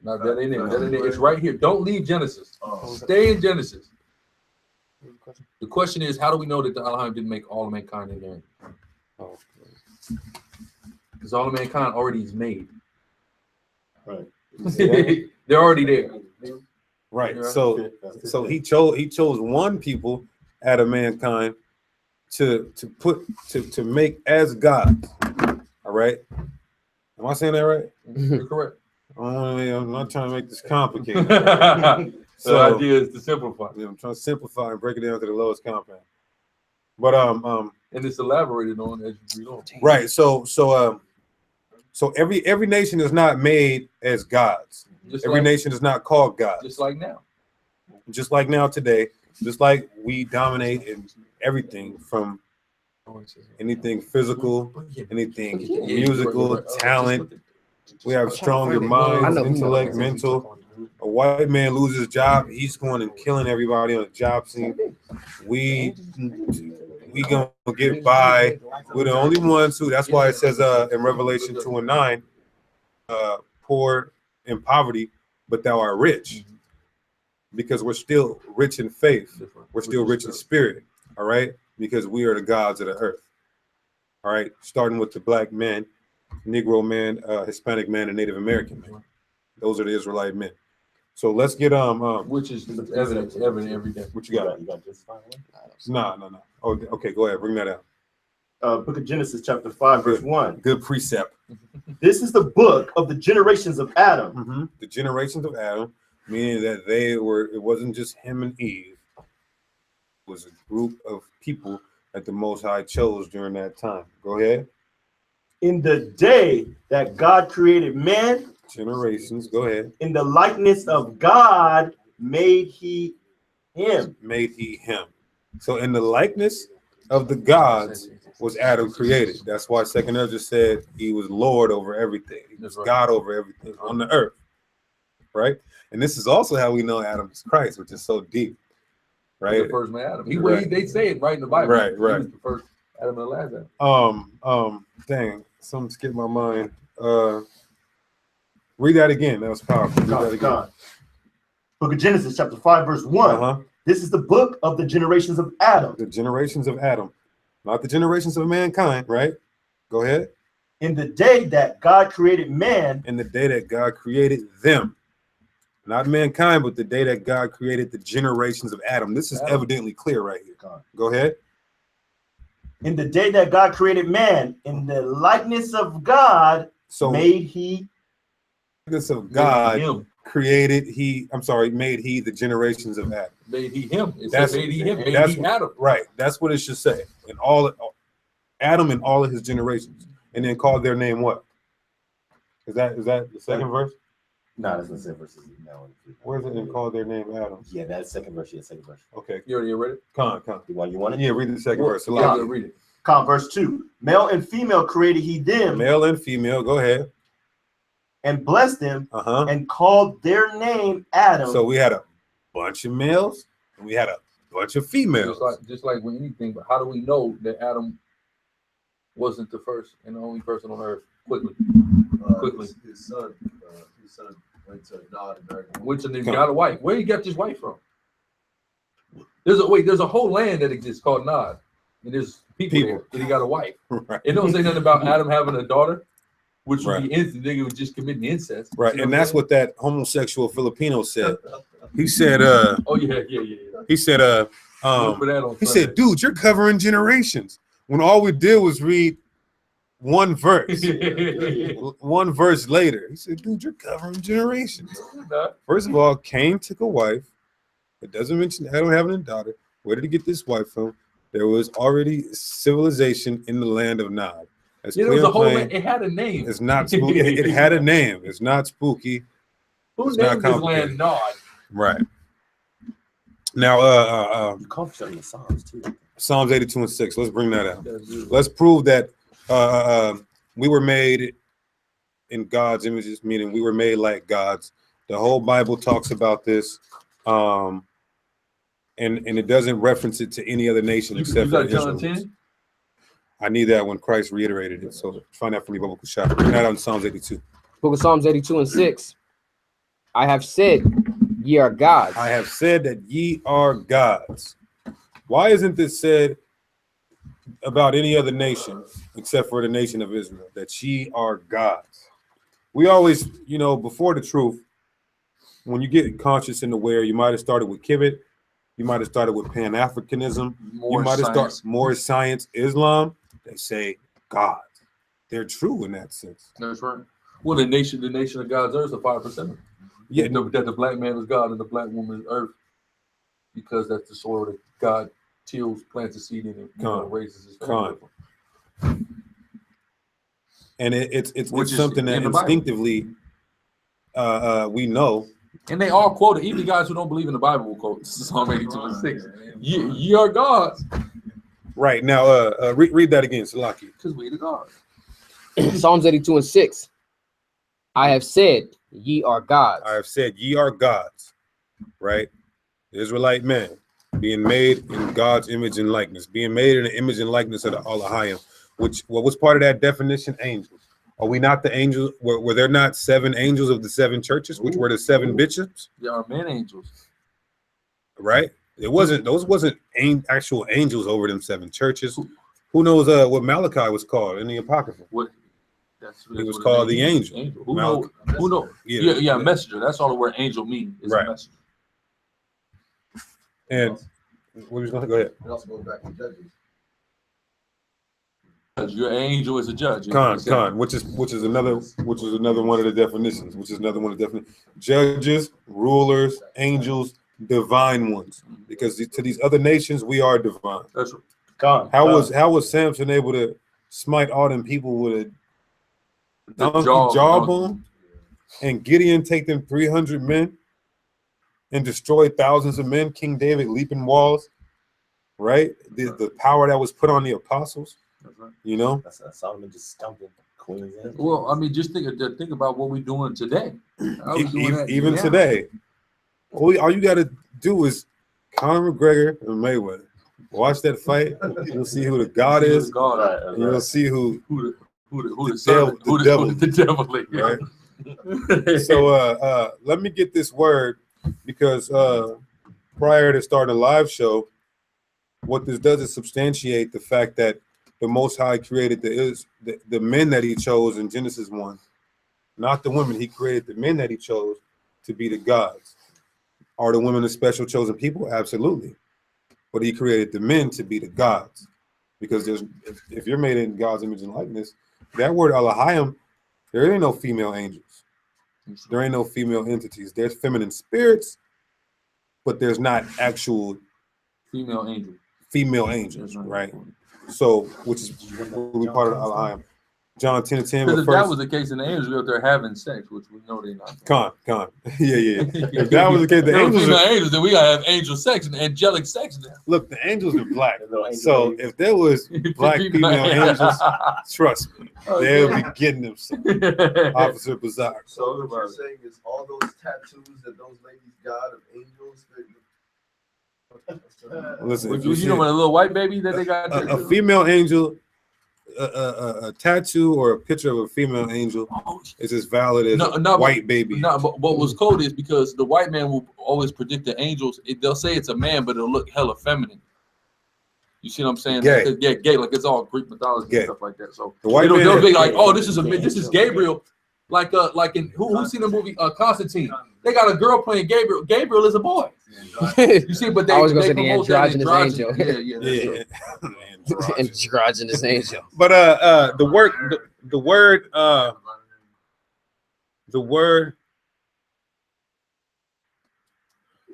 No, that ain't it. That ain't it. It's right here. Don't leave Genesis. Stay in Genesis. The question is, how do we know that the Elohim didn't make all of mankind in there? Because all of mankind already is made. Right. They're already there. Right. So he chose one people out of mankind to make as gods. All right. Am I saying that right? You're correct. I'm not trying to make this complicated. So the idea is to simplify. Yeah, I'm trying to simplify and break it down to the lowest compound. But and it's elaborated on as you read on. Right. So every nation is not made as gods. Every nation is not called gods. Just like now. Just like now today. Just like we dominate in everything from anything physical, anything musical, talent. We have stronger minds, intellect, mental. A white man loses his job, he's going and killing everybody on the job scene. We gonna get by. We're the only ones who. That's why it says in Revelation 2:9, poor in poverty, but thou art rich, because we're still rich in faith. We're still rich in spirit. All right, because we are the gods of the earth. All right, starting with the black man, Negro man, Hispanic man, and Native American man. Those are the Israelite men. So let's get which is evident every day. What you got? You got just fine one? No. Oh, okay, go ahead. Bring that out. Book of Genesis, chapter 5, verse 1. Good precept. This is the book of the generations of Adam. The generations of Adam. meaning that it wasn't just him and Eve. It was a group of people that the Most High chose during that time. Go ahead. In the day that God created man, generations, go ahead. In the likeness of God made he him. Made he him. So in the likeness of the gods was Adam created. That's why Second Ezra said he was Lord over everything. He was God over everything on the earth. Right? And this is also how we know Adam is Christ, which is so deep. Right? The first man Adam. They say it right in the Bible. Right. He was the first Adam and the last Adam. Dang, something skipped my mind. Read that again. That was powerful. Read that again. Book of Genesis, chapter 5, verse 1. This is the book of the generations of Adam. The generations of Adam. Not the generations of mankind, right? Go ahead. In the day that God created man. In the day that God created them. Not mankind, but the day that God created the generations of Adam. This is evidently clear right here. Go ahead. In the day that God created man, in the likeness of God, made he. Likeness of God created he. Made he the generations of Adam. Made he him. Made he him. Made he Adam. Right. That's what it should say. And all Adam and all of his generations, and then called their name what? Is that the second verse? No, that's the second verse. Where's it? And called their name Adam. Yeah, that's second verse. Yeah, second verse. Okay. You already read it? Come. You want it? Yeah, read the second verse. Read it. Verse 2. Male and female created he them. Male and female. Go ahead. And blessed them. And called their name Adam. So we had a bunch of males and we had a bunch of females. Just like with anything, but how do we know that Adam wasn't the first and the only person on earth? Quickly. His son went to Nod and married him. Which and then got a wife. Where he got this wife from? There's a whole land that exists called Nod. And there's people there, but he got a wife. Right. It don't say nothing about Adam having a daughter, which would be instant. Nigga was just committing incest. Right, and that's what that homosexual Filipino said. He said, oh yeah. He said, dude, you're covering generations. When all we did was read one verse. One verse later. He said, dude, you're covering generations. First of all, Cain took a wife. It doesn't mention Adam having a daughter. Where did he get this wife from? There was already civilization in the land of Nod. It was a whole land. It had a name. It's not spooky. It had a name. It's not spooky. Who named this land Nod? Right. Now, you come from the Psalms too. Psalms 82 and 6. Let's bring that out. Let's prove that we were made in God's images, meaning we were made like gods. The whole Bible talks about this. And it doesn't reference it to any other nation except for Israel. I need that when Christ reiterated it. So find that for me, biblical shot. Bring that out in Psalms 82. Book of Psalms 82 and 6. I have said, ye are gods. I have said that ye are gods. Why isn't this said about any other nation except for the nation of Israel? That ye are gods. We always, before the truth, when you get conscious and aware, you might have started with Kibbut. You might have started with Pan-Africanism. You might have started more science, Islam. They say God. They're true in that sense. That's right. Well, the nation of God's earth is 5%. Yeah, that the black man is God and the black woman is earth, because that's the soil that God tills, plants a seed in, and raises his family. And it's something that instinctively we know. And they all quote it. Even the guys who don't believe in the Bible will quote Psalm 82 and 6. Ye are gods. Right. Now, read that again, Salaki. Because we the gods. Psalms 82 and 6. I have said, ye are gods. I have said, ye are gods. Right? The Israelite man being made in God's image and likeness, being made in the image and likeness of the Allahayim, which what was part of that definition? Angels. Are we not the angels? Were there not 7 angels of the 7 churches, which were the 7 bishops? There are men angels. Right? Those wasn't actual angels over them 7 churches. Who knows what Malachi was called in the Apocrypha? It was called the angel. Who knows? Yeah, messenger. That's all the word angel means. Is a messenger. And what was going to go ahead? It also goes back to Judges. Your angel is a judge. Which is another one of the definitions. Judges, rulers, angels, divine ones. Because to these other nations, we are divine. That's right. How was Samson able to smite all them people with a donkey jawbone? And Gideon take them 300 men and destroy thousands of men? King David leaping walls, right? The power that was put on the apostles. Right. You know, that's Solomon just stumping queens. Well, I mean, just think about what we're doing today. Even today, all you got to do is Conor McGregor and Mayweather. Watch that fight. You'll see who the God is, and you'll see who the devil is. Right? So let me get this word, because prior to starting a live show, what this does is substantiate the fact that the Most High created the men that he chose in Genesis 1, not the women. He created the men that he chose to be the gods. Are the women a special chosen people? Absolutely. But he created the men to be the gods. Because if you're made in God's image and likeness, that word Elohim, there ain't no female angels. There ain't no female entities. There's feminine spirits, but there's not actual female angels, right? So, which is we part of Elohim. John 10:10. Because if that was the case, then the angels were out there having sex, which we know they're not. Yeah. If that was the case, the angels, then we gotta have angel sex and angelic sex now. Look, the angels are black. So if there was black female angels, trust me, they'll be getting them some. Officer Bizarre. So what you're saying is all those tattoos that those ladies got of angels. Listen, you know, a little white baby that they got. A female angel. A tattoo or a picture of a female angel is as valid as a white baby. No, but what was cold is because the white man will always predict the angels. They'll say it's a man, but it'll look hella feminine. You see what I'm saying? Gay. Gay, like it's all Greek mythology and stuff like that. So the white man, they'll be like, oh, this is Gabriel. Like in who's seen the movie Constantine? They got a girl playing Gabriel. Gabriel is a boy. You see, but I was gonna say the androgynous angel. Yeah. Androgynous angel. But the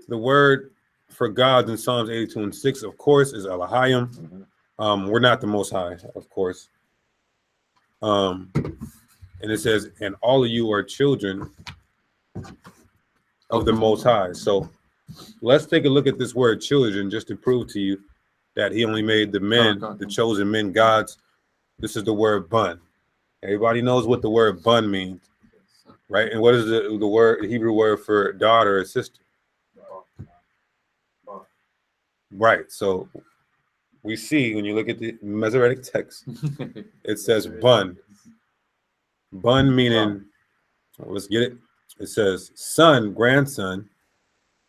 word for God in Psalms 82:6, of course, is Elohim. We're not the Most High, of course. And it says, and all of you are children of the Most High. So let's take a look at this word children, just to prove to you that he only made the men, the chosen men, gods. This is the word bun. Everybody knows what the word bun means, right? And what is the Hebrew word for daughter or sister? Right. So we see when you look at the Masoretic text, it says bun. Bun meaning, let's get it. It says son, grandson,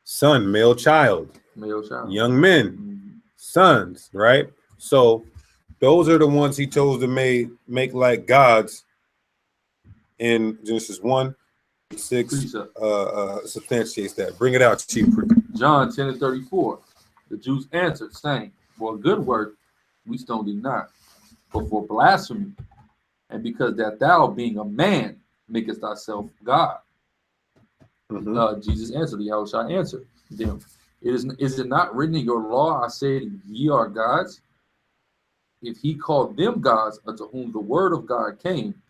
son, male child, young men, sons, right? So those are the ones he chose to make like gods in Genesis 1:6 substantiates that. Bring it out, Chief Priest. John 10:34. The Jews answered, saying, for a good work we stone thee not, but for blasphemy, and because that thou, being a man, makest thyself God. Jesus answered, Yahushua answered them, is it not written in your law, I said, ye are gods? If he called them gods, unto whom the word of God came,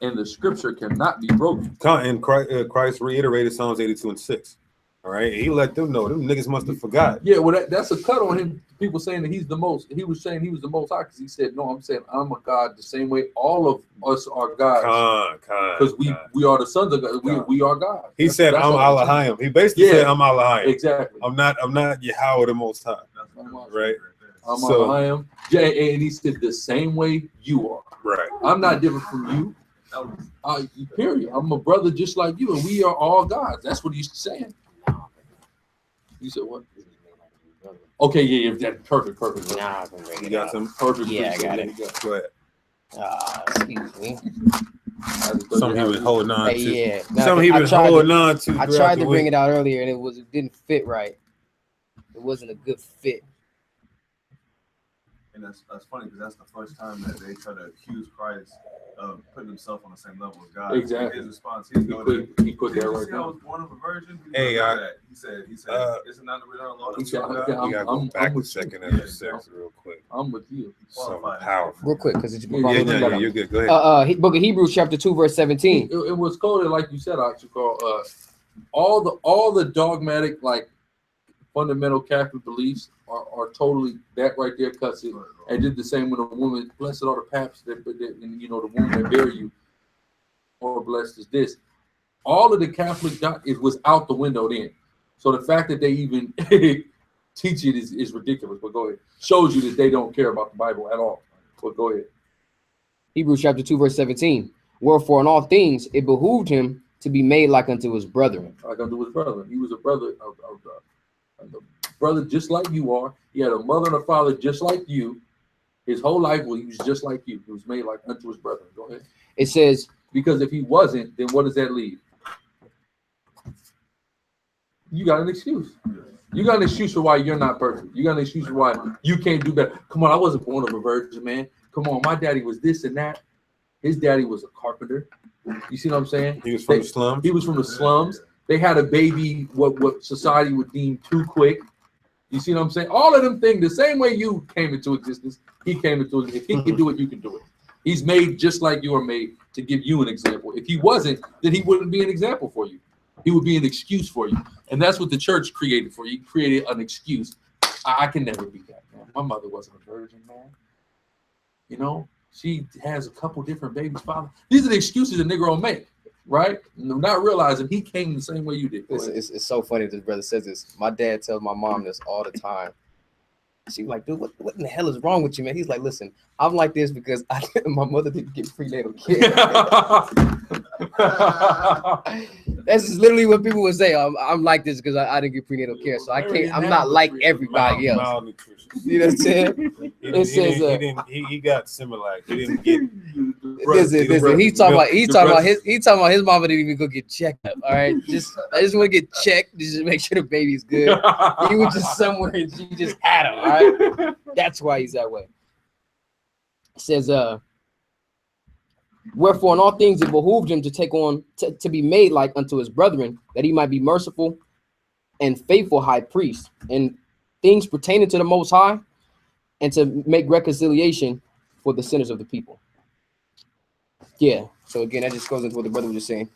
and the scripture cannot be broken. And Christ reiterated Psalms 82:6. All right, he let them know. Them niggas must have forgot. Yeah, well, that's a cut on him. People saying that he's the most. He was saying he was the most high because he said, no, I'm saying I'm a God the same way all of us are gods. Because we are the sons of God. We are God. He said, I'm Elohim. He basically said, I'm Elohim. Exactly. I'm not Yahweh the Most High. Right. I'm Elohim. And he said the same way you are. Right. I'm not different from you. Period. I'm a brother just like you, and we are all gods. That's what he's saying. You said what? Okay, yeah, that's perfect. Nah, you got some perfect. Yeah, I got it. Go ahead. Excuse me. Some he was holding on to. Yeah. Some he was holding on to. I tried to bring it out earlier, and it didn't fit right. It wasn't a good fit. And that's funny because that's the first time that they try to accuse Christ of putting himself on the same level as God. Exactly. His response, he put that right there. I was born of a virgin. Hey, he said, isn't that the real law? We gotta go back to second Ezra 6 real quick. I'm with you. Something powerful. Real quick, because it's you're good. Go ahead. Book of Hebrews chapter 2 verse 17. It was coded like you said, actually, Carl. All the dogmatic, like fundamental Catholic beliefs are totally that right there cuts it. And did the same when a woman, blessed are the paps that and the woman that bear you, or blessed is this. All of the Catholic it was out the window then. So the fact that they even teach it is ridiculous. But go ahead. Shows you that they don't care about the Bible at all. But go ahead. Hebrews chapter 2 verse 17. Wherefore in all things it behooved him to be made like unto his brethren. Like unto his brother. He was a brother of the brother just like you are. He had a mother and a father just like you. His whole life he was just like you. He was made like unto his brethren. Go ahead. It says, because if he wasn't, then what does that leave? You got an excuse. You got an excuse for why you're not perfect. You got an excuse for why you can't do better. Come on, I wasn't born of a virgin, man. Come on, my daddy was this and that. His daddy was a carpenter. You see what I'm saying? He was from the slums. He was from the slums. They had a baby, what society would deem too quick. You see what I'm saying? All of them things, the same way you came into existence, he came into existence. If he can do it, you can do it. He's made just like you are made to give you an example. If he wasn't, then he wouldn't be an example for you. He would be an excuse for you. And that's what the church created for you. He created an excuse. I can never be that, man. My mother wasn't a virgin, man. You know, she has a couple different babies, father. These are the excuses a Negro make, right? Not realizing he came the same way you did. It's so funny this brother says this. My dad tells my mom this all the time. She's like, dude, what in the hell is wrong with you, man? He's like, listen, I'm like this because my mother didn't get prenatal care. That's just literally what people would say. I'm like this because I didn't get prenatal care, so I'm not like everybody else. Malnutrition. You know what I'm saying? He got similar. He didn't get. Listen, he's talking about his mama didn't even go get checked up. All right, I just want to get checked just to make sure the baby's good. He was just somewhere and she just had him. All right, that's why he's that way. It says, wherefore in all things it behooved him to take on to be made like unto his brethren, that he might be merciful and faithful high priest in things pertaining to the Most High, and to make reconciliation for the sinners of the people. Yeah. So again, that just goes into what the brother was just saying.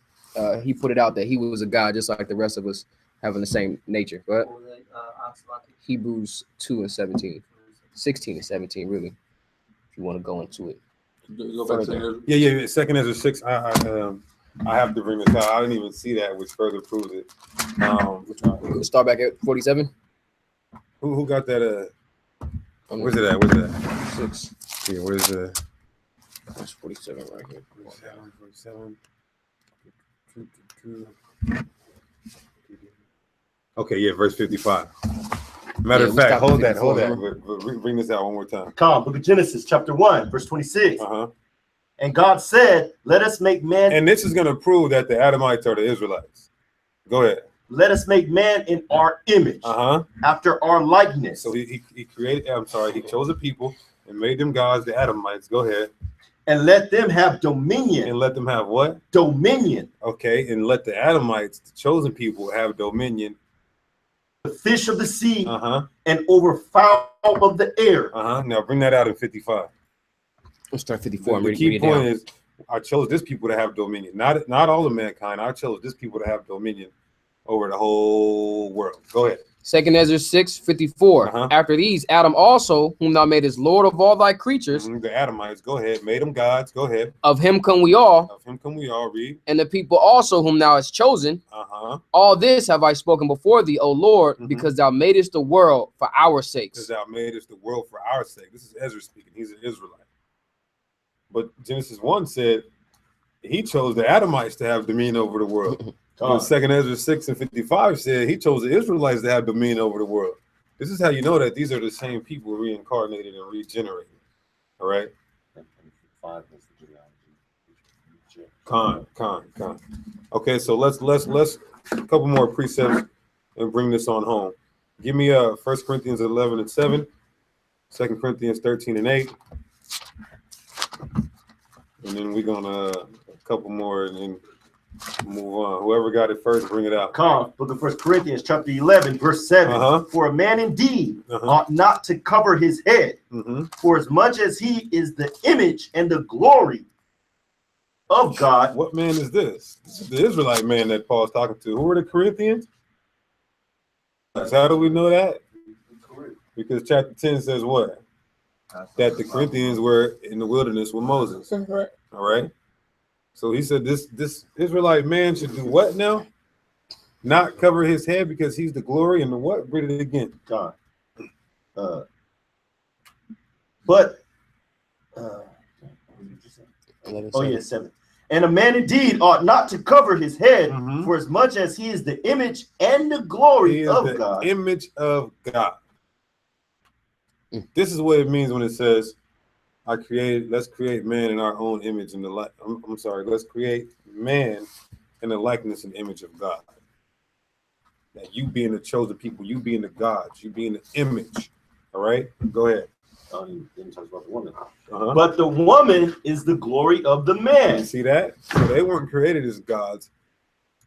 He put it out that he was a God just like the rest of us, having the same nature. But Hebrews 2 and 17, 16 and 17, really, if you want to go into it. Yeah. Second Ezra 6. I have to bring this out. I didn't even see that, which further proves it. Which one? Start back at 47. Who got that? Where's it at? Where's it at? 6. Yeah, where's the? That's 47 right here. 47. Okay, yeah, verse 55. Matter of fact, hold that. Bring this out one more time. Come, book of Genesis, chapter 1, verse 26. And God said, let us make man. And this is going to prove that the Adamites are the Israelites. Go ahead. Let us make man in our image, after our likeness. So he created, he chose a people and made them gods, the Adamites. Go ahead. And let them have dominion. And let them have what? Dominion. Okay, and let the Adamites, the chosen people, have dominion. The fish of the sea, and over fowl of the air. Now bring that out in 55. Let's start 54. The key point is, I chose this people to have dominion. Not all of mankind. I chose this people to have dominion over the whole world. Go ahead. Second Ezra 6, 54. After these, Adam also, whom thou madest Lord of all thy creatures. The Adamites, go ahead. Made them gods. Go ahead. Of him come we all. Of him come we all. Read. And the people also whom thou hast chosen. All this have I spoken before thee, O Lord, because thou madest the world for our sakes. Because thou madest the world for our sake. This is Ezra speaking. He's an Israelite. But Genesis 1 said he chose the Adamites to have dominion over the world. Second Ezra 6 and 55 said he chose the Israelites to have dominion over the world. This is how you know that these are the same people reincarnated and regenerated. All right. Con. Okay, so let's a couple more precepts and bring this on home. Give me 1 Corinthians 11 and 7. 2 Corinthians 13:8. And then we're gonna a couple more and then move on. Whoever got it first, bring it out. Book of 1 Corinthians chapter 11, verse 7. For a man indeed ought not to cover his head, for as much as he is the image and the glory of God. What man is this? This is the Israelite man that Paul's talking to. Who are the Corinthians? How do we know that? Because chapter 10 says what? That the Corinthians were in the wilderness with Moses. All right. So he said this Israelite man should do what now? Not cover his head because he's the glory and the what? Read it again. God. Yes, 7. And a man indeed ought not to cover his head, for as much as he is the image and the glory of God. Image of God. This is what it means when it says, let's create man in our own image and the like. I'm sorry, let's create man in the likeness and image of God. That you being the chosen people, you being the gods, you being the image. All right, go ahead. Didn't talk about the woman. But the woman is the glory of the man. You see that? So they weren't created as gods.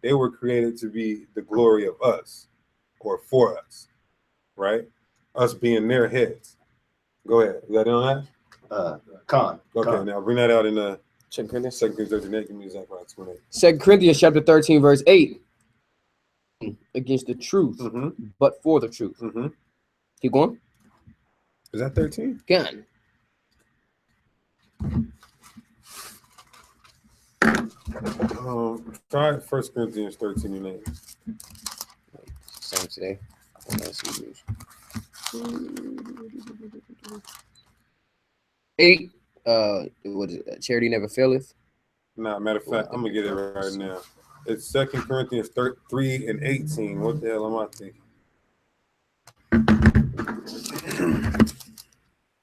They were created to be the glory of us or for us, right? Us being their heads. Go ahead. You got it on that? Okay, now bring that out in the 2 Corinthians 13:8. Give me exactly right. 2 Corinthians chapter 13, verse 8. Against the truth, but for the truth. Keep going. Is that 13? Gun. Try 1 Corinthians 13:8. Same today. Eight. What is it? Charity never faileth. Nah, matter of fact, I'm gonna get it right now. It's 2 Corinthians 3:18. What the hell am I thinking?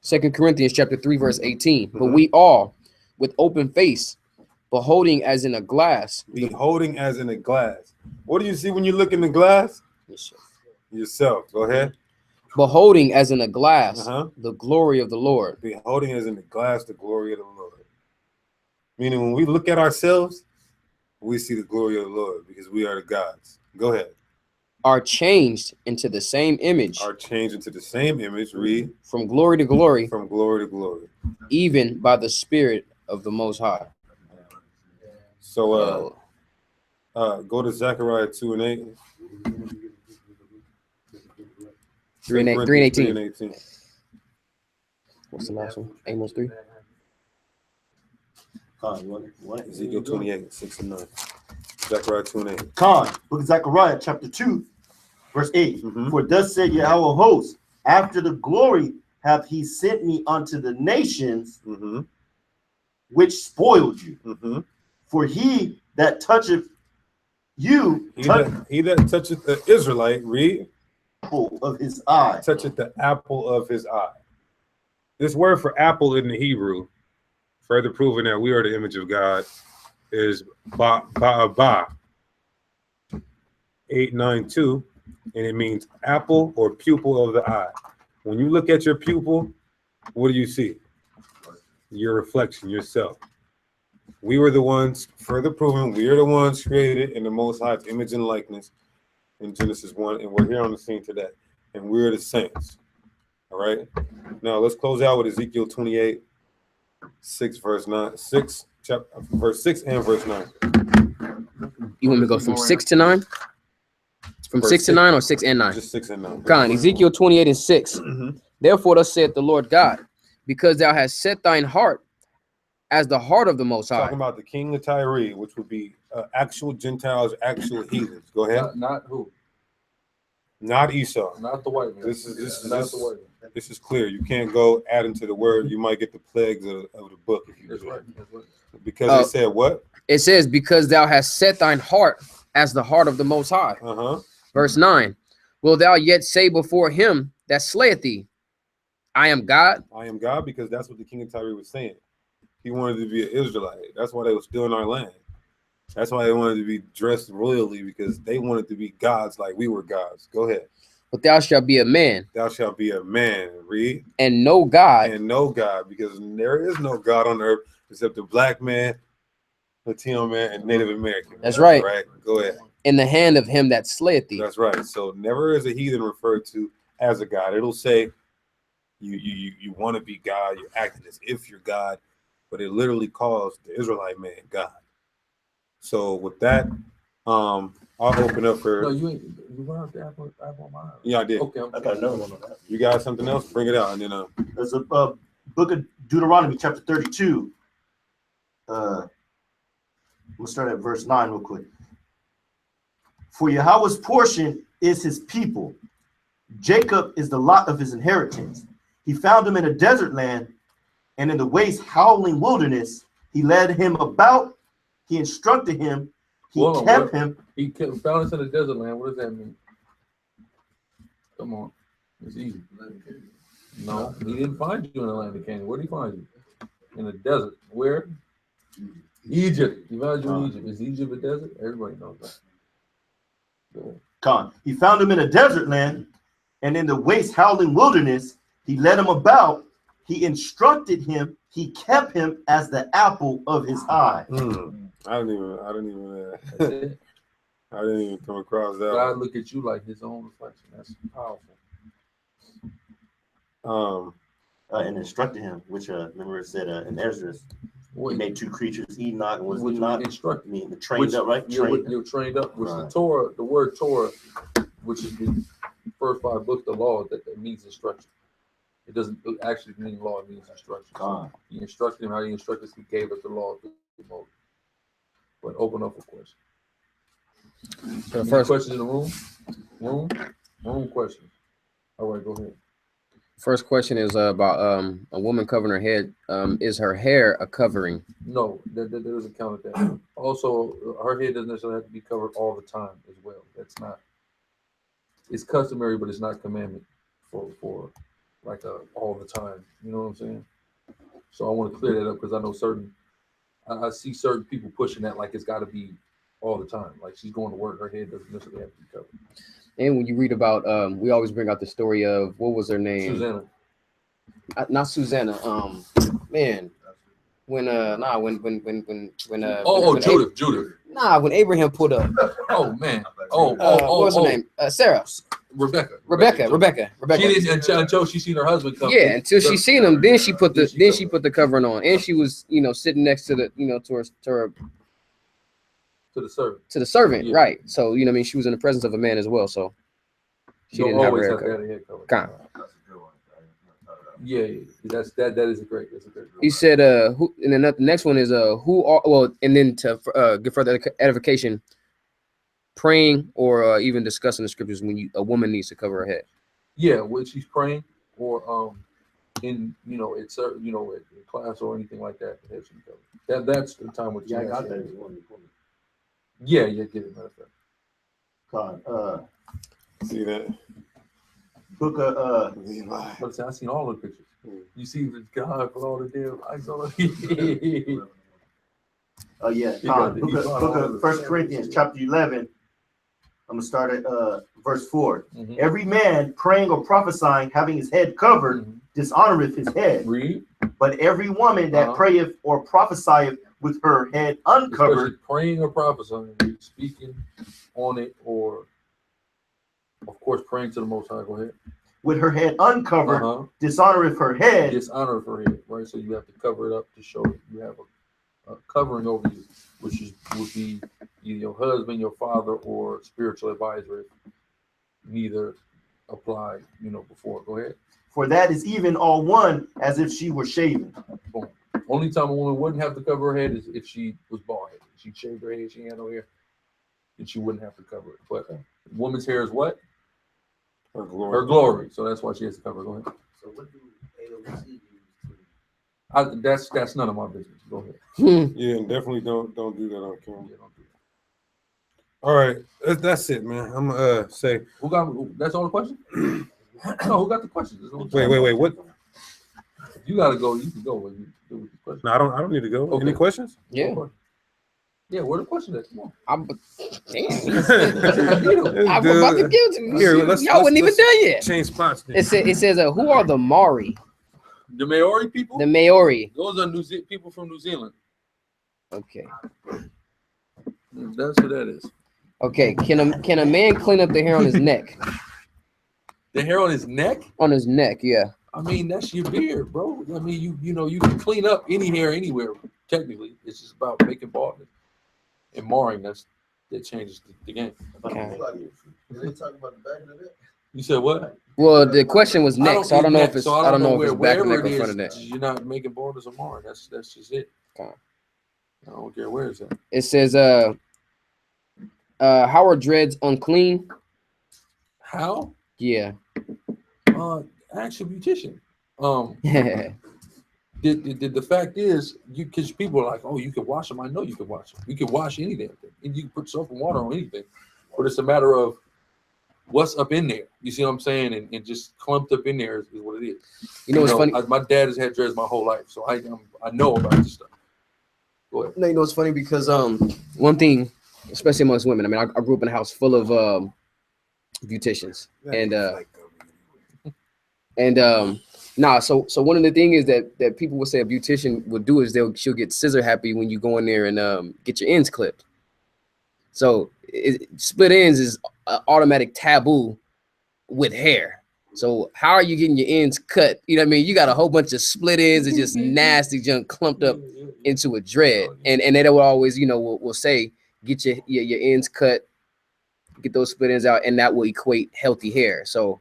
2 Corinthians chapter 3, verse 18. But we all, with open face, beholding as in a glass. Beholding as in a glass. What do you see when you look in the glass? Yourself. Go ahead. Beholding as in a glass the glory of the Lord. Beholding as in the glass the glory of the Lord. Meaning when we look at ourselves, we see the glory of the Lord because we are the gods. Go ahead. Are changed into the same image. Are changed into the same image. Read. From glory to glory. From glory to glory. Even by the Spirit of the Most High. So go to Zechariah 2:8. 3:18. What's the last one? Amos 3. Ezekiel 28, 6 and 9. Zechariah 2:8. Book of Zechariah chapter 2, verse 8. For thus said Yahweh of hosts, after the glory hath he sent me unto the nations, which spoiled you. For he that toucheth you, he that toucheth the Israelite, read, apple of his eye. Toucheth the apple of his eye. This word for apple in the Hebrew, further proving that we are the image of God, is ba'aba 892, and it means apple or pupil of the eye. When you look at your pupil, what do you see? Your reflection, yourself. We were the ones, further proving, we are the ones created in the Most High's image and likeness in Genesis 1, and we're here on the scene today, and we're the saints. All right. Now let's close out with Ezekiel 28, 6 verse 9, verse 6 and verse 9. You want me to go from 6 to 9? From 6 to 9 or 6 and 9? Just 6 and 9. God, Ezekiel 28 and 6. Therefore, thus saith the Lord God, because thou hast set thine heart as the heart of the Most High. Talking about the king of Tyre, which would be actual Gentiles, actual heathens. Go ahead. Not who? Not Esau. Not the white man. This is clear. You can't go add into the word. You might get the plagues of the book if you do. Right. Because it said what? It says, because thou hast set thine heart as the heart of the Most High. Verse 9. Will thou yet say before him that slayeth thee, I am God? I am God, because that's what the king of Tyre was saying. He wanted to be an Israelite. That's why they were still in our land. That's why they wanted to be dressed royally, because they wanted to be gods like we were gods. Go ahead. But thou shalt be a man. Thou shalt be a man. Read. And no God. And no God, because there is no God on earth except the black man, Latino man, and Native American. That's right. Right. Go ahead. In the hand of him that slayeth thee. That's right. So never is a heathen referred to as a God. It'll say you want to be God, you're acting as if you're God, but it literally calls the Israelite man God. So with that, I'll open up for. No, you went out the apple mine. Yeah, I did. Okay, I got another one on that. You got something else? Bring it out, and then there's a book of Deuteronomy, chapter 32. We'll start at verse 9 real quick. For Yahweh's portion is his people. Jacob is the lot of his inheritance. He found him in a desert land, and in the waste howling wilderness. He led him about. He instructed him. He kept him. He found us in a desert land. What does that mean? Come on. It's easy. No, he didn't find you in the land of Canaan. Where did he find you? In the desert. Where? Egypt. He found you in Egypt. Is Egypt a desert? Everybody knows that. He found him in a desert land, and in the waste howling wilderness. He led him about. He instructed him. He kept him as the apple of his eye. I didn't even come across that. God look at you like his own reflection. That's powerful. And instructed him, which remember it said in Ezra, he made two creatures, Enoch and was Enoch. Instructed. I mean, trained up, right? You're trained up. Which the Torah, the word Torah, which is the first 5 books of the law, that means instruction. It doesn't actually mean law, it means instruction. So he instructed him how he instructed us. He gave us the law to Moses. But open up a question. So first question in the room? Room questions. All right, go ahead. First question is about a woman covering her head. Is her hair a covering? No, that doesn't count at that. Also, her head doesn't necessarily have to be covered all the time as well. That's not. It's customary, but it's not commandment for like all the time. You know what I'm saying? So I want to clear that up because I know I see certain people pushing that like it's got to be all the time. Like she's going to work, her head doesn't necessarily have to be covered. And when you read about, we always bring out the story of, what was her name? Susanna. Not Susanna. Man, Judith. Nah, when Abraham put up. Oh man. What was her name? Sarah. Rebecca. She didn't until she seen her husband come. Yeah, until she seen him, then she put the covering on, and she was sitting next to the to the servant, yeah. Right? So I mean, she was in the presence of a man as well, so she didn't have her hair covered. Yeah, that is a great. That's a great. He said, who, and then the next one is who are, well, and then to give further edification, praying or even discussing the scriptures when a woman needs to cover her head. Yeah, when she's praying or in it's in class or anything like that, the head should be covered. That's the time when I got that. Yeah, get it, matter of fact. See that? Book of I seen all the pictures. You see the God for all the damn ice on it. Book of 1 Corinthians chapter 11. I'm gonna start at verse 4. Every man praying or prophesying, having his head covered, dishonoreth his head. Read. But every woman that prayeth or prophesieth with her head uncovered, especially praying or prophesying, speaking on it, or of course praying to the Most High. Go ahead. With her head uncovered, dishonoreth her head. Dishonor her head, right? So you have to cover it up to show you have a covering over you, which would be either your husband, your father, or spiritual advisor. If neither apply, before. Go ahead. For that is even all one, as if she were shaven. Boom. Only time a woman wouldn't have to cover her head is if she was bald headed. She shaved her head, she had no hair, and she wouldn't have to cover it. But woman's hair is what? Her glory. So that's why she has to cover it. Go ahead. So what do AOC use? That's none of my business. Go ahead. Yeah, and definitely don't do that on camera. Yeah, don't do that. All right, that's it, man. I'm gonna say who got. That's all the questions. No, who got the questions? Wait. What? You gotta go. You can go. No, I don't need to go. Okay. Any questions? Yeah. Yeah, where the question is? Come on. I'm about to give it to you. Y'all wasn't even done yet. Change spots. Then. It says who are the Maori? The Maori people? The Maori. Those are people from New Zealand. Okay. That's what that is. Okay. Can a man clean up the hair on his neck? The hair on his neck? On his neck, yeah. I mean, that's your beard, bro. I mean, you know, you can clean up any hair anywhere. Technically, it's just about making baldness and marring. That changes the game. Okay. They talk about the back of the neck. You said what? Well, the question was neck, so I don't know if it's I don't know if it's back of wherever neck or it front of neck. You're not making baldness or marring. That's just it. Okay. I don't care where it's at. It says how are dreads unclean? How? Yeah. Ask your beautician. The fact is, because people are like, oh, you can wash them. I know you can wash them. You can wash any damn thing, and you can put soap and water on anything. But it's a matter of what's up in there. You see what I'm saying? And just clumped up in there is what it is. You know what's funny? My dad has had dreads my whole life, so I know about this stuff. Go ahead. No, you know what's funny? Because one thing, especially amongst women, I mean, I grew up in a house full of beauticians, so one of the things is that people would say a beautician would do is she'll get scissor happy when you go in there and get your ends clipped. So split ends is an automatic taboo with hair. So how are you getting your ends cut? You know what I mean? You got a whole bunch of split ends and just nasty junk clumped up into a dread. And they will always, you know, will say, get your ends cut, get those split ends out, and that will equate healthy hair. So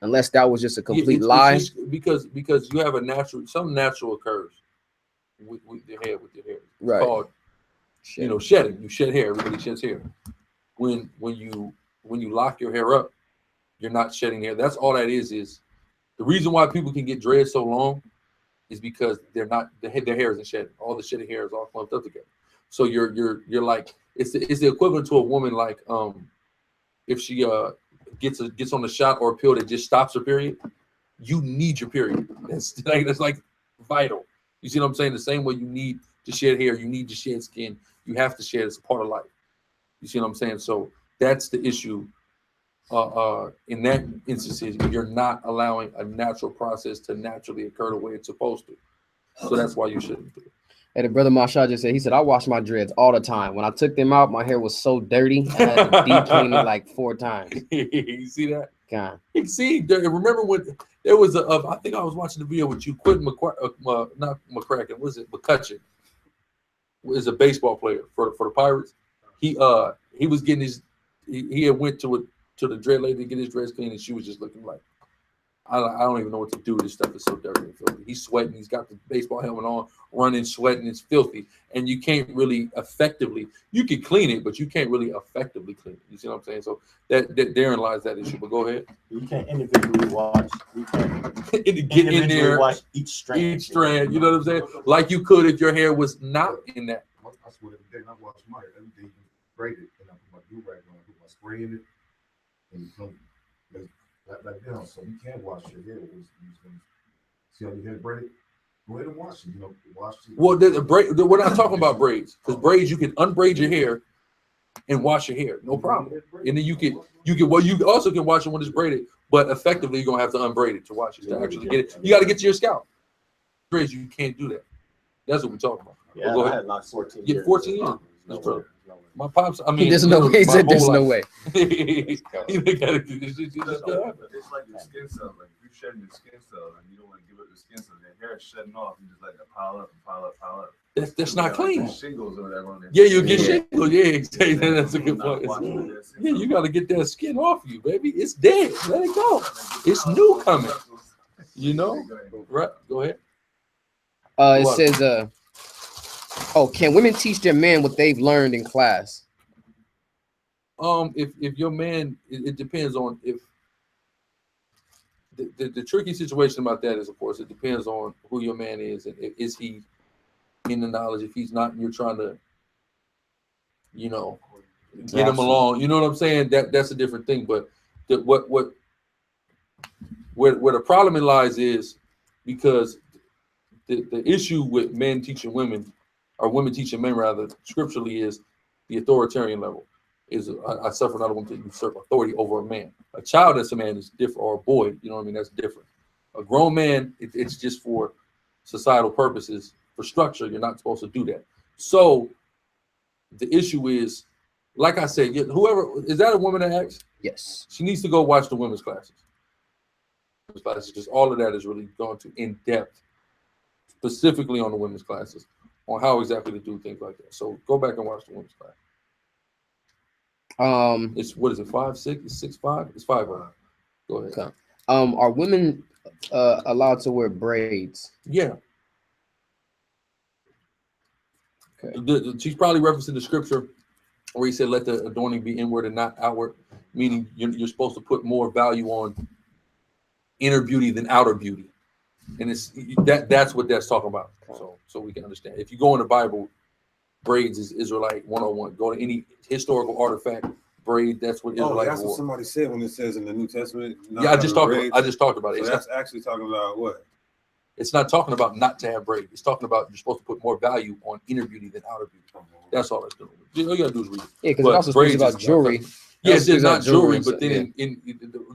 unless that was just a complete lie. It's just because you have something natural occurs with your hair, right? It's called, you know, shedding. You shed hair. Everybody sheds hair. When you lock your hair up, you're not shedding hair. That's all that is the reason why people can get dreads so long is because their hair isn't shedding. All the shedding hair is all clumped up together. So you're like it's the equivalent to a woman like if she gets on a shot or a pill that just stops her period. You need your period. That's like vital. You see what I'm saying? The same way you need to shed hair, you need to shed skin. You have to shed. It's a part of life. You see what I'm saying? So that's the issue. In that instance, you're not allowing a natural process to naturally occur the way it's supposed to. So that's why you shouldn't do it. And the brother Masha just said, he said, I wash my dreads all the time. When I took them out, my hair was so dirty. I had to deep clean it like 4 times. You see that? God. You see, remember when there was I think I was watching the video with you, Quentin not McCracken, was it McCutcheon? Was a baseball player for the Pirates. He was getting he had went to the dread lady to get his dreads clean, and she was just looking like, I don't even know what to do. This stuff is so dirty and filthy. He's sweating. He's got the baseball helmet on, running, sweating. It's filthy. And you can't really effectively, you can clean it, but you can't really effectively clean it. You see what I'm saying? So that therein lies that issue. But go ahead. You can't individually watch. You can't get in there, watch each strand. You know what I'm saying? Like you could if your hair was not in that. I swear every day I wash my hair. Every day you braid it, and I put my do-rag on, I put my spray in it, and you come like down, so you can't wash your hair. See how your hair braided? Go ahead and wash it. You know, wash it. Well, we're not talking about braids, because braids you can unbraid your hair and wash your hair, no problem. And then you also can wash it when it's braided, but effectively you're gonna have to unbraid it to wash it to actually get it. You got to get to your scalp. Braids, you can't do that. That's what we're talking about. Yeah, go I ahead. had like 14 years. 14 years. That's brother. My pops, I mean, there's no way. He said there's no way. It's like your skin cells. Like if you're shedding your skin cells and you don't want to give up the skin cells, your hair is shedding off. You just let it pile up and pile up, pile up. That's not clean. Shingles or whatever on there. Yeah, you get shingles. Yeah, exactly. That's a good point. Yeah, you got to get that skin off you, baby. It's dead. Let it go. It's new coming. You know? Right. Go ahead. It says, can women teach their men what they've learned in class? If your man, it depends on if the tricky situation about that is, of course, it depends on who your man is and is he in the knowledge. If he's not, and you're trying to, you know, get him along. You know what I'm saying? That's a different thing. But where the problem lies is because the issue with men teaching women or women teaching men rather, scripturally is the authoritarian level. Is I suffer not a woman to usurp authority over a man. A child that's a man is different, or a boy, you know what I mean? That's different. A grown man, it's just for societal purposes, for structure. You're not supposed to do that. So the issue is, like I said, whoever is that a woman that acts? Yes. She needs to go watch the women's classes. Because all of that is really going to in depth, specifically on the women's classes, on how exactly to do things like that. So go back and watch the women's class. It's what is it? 5'6"? It's 6'5"? It's 5'5". Go ahead. Okay. Are women allowed to wear braids? Yeah. Okay. She's probably referencing the scripture where he said, "Let the adorning be inward and not outward," meaning you're supposed to put more value on inner beauty than outer beauty, and it's that's what that's talking about. So we can understand. If you go in the Bible, braids is Israelite 101. Go to any historical artifact, braid. That's what Israelite. That's what somebody said when it says in the New Testament. Yeah, I just talked about it. So that's actually talking about what? It's not talking about not to have braid. It's talking about you're supposed to put more value on inner beauty than outer beauty. That's all it's doing. All you gotta do is read it. Yeah, because it also speaks about jewelry. Yes, it's not jewelry, but then in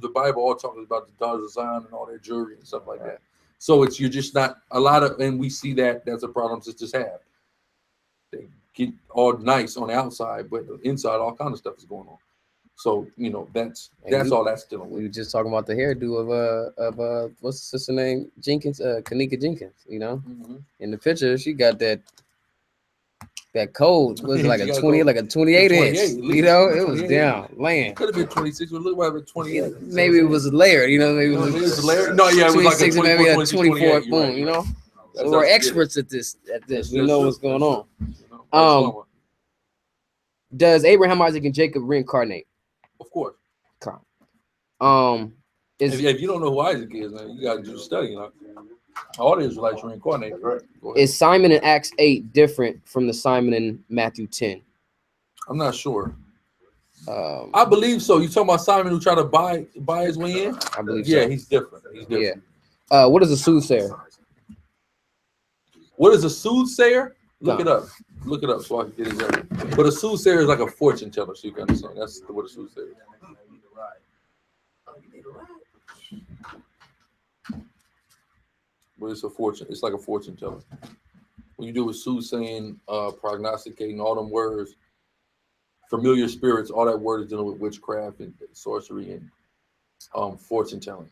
the Bible all talks about the daughters of Zion and all their jewelry and stuff like that. So you're just not a lot of, and we see that's a problem sisters have. They get all nice on the outside, but inside all kind of stuff is going on. So that's all that's dealing with. We were just talking about the hairdo of what's the sister name? Jenkins, Kanika Jenkins. In the picture she got that code was like a 20, like a 28 inch. It was down laying. Could have been 26, but look what happened 28. Maybe it was layered. Maybe it was layered. No, yeah, it was like a 24, maybe a 24. Boom. So we're experts at this. We know what's going on. Does Abraham, Isaac, and Jacob reincarnate? Of course. If you don't know who Isaac is, man, you gotta do the study. All the Israelites reincarnate. Is Simon in Acts 8 different from the Simon in Matthew 10? I'm not sure. I believe so. You talking about Simon who tried to buy his way in? I believe so. Yeah, he's different. Yeah. What is a soothsayer? What is a soothsayer? Look it up. Look it up so I can get it right. But a soothsayer is like a fortune teller, so you can understand. That's what a soothsayer is. But it's a fortune. It's like a fortune teller. When you do with soothsaying, prognosticating, all them words, familiar spirits, all that word is dealing with witchcraft and sorcery and fortune telling.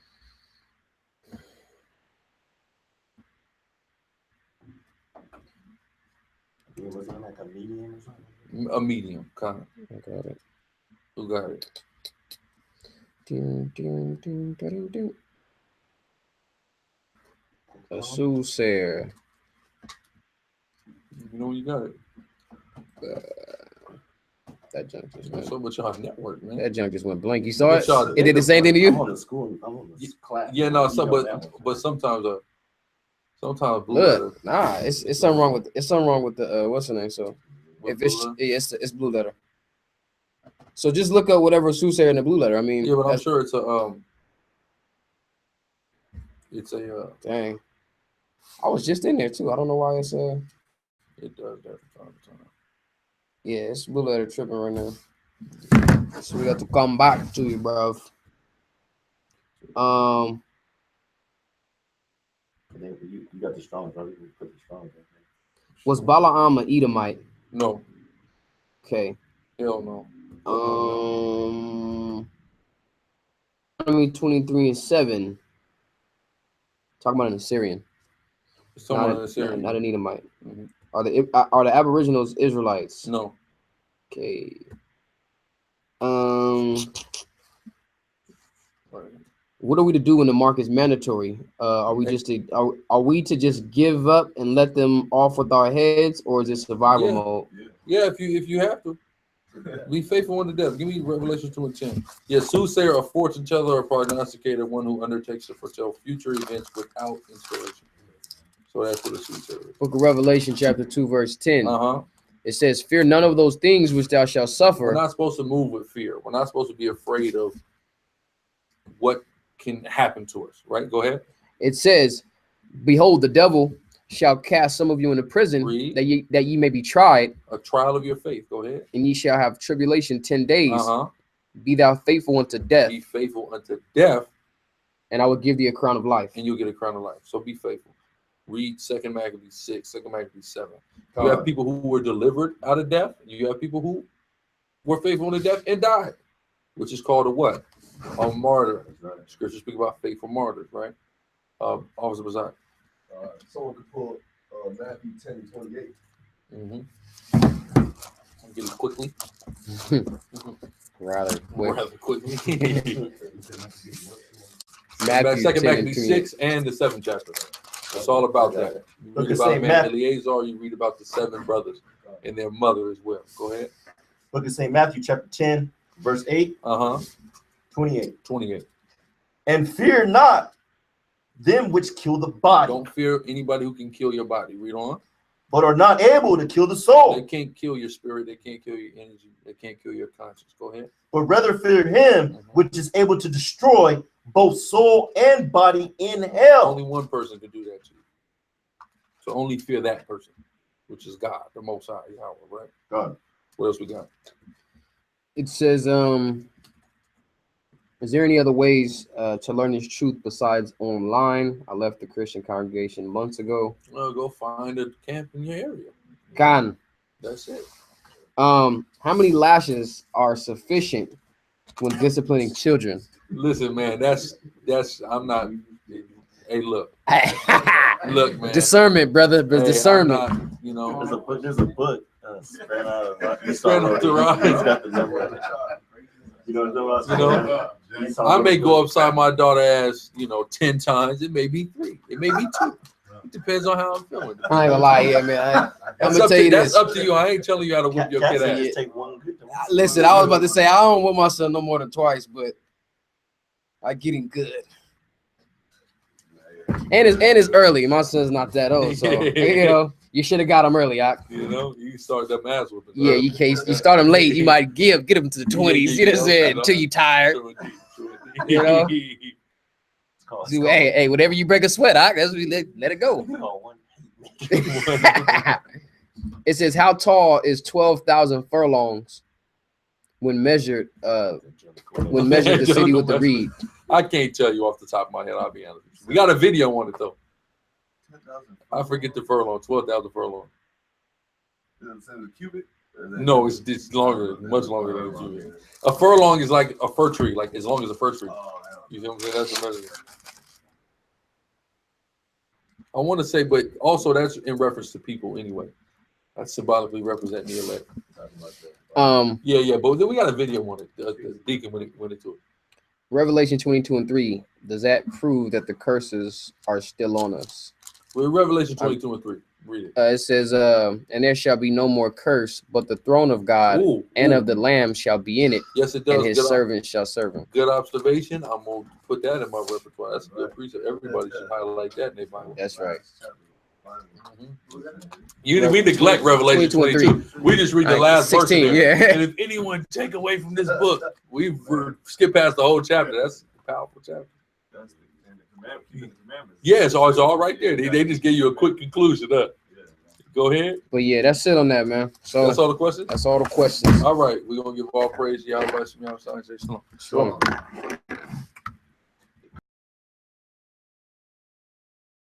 Was it like a medium or something? A medium, kind of. I got it. Who got it? A soothsayer. You know you got it. That junk just went. So much on network, man. That junk just went blank. You saw it? It did the same thing to you? I'm on the school. I'm on the class. Yeah, no, but sometimes blue Look, letter. nah, it's something wrong with the what's the name? So if it's blue letter. So just look up whatever soothsayer in the blue letter. I mean, yeah, but I'm sure it's a dang. I was just in there too. I don't know why it's it does that from time to time. Yeah, it's blue letter tripping right now. So we got to come back to you, bro. You got the strong, bro. You put the strong. Was Balaam an Edomite? No. Okay. Hell no. 23:7. Talking about an Assyrian. Not an Edomite. Mm-hmm. Are the Aboriginals Israelites? No. Okay. What are we to do when the mark is mandatory? Are we to just give up and let them off with our heads, or is it survival mode? Yeah, if you have to. Be faithful unto death. Give me Revelation 2:10. Yes, soothsayer, a fortune teller, or prognosticator, one who undertakes to foretell future events without inspiration. So that's what a soothsayer is. Book of Revelation, chapter 2, verse 10. It says, "Fear none of those things which thou shalt suffer." We're not supposed to move with fear. We're not supposed to be afraid of what can happen to us. Right? Go ahead. It says, "Behold, the devil shall cast some of you into prison, that ye may be tried. A trial of your faith. Go ahead. And ye shall have tribulation 10 days. Be thou faithful unto death. Be faithful unto death. And I will give thee a crown of life. And you'll get a crown of life. So be faithful. Read 2 Maccabees 6, 2 Maccabees 7. You have people who were delivered out of death. You have people who were faithful unto death and died, which is called a what? A martyr. Scriptures speak about faithful martyrs, right? Officer Bazai. Someone could pull Matthew 10:28. I'll get it quickly. Rather quickly. Matthew 2 Maccabees 6 and the 7th chapter. It's all about that. You read about Eleazar, you read about the 7 brothers and their mother as well. Go ahead. Look at St. Matthew chapter 10, verse 8. 28. And fear not them which kill the body. Don't fear anybody who can kill your body. Read on. But are not able to kill the soul. They can't kill your spirit. They can't kill your energy. They can't kill your conscience. Go ahead. But rather fear him which is able to destroy both soul and body in hell. Only one person can do that to you. So only fear that person, which is God, the Most High, Yahweh, right? God. What else we got? It says, is there any other ways to learn this truth besides online? I left the Christian congregation months ago. Well, go find a camp in your area. Gone. That's it. How many lashes are sufficient when disciplining children? Listen, man, that's I'm not. Hey, look, look, man. Discernment, brother. Hey, discernment. Not, you know, there's a book. Spread out the rod. It's got the number. You know, I may go upside my daughter's ass, 10 times. It may be 3. It may be 2. It depends on how I'm feeling. I ain't gonna lie, yeah, man. I'm gonna tell you this. That's up to you. I ain't telling you how to whip your kid ass. Listen, I was about to say I don't whip my son no more than twice, but I get him good. And it's early. My son's not that old, so you should have got him early. You start that ass whipping. Yeah, you start him late. You might get him to the 20s. You know what I'm saying? Until you tired. You know. Hey, whenever you break a sweat, that's what let it go. It says, how tall is 12,000 furlongs when measured the city with the reed? I can't tell you off the top of my head. I'll be honest with you. We got a video on it though. I forget the furlong. 12,000 furlong. Is it a cubic? No, it's longer, much longer than a cubic. A furlong is like a fir tree, like as long as a fir tree. You feel what I'm saying? That's the measurement. I want to say, but also that's in reference to people anyway. That's symbolically representing the elect. Yeah, but then we got a video on it. The deacon went into it. Revelation 22:3. Does that prove that the curses are still on us? Well, Revelation 22:3. Read it. It says, and there shall be no more curse, but the throne of God and of the Lamb shall be in it. Yes, it does. And his servants shall serve him. Good observation. I'm going to put that in my repertoire. That's a good precept. Everybody should highlight that in their Bible. That's right. We neglect Revelation 22. We just read the last 16, verse. Yeah. And if anyone take away from this book, we've skipped past the whole chapter. That's a powerful chapter. Yeah, it's all right there. They just give you a quick conclusion. Go ahead. But yeah, that's it on that, man. So that's all the questions? That's all the questions. All right. We're going to give all praise to Yahweh. Shalom.